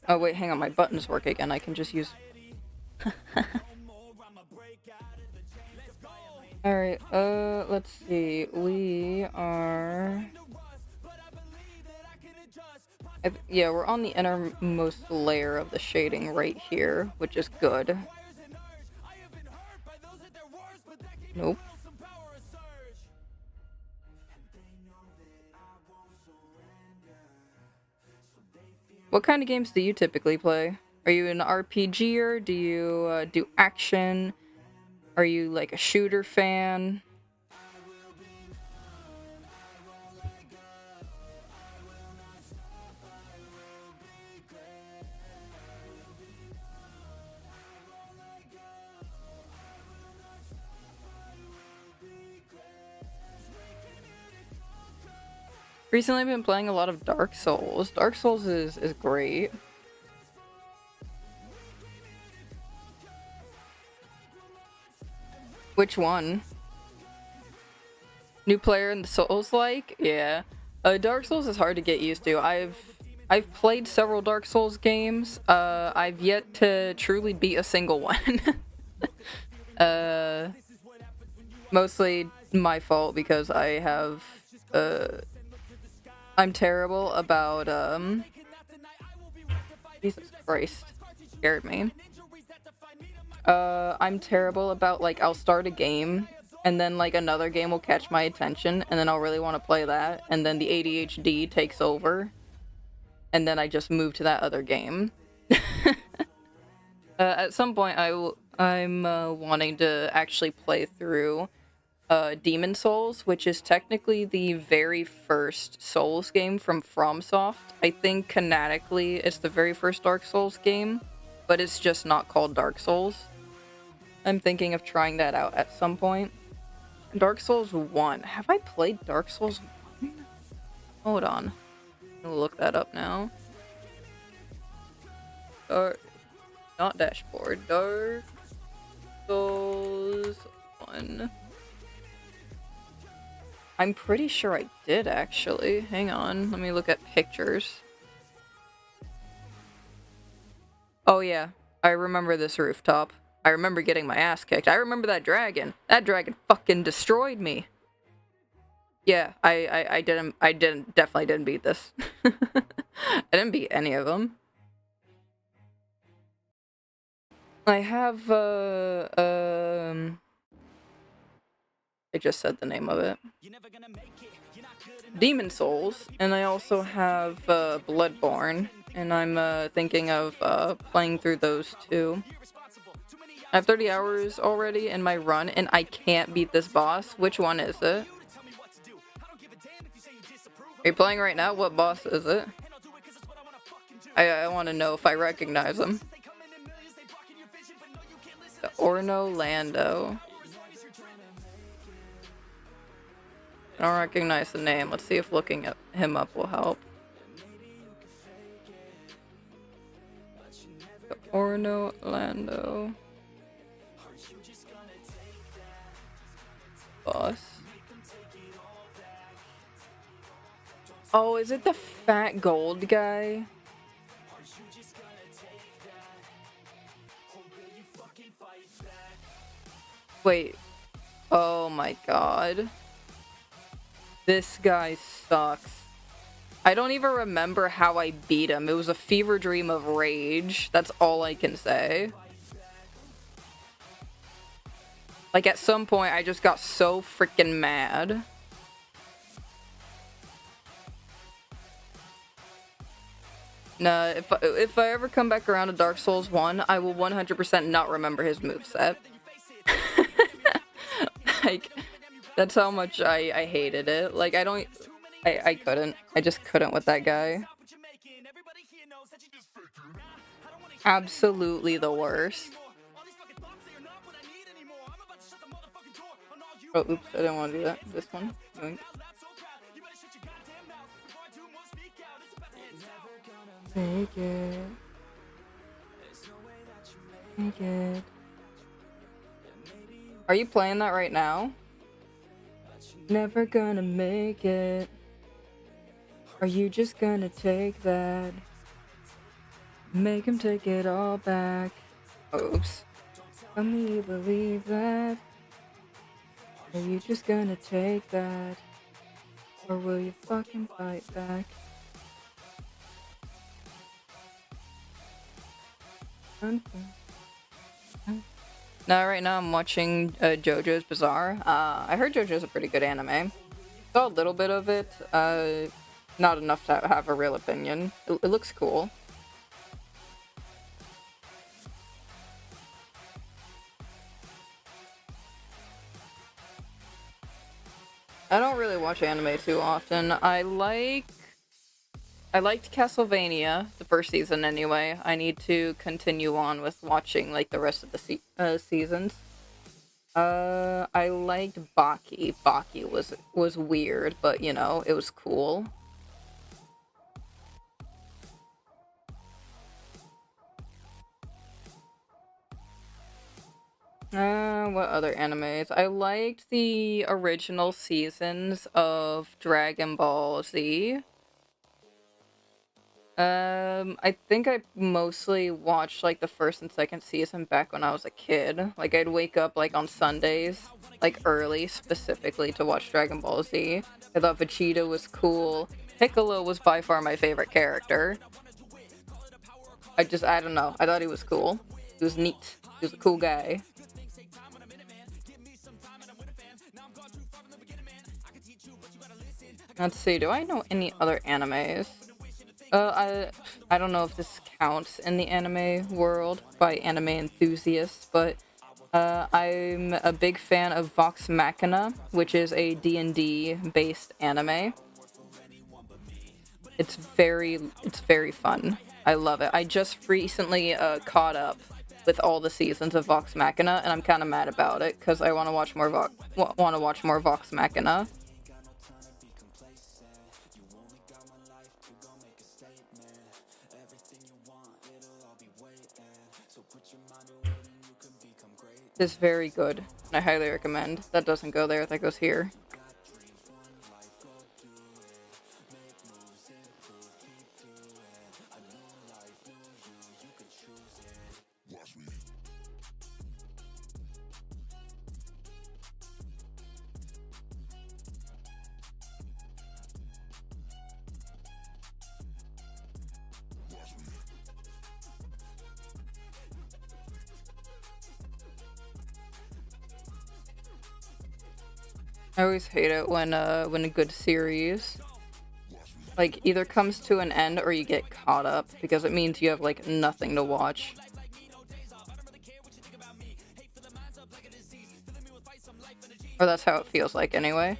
Oh wait, hang on, my buttons work again. I can just use... Alright, let's see. We are... yeah, we're on the innermost layer of the shading right here, which is good. Nope. What kind of games do you typically play? Are you an RPGer? Do you do action? Are you like a shooter fan? Recently I've been playing a lot of Dark Souls. Dark Souls is great. Which one? New player in the Souls-like? Yeah. Dark Souls is hard to get used to. I've played several Dark Souls games. I've yet to truly beat a single one. Mostly my fault because I have I'm terrible about Jesus Christ, scared me. I'm terrible about, like, I'll start a game and then like another game will catch my attention and then I'll really want to play that, and then the ADHD takes over and then I just move to that other game. At some point I'm wanting to actually play through Demon Souls, which is technically the very first Souls game from FromSoft. I think canonically it's the very first Dark Souls game, but it's just not called Dark Souls. I'm thinking of trying that out at some point. Dark Souls 1. Have I played Dark Souls 1? Hold on. I'm gonna look that up now. Not dashboard. Dark Souls 1. I'm pretty sure I did, actually. Hang on, let me look at pictures. Oh yeah, I remember this rooftop. I remember getting my ass kicked. I remember that dragon. That dragon fucking destroyed me. Yeah, I definitely didn't beat this. I didn't beat any of them. I have, I just said the name of it. Demon Souls, and I also have Bloodborne, and I'm thinking of playing through those two. I have 30 hours already in my run, and I can't beat this boss. Which one is it? Are you playing right now? What boss is it? I want to know if I recognize him. The Orno Lando. I don't recognize the name. Let's see if looking at him up will help. Orno Lando. Boss. Oh, is it the fat gold guy? Wait. Oh my god. This guy sucks. I don't even remember how I beat him. It was a fever dream of rage. That's all I can say. Like, at some point, I just got so freaking mad. Nah, if I ever come back around to Dark Souls 1, I will 100% not remember his moveset. Like, that's how much I hated it. Like, I couldn't. I just couldn't with that guy. Absolutely the worst. Oh, oops, I didn't want to do that. This one. Yoink. Take it. Take it. Are you playing that right now? Never gonna make it. Are you just gonna take that? Make him take it all back. Oops. Tell me you believe that. Are you just gonna take that? Or will you fucking fight back? Now, right now I'm watching JoJo's Bizarre. I heard JoJo's a pretty good anime. Saw a little bit of it. Not enough to have a real opinion. It looks cool. I don't really watch anime too often. I liked Castlevania, the first season anyway. I need to continue on with watching like the rest of the seasons. I liked Baki. Baki was weird, but you know, it was cool. What other animes? I liked the original seasons of Dragon Ball Z. I think I mostly watched like the first and second season back when I was a kid. Like I'd wake up like on Sundays, like early specifically to watch Dragon Ball Z. I thought Vegeta was cool. Piccolo was by far my favorite character. I don't know. I thought he was cool. He was neat. He was a cool guy. Let's see, do I know any other animes? I don't know if this counts in the anime world by anime enthusiasts, but I'm a big fan of Vox Machina, which is a D&D based anime. It's very fun. I love it. I just recently caught up with all the seasons of Vox Machina, and I'm kind of mad about it because I want to watch more Vox Machina. It's very good, and I highly recommend. That doesn't go there, that goes here. I always hate it when a good series like either comes to an end or you get caught up, because it means you have like nothing to watch. Or that's how it feels like anyway.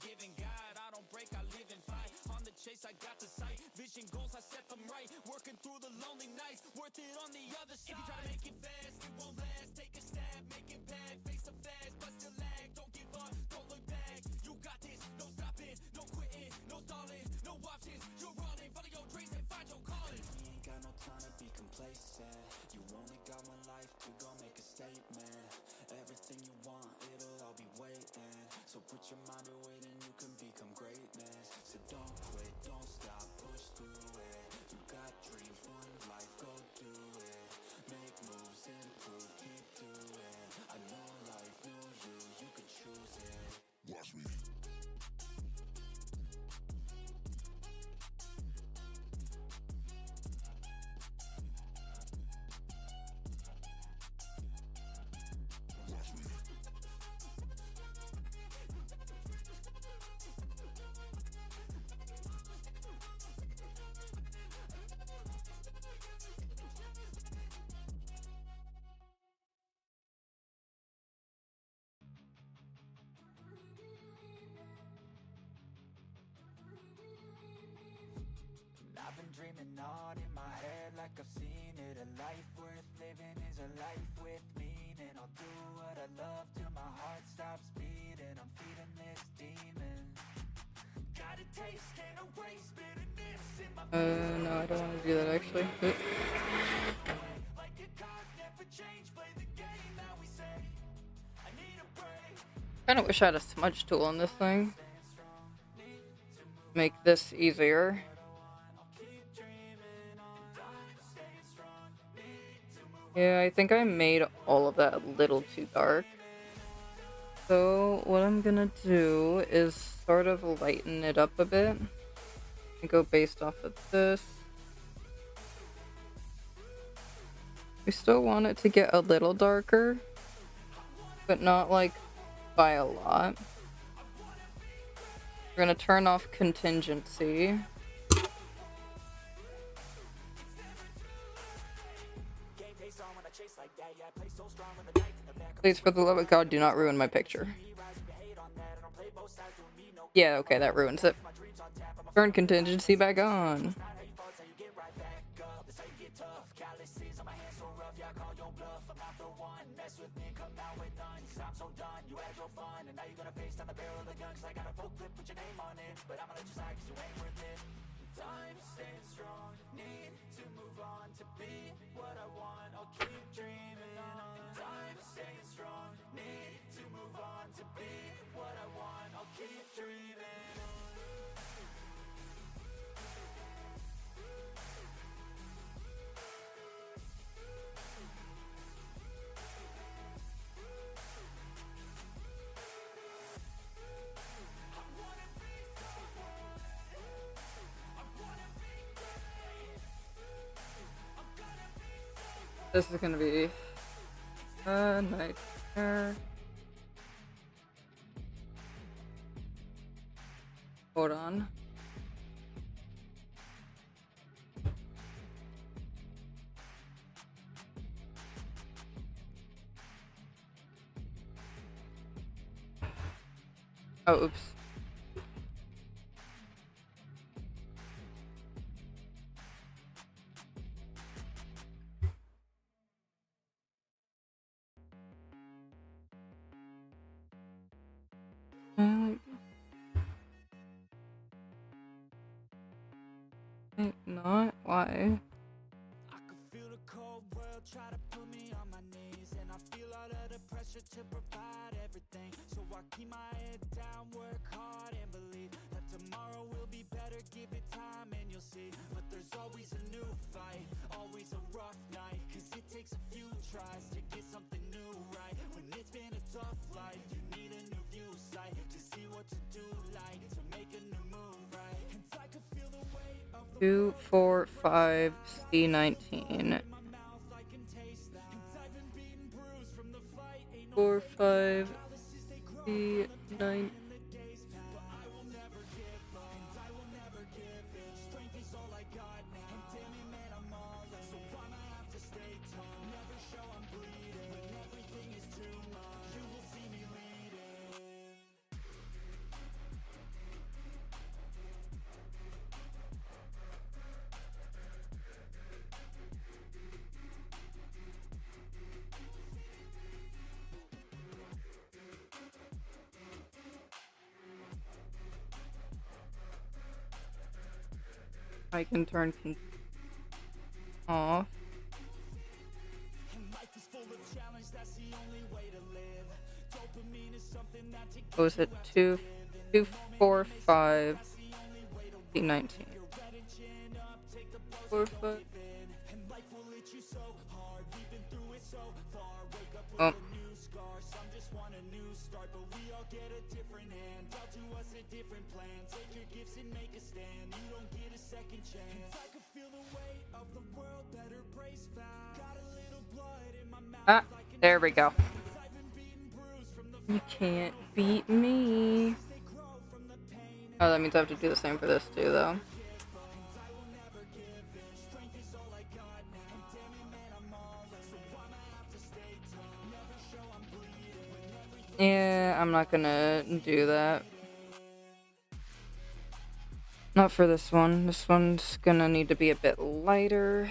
forgiven God, I don't break, I live and fight. On the chase, I got the sight. Vision goals, I set them right. Working through the lonely nights, worth it on the other side. If you try to make it fast, it won't last. Take a stab, make it bad. Face the fast, but still lag. Don't give up, don't look back. You got this, no stopping, no quitting, no stalling, no options. You're running, follow your dreams and find your calling. You ain't got no time to be complacent. You only got one life to go make a statement. Everything you want, it'll all be waiting. So put your mind to it and you can become greatness. So don't quit, don't stop, push through it. You got dreams, one life, go do it. Make moves, improve, keep doing. I know life, know you can choose it. Watch me. I've been dreaming on in my head like I've seen it. A life worth living is a life with meaning. I'll do what I love till my heart stops beating. I'm feeding this demon. Got a taste, can't erase bitterness in my No, I don't want to do that actually. like a card, never change. Play the game that we say. I need a break. Kinda wish I had a smudge tool on this thing. Make this easier. Yeah, I think I made all of that a little too dark. So what I'm gonna do is sort of lighten it up a bit and go based off of this. We still want it to get a little darker, but not like by a lot. We're gonna turn off contingency. Please, for the love of God, do not ruin my picture. Yeah, okay, that ruins it. Turn contingency back on. This is gonna be a nightmare. Hold on. Oh, oops. Not why. I can feel the cold world try to put me on my knees, and I feel all of the pressure to provide everything. So I keep my head down, work hard, and believe that tomorrow will be better. Give it time and you'll see. But there's always a new fight, always a rough night, cause it takes a few tries to get something new right. When it's been a tough life, you need a new view sight to see what to do, like to make a new move, right? And I can feel the weight of the 2, 4, 5, C19. 4, 5, C19. I can turn off. What was it? 245 19. 4, 5. Oh. Ah, there we go. You can't beat me. Oh, that means I have to do the same for this too, though. Yeah, I'm not gonna do that. Not for this one. This one's gonna need to be a bit lighter.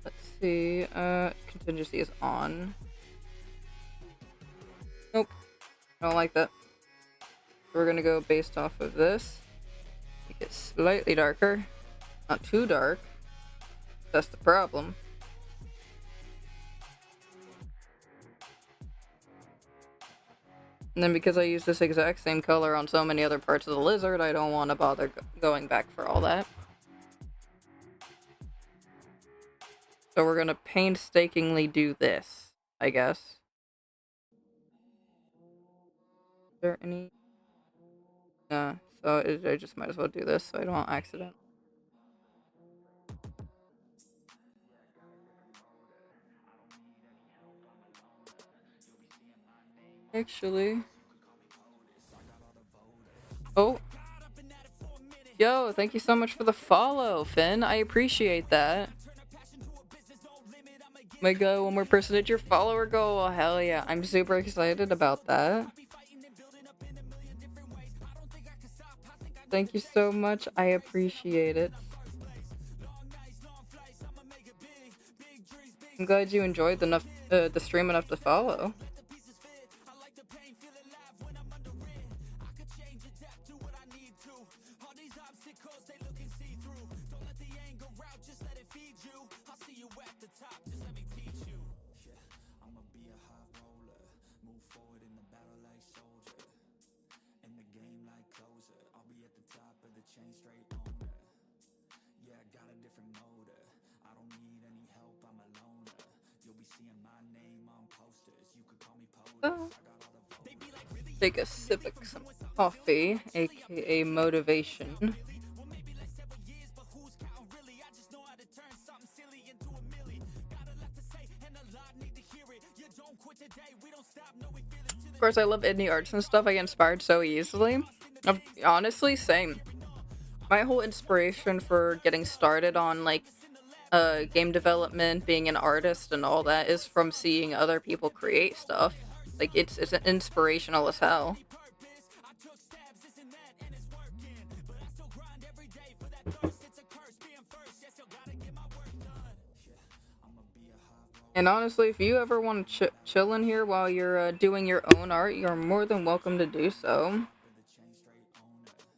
Let's see. Contingency is on. Nope. I don't like that. We're gonna go based off of this. Make it slightly darker. Not too dark. That's the problem. And then because I use this exact same color on so many other parts of the lizard, I don't want to bother going back for all that. So we're gonna painstakingly do this, I guess. Is there any? Yeah, so I just might as well do this so I don't accident. Actually. Oh. Yo, thank you so much for the follow, Finn. I appreciate that. My God, one more person hit your follower goal. Oh, hell yeah. I'm super excited about that. Thank you so much. I appreciate it. I'm glad you enjoyed the stream enough to follow. Take a sip of some coffee, aka motivation. Of course, I love indie arts and stuff. I get inspired so easily. Honestly, same. My whole inspiration for getting started on like game development, being an artist, and all that is from seeing other people create stuff. Like it's inspirational as hell. And honestly, if you ever want to chill in here while you're doing your own art, you're more than welcome to do so.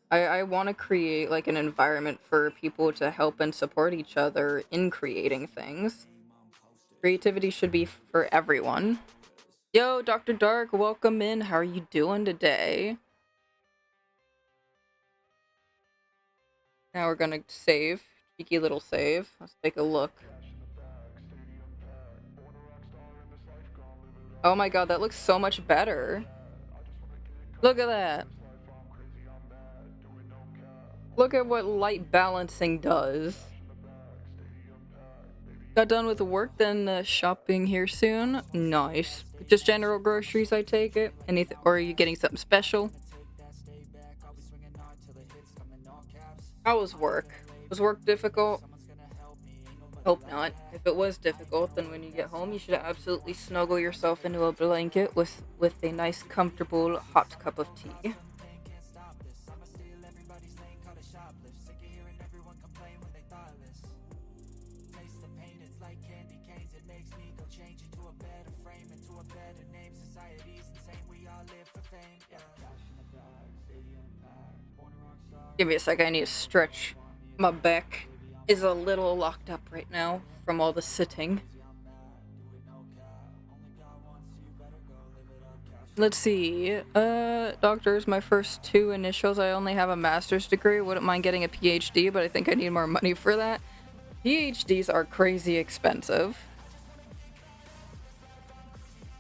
I want to create like an environment for people to help and support each other in creating things. Creativity should be for everyone. Yo, Dr. Dark, welcome in. How are you doing today? Now we're gonna save. Cheeky little save. Let's take a look. Oh my God, that looks so much better. Look at that. Look at what light balancing does. Got done with the work, then shopping here soon. Nice. Just general groceries, I take it. Anything, or are you getting something special? How was work? Was work difficult? Hope not. If it was difficult, then when you get home, you should absolutely snuggle yourself into a blanket with a nice, comfortable, hot cup of tea. Give me a sec, I need to stretch. My back is a little locked up right now from all the sitting. Let's see. Doctor is my first two initials. I only have a master's degree. Wouldn't mind getting a PhD, but I think I need more money for that. PhDs are crazy expensive.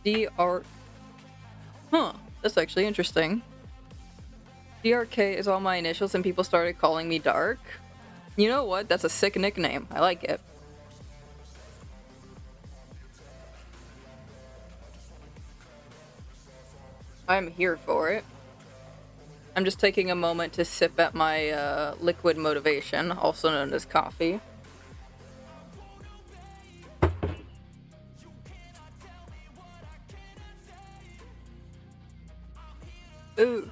DR... Huh. That's actually interesting. DRK is all my initials and people started calling me Dark. You know what? That's a sick nickname. I like it. I'm here for it. I'm just taking a moment to sip at my liquid motivation, also known as coffee. Ooh.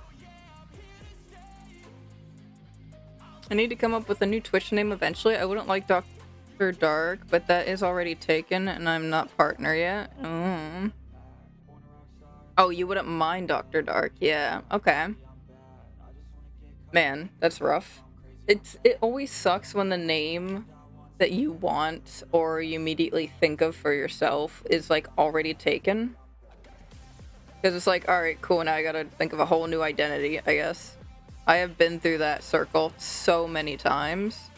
I need to come up with a new Twitch name eventually. I wouldn't like Dr. Dark, but that is already taken and I'm not partner yet. Oh, you wouldn't mind Dr. Dark. Yeah, okay. Man, that's rough. It always sucks when the name that you want or you immediately think of for yourself is like already taken. Because it's like, alright, cool, now I gotta think of a whole new identity, I guess. I have been through that circle so many times.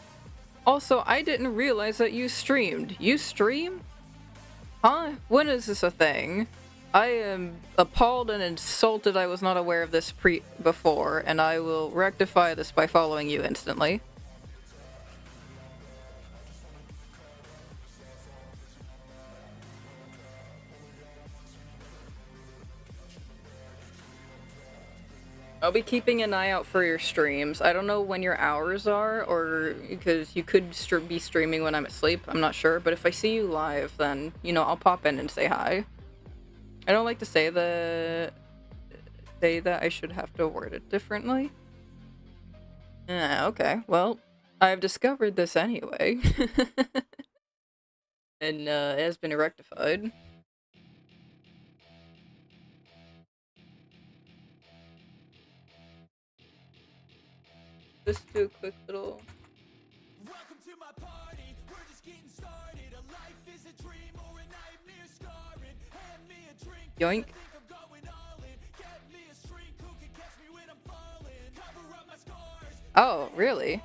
Also, I didn't realize that you streamed. You stream? Huh? When is this a thing? I am appalled and insulted I was not aware of this before, and I will rectify this by following you instantly. I'll be keeping an eye out for your streams. I don't know when your hours are, or because you could be streaming when I'm asleep. I'm not sure, but if I see you live, then, you know, I'll pop in and say hi. I don't like to say that I should have to word it differently. Okay, well, I've discovered this anyway. And it has been rectified. Just do a quick little... Welcome to my party. We're just getting started. A life is a dream or a nightmare scarring. Hand me a drink. Yoink. Think I'm going all in. Get me a shrink who can catch me when I'm falling. Cover up my scars. Oh, really?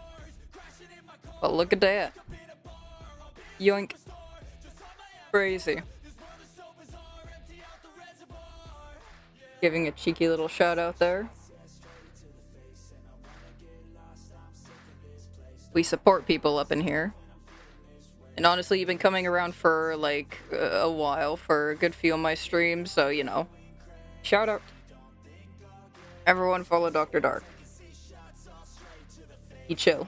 Crashing in my car. Well, look at that. Up in a bar. I'll be Yoink. just on my Crazy. This world is so bizarre. Empty out the reservoir. Giving a cheeky little shout out there. We support people up in here. And honestly, you've been coming around for like a while for a good few of my streams, so you know. Shout out. Everyone follow Dr. Dark. He chill.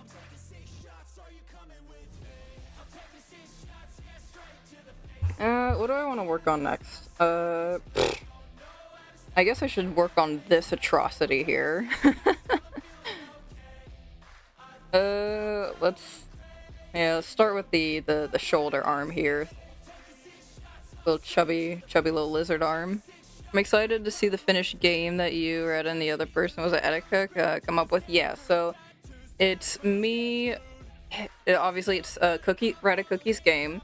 What do I want to work on next? I guess I should work on this atrocity here. Let's start with the shoulder arm here. Little chubby little lizard arm. I'm excited to see the finished game that you, Red, and the other person, was it Etika, come up with. Yeah, so it's me. Obviously, it's Red Cookie's game.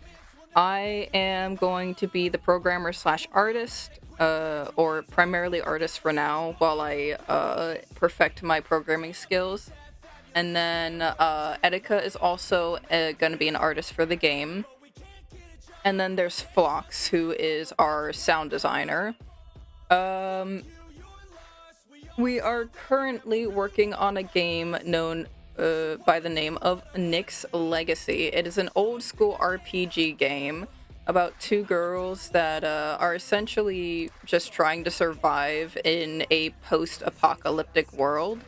I am going to be the programmer / artist, or primarily artist for now, while I perfect my programming skills. And then Etika is also going to be an artist for the game. And then there's Phlox, who is our sound designer. We are currently working on a game known by the name of Nyx Legacy. It is an old school RPG game about two girls that are essentially just trying to survive in a post-apocalyptic world.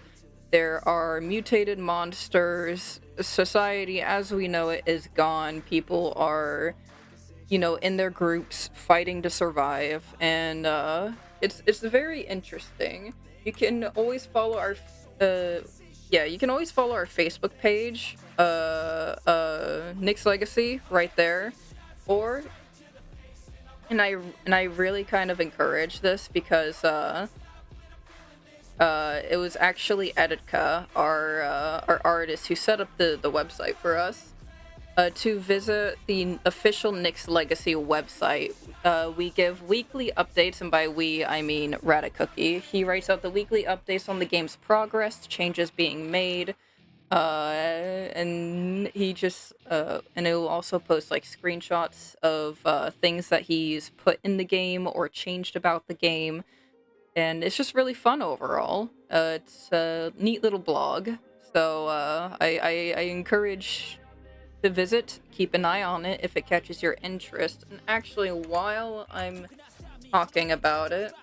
There are mutated monsters. Society as we know it is gone. People are, you know, in their groups fighting to survive, and it's very interesting. You can always follow our you can always follow our Facebook page, Nyx Legacy, right there, or and I really kind of encourage this because It was actually Editka, our artist, who set up the website for us. To visit the official Nyx Legacy website. We give weekly updates, and by we, I mean Radicookie. He writes out the weekly updates on the game's progress, changes being made, and he just, and it will also post, like, screenshots of things that he's put in the game or changed about the game, and it's just really fun overall. It's a neat little blog, so I encourage to visit, keep an eye on it if it catches your interest. And actually, while I'm talking about it,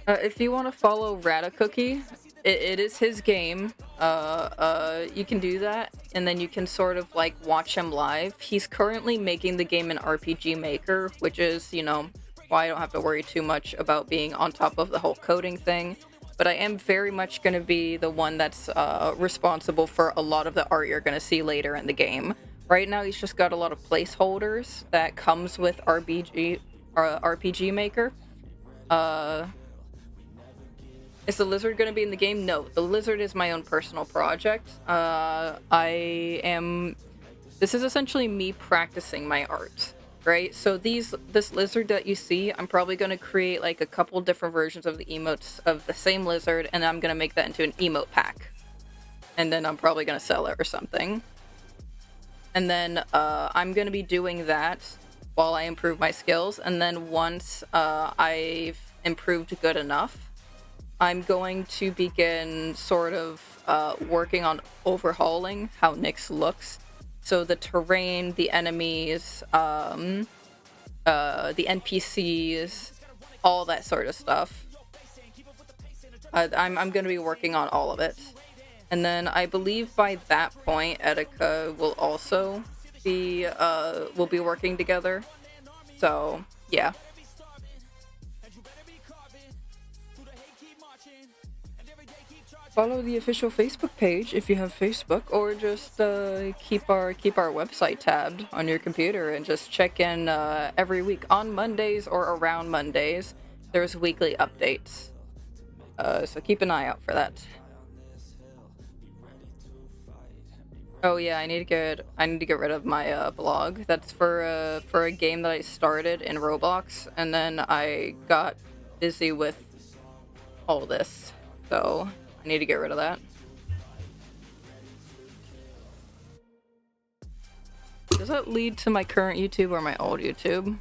if you want to follow Radicookie, it is his game. You can do that, and then you can sort of like watch him live. He's currently making the game in RPG Maker, which is, you know, why I don't have to worry too much about being on top of the whole coding thing. But I am very much going to be the one that's responsible for a lot of the art you're going to see later in the game. Right now, he's just got a lot of placeholders that comes with RPG Maker. Is the lizard going to be in the game? No, the lizard is my own personal project. This is essentially me practicing my art. Right, so this lizard that you see, I'm probably going to create like a couple different versions of the emotes of the same lizard, and I'm going to make that into an emote pack. And then I'm probably going to sell it or something. And then I'm going to be doing that while I improve my skills, and then once I've improved good enough, I'm going to begin sort of working on overhauling how Nyx looks. So the terrain, the enemies, the NPCs, all that sort of stuff. I'm going to be working on all of it. And then I believe by that point, Editka will also be, we'll be working together. So, yeah. Follow the official Facebook page if you have Facebook, or just keep our website tabbed on your computer and just check in every week on Mondays or around Mondays. There's weekly updates, so keep an eye out for that. Oh yeah, I need to get rid of my blog. That's for a game that I started in Roblox, and then I got busy with all this, so I need to get rid of that. Does that lead to my current YouTube or my old YouTube?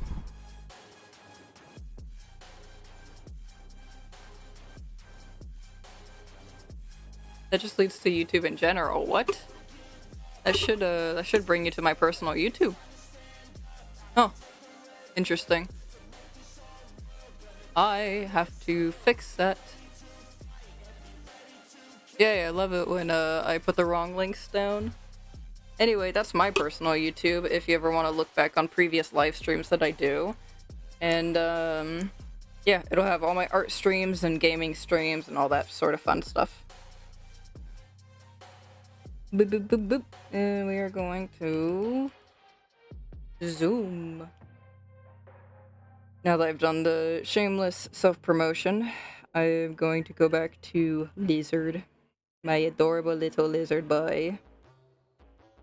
That just leads to YouTube in general. What? That should bring you to my personal YouTube. Oh, interesting. I have to fix that. Yeah, I love it when I put the wrong links down. Anyway, that's my personal YouTube if you ever want to look back on previous live streams that I do. And yeah, it'll have all my art streams and gaming streams and all that sort of fun stuff. Boop, boop, boop, boop. And we are going to Zoom. Now that I've done the shameless self-promotion, I'm going to go back to Lizard. My adorable little lizard boy.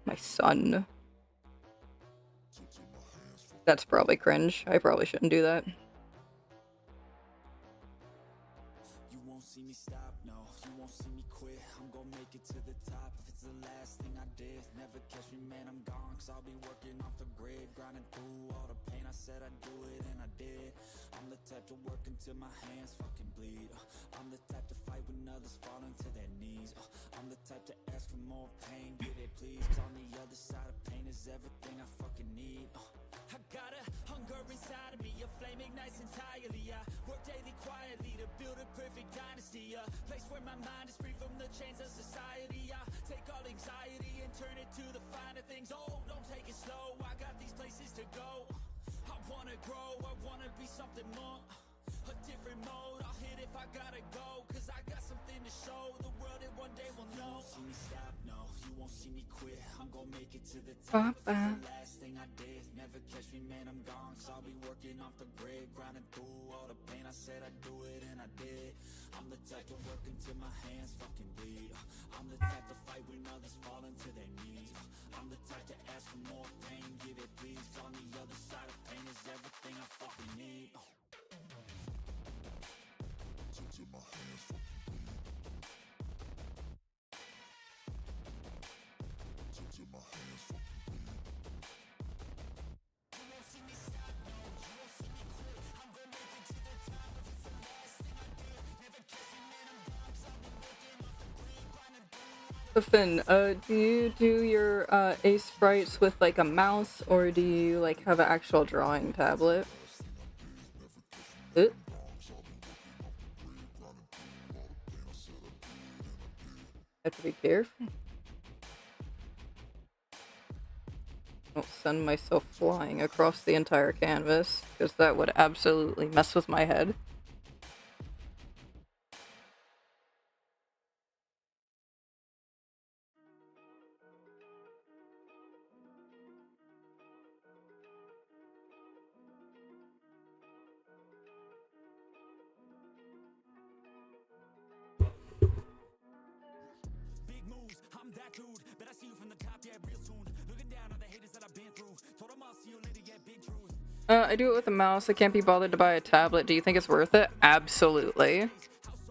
My son. That's probably cringe. I probably shouldn't do that. You won't see me stop, no. You won't see me quit. I'm gonna make it to the top. If it's the last thing I did, never catch me, man, I'm gone. 'Cause I'll be working off the grid, grinding through all the pain. I said I'd do it, and I did. I'm the type to work until my hands fucking bleed. I'm the type to fight when others falling to their knees. I'm the type to ask for more pain, get it please. 'Cause on the other side of pain is everything I fucking need. I got a hunger inside of me, a flame ignites entirely. I work daily quietly to build a perfect dynasty. A place where my mind is free from the chains of society. I take all anxiety and turn it to the finer things. Oh, don't take it slow, I got these places to go. I wanna grow, I wanna be something more. A different mode, I'll hit if I gotta go. 'Cause I got something to show the world, it one Ba-ba. So Finn, do you do your Ace sprites with like a mouse, or do you like have an actual drawing tablet? Have to be careful. Don't send myself flying across the entire canvas, because that would absolutely mess with my head. I do it with a mouse. I can't be bothered to buy a tablet. Do you think it's worth it? Absolutely.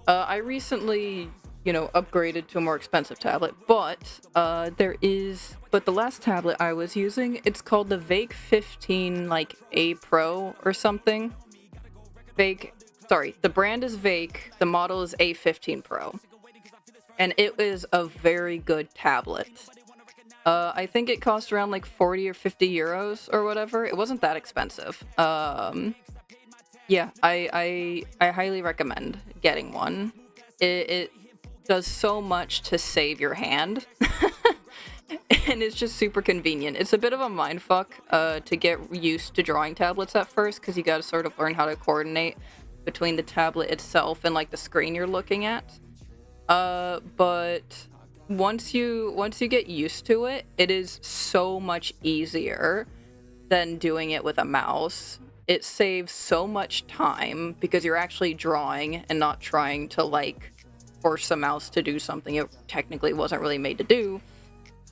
I recently, upgraded to a more expensive tablet, but the last tablet I was using, it's called the Vake 15, like, A Pro or something. The brand is Vake, the model is A15 Pro. And it is a very good tablet. I think it cost around like 40 or 50 euros or whatever. It wasn't that expensive. Yeah, I highly recommend getting one. It does so much to save your hand. And it's just super convenient. It's a bit of a mindfuck to get used to drawing tablets at first, because you gotta sort of learn how to coordinate between the tablet itself and like the screen you're looking at. But once you get used to it, it is so much easier than doing it with a mouse. It saves so much time because you're actually drawing and not trying to like force a mouse to do something it technically wasn't really made to do.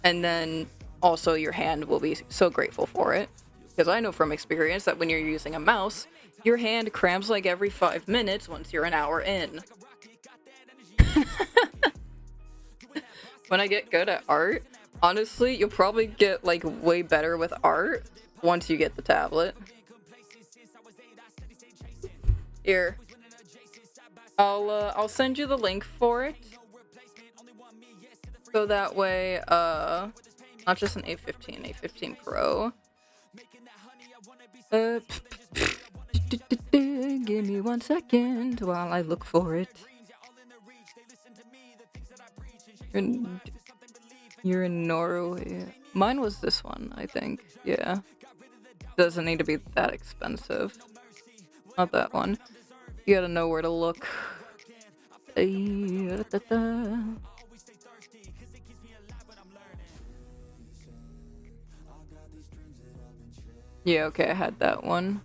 And then also your hand will be so grateful for it, because I know from experience that when you're using a mouse, your hand cramps like every 5 minutes once you're an hour in. When I get good at art, honestly, you'll probably get like way better with art once you get the tablet. Here, I'll send you the link for it, so that way, not just an A15, A15 Pro. Give me 1 second while I look for it. You're in Norway. Mine was this one, I think. Yeah. Doesn't need to be that expensive. Not that one. You gotta know where to look. Yeah, okay, I had that one.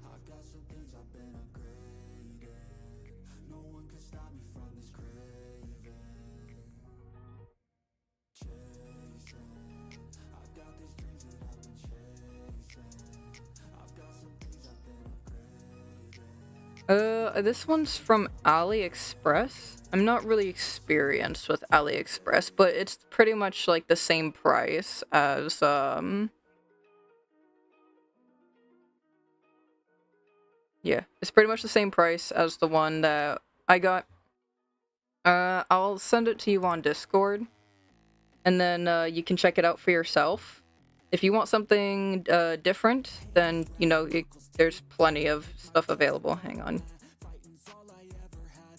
This one's from AliExpress. I'm not really experienced with AliExpress, but it's pretty much like the same price as, yeah, it's pretty much the same price as the one that I got. I'll send it to you on Discord, and then, you can check it out for yourself. If you want something, different, then, there's plenty of stuff available. Hang on.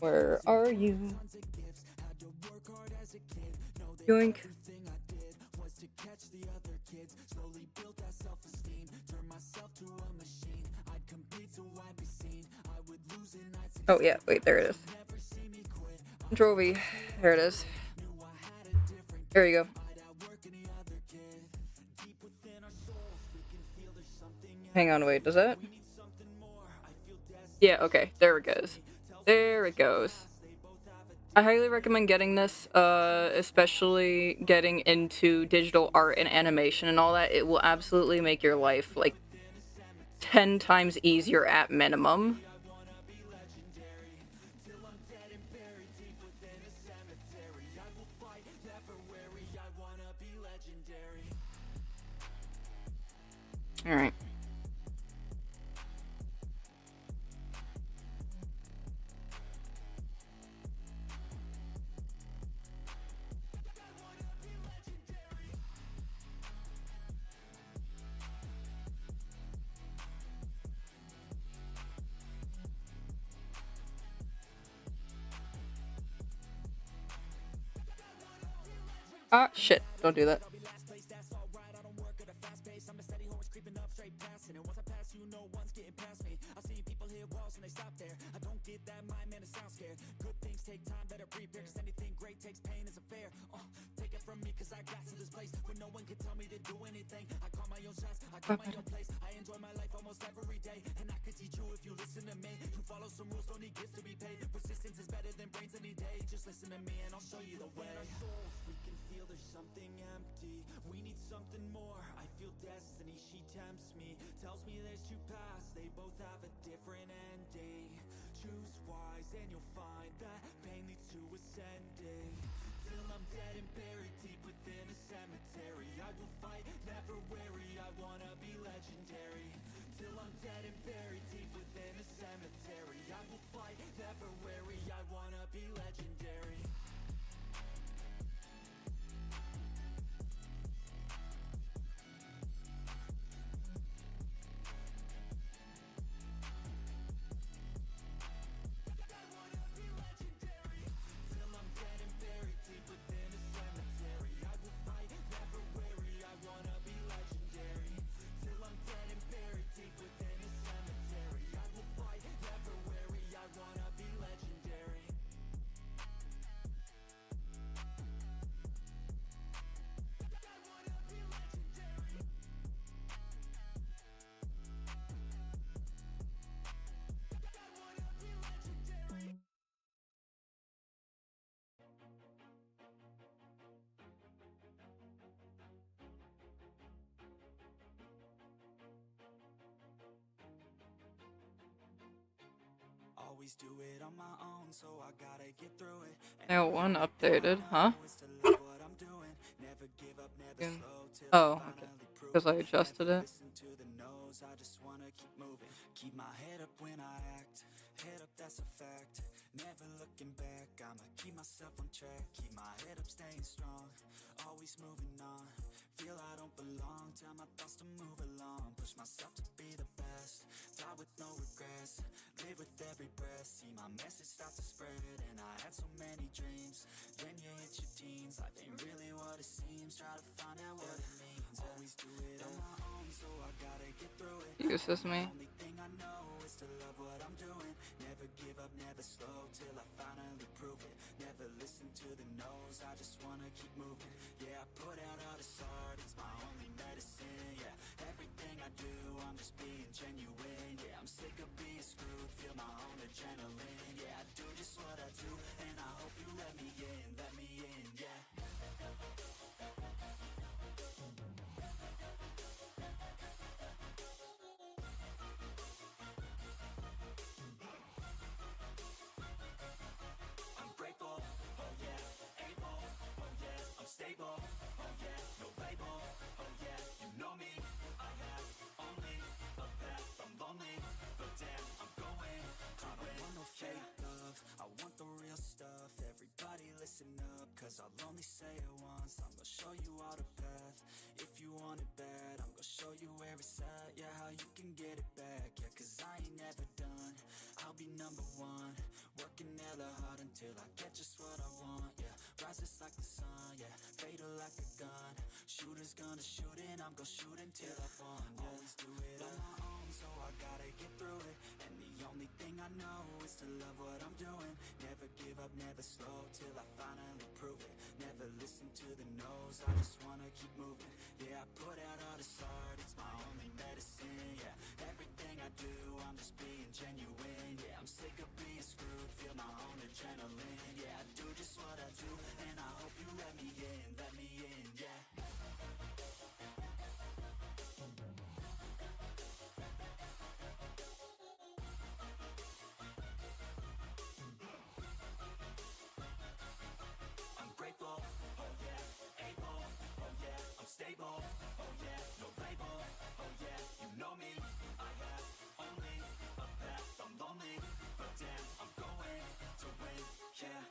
Where are you? Yoink. Oh yeah, wait, there it is. Control V. There it is. There you go. Hang on, wait, does that? Yeah, okay, there it goes. There it goes. I highly recommend getting this, especially getting into digital art and animation and all that. It will absolutely make your life, like, 10 times easier at minimum. Alright. Ah, shit. Don't do that. Always do it on my own, so I gotta get through it. Now one updated, huh? Mm. Oh, okay. Because I adjusted it. I just wanna keep moving. Keep my head up when I act. Head up, that's a fact. Never looking back. I'ma keep myself on track. Keep my head up, staying strong. Always moving on. Feel I don't belong. Tell my thoughts to move along. Push myself to be the best. Die with no regrets. Live with every breath. See my message start to spread. And I had so many dreams. Then you hit your teens. Life ain't really what it seems. Try to find out what it means. Always do it on my own, so I gotta get through it. Uses me. Only thing I know is to love what I'm doing. Never give up, never slow till I finally prove it. Never listen to the no's. I just wanna keep moving. Yeah, I put out all this art. It's my only medicine. Yeah, everything I do, I'm just being genuine. Yeah, I'm sick of being screwed. Feel my own adrenaline. Yeah, I do just what I do, and I hope you let me in. Let me in. Yeah. I'm grateful, oh yeah, able, oh yeah, I'm stable, oh yeah, no label, oh yeah, you know me, I have only a path, I'm lonely, but damn, I'm going to win. I don't want no fake love, I want the real stuff. Everybody listen up, cause I'll only say it once. I'm gonna show you all the path, if you want it bad. I'm gonna show you where it's at, yeah, how you can get it back. Yeah, cause I ain't never done, I'll be number one. Working hella hard until I get just what I want, yeah. Rises like the sun, yeah, fatal like a gun. Shooter's gonna shoot and I'm gonna shoot until I won, yeah. Always do it on my own, so I gotta get through it. And the only thing I know is to love what I'm doing. Never give up, never slow till I finally prove it. Never listen to the no. goes, I just wanna keep moving. Yeah, I put out all this art, it's my only medicine. Yeah, everything I do, I'm just being genuine. Yeah, I'm sick of being screwed, feel my own adrenaline. Yeah, I do just what I do, and I hope you let me in, yeah. I'm grateful, oh yeah, able, oh yeah, I'm stable, oh yeah, no label, oh yeah, you know me, I have only a path, I'm lonely, but damn, I'm going to win, yeah.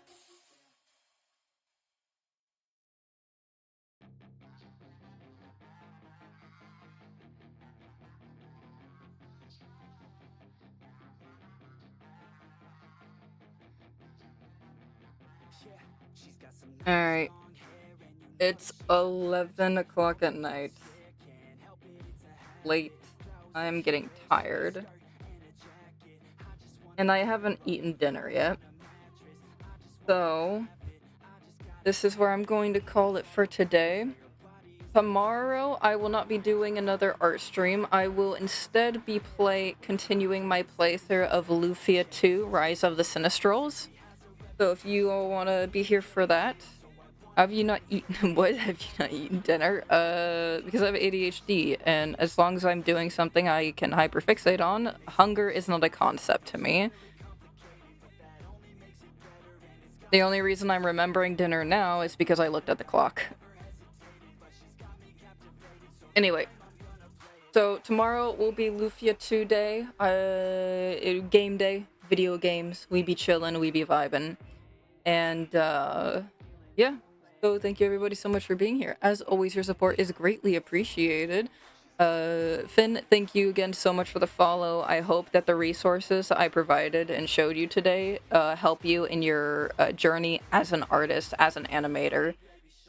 Alright. It's 11 o'clock at night. Late. I'm getting tired. And I haven't eaten dinner yet. So, this is where I'm going to call it for today. Tomorrow, I will not be doing another art stream. I will instead be continuing my playthrough of Lufia 2, Rise of the Sinistrals. So if you all want to be here for that, have you not eaten? What? Have you not eaten dinner? Because I have ADHD, and as long as I'm doing something I can hyperfixate on, hunger is not a concept to me. The only reason I'm remembering dinner now is because I looked at the clock. Anyway, so tomorrow will be Lufia 2 day, game day, video games, we be chillin', we be vibin', and yeah, so thank you everybody so much for being here. As always, your support is greatly appreciated. Finn, thank you again so much for the follow. I hope that the resources I provided and showed you today help you in your journey as an artist, as an animator,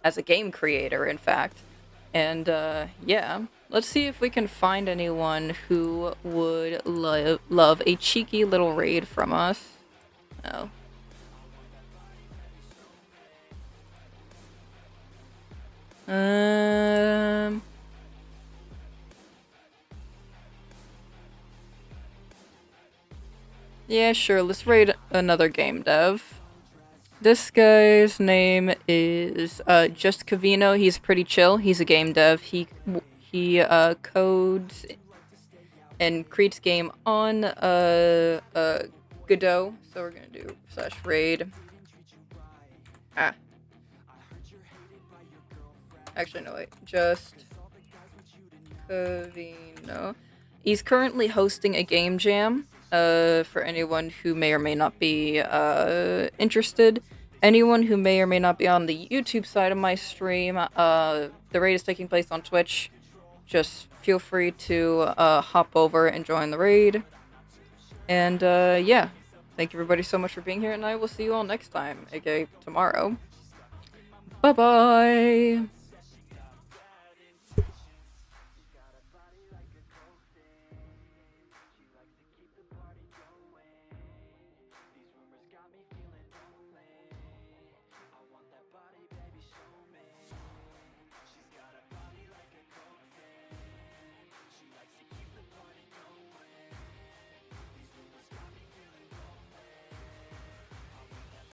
as a game creator, in fact. And yeah, let's see if we can find anyone who would love a cheeky little raid from us. Oh. Yeah, sure, let's raid another game dev. This guy's name is Just Cavino. He's pretty chill. He's a game dev. He codes and creates game on Godot. So we're gonna do /raid. Actually, no, wait. Just Cavino. He's currently hosting a game jam. For anyone who may or may not be interested. Anyone who may or may not be on the YouTube side of my stream, the raid is taking place on Twitch. Just feel free to hop over and join the raid. And yeah, thank you everybody so much for being here, and I will see you all next time, aka tomorrow. Bye-bye!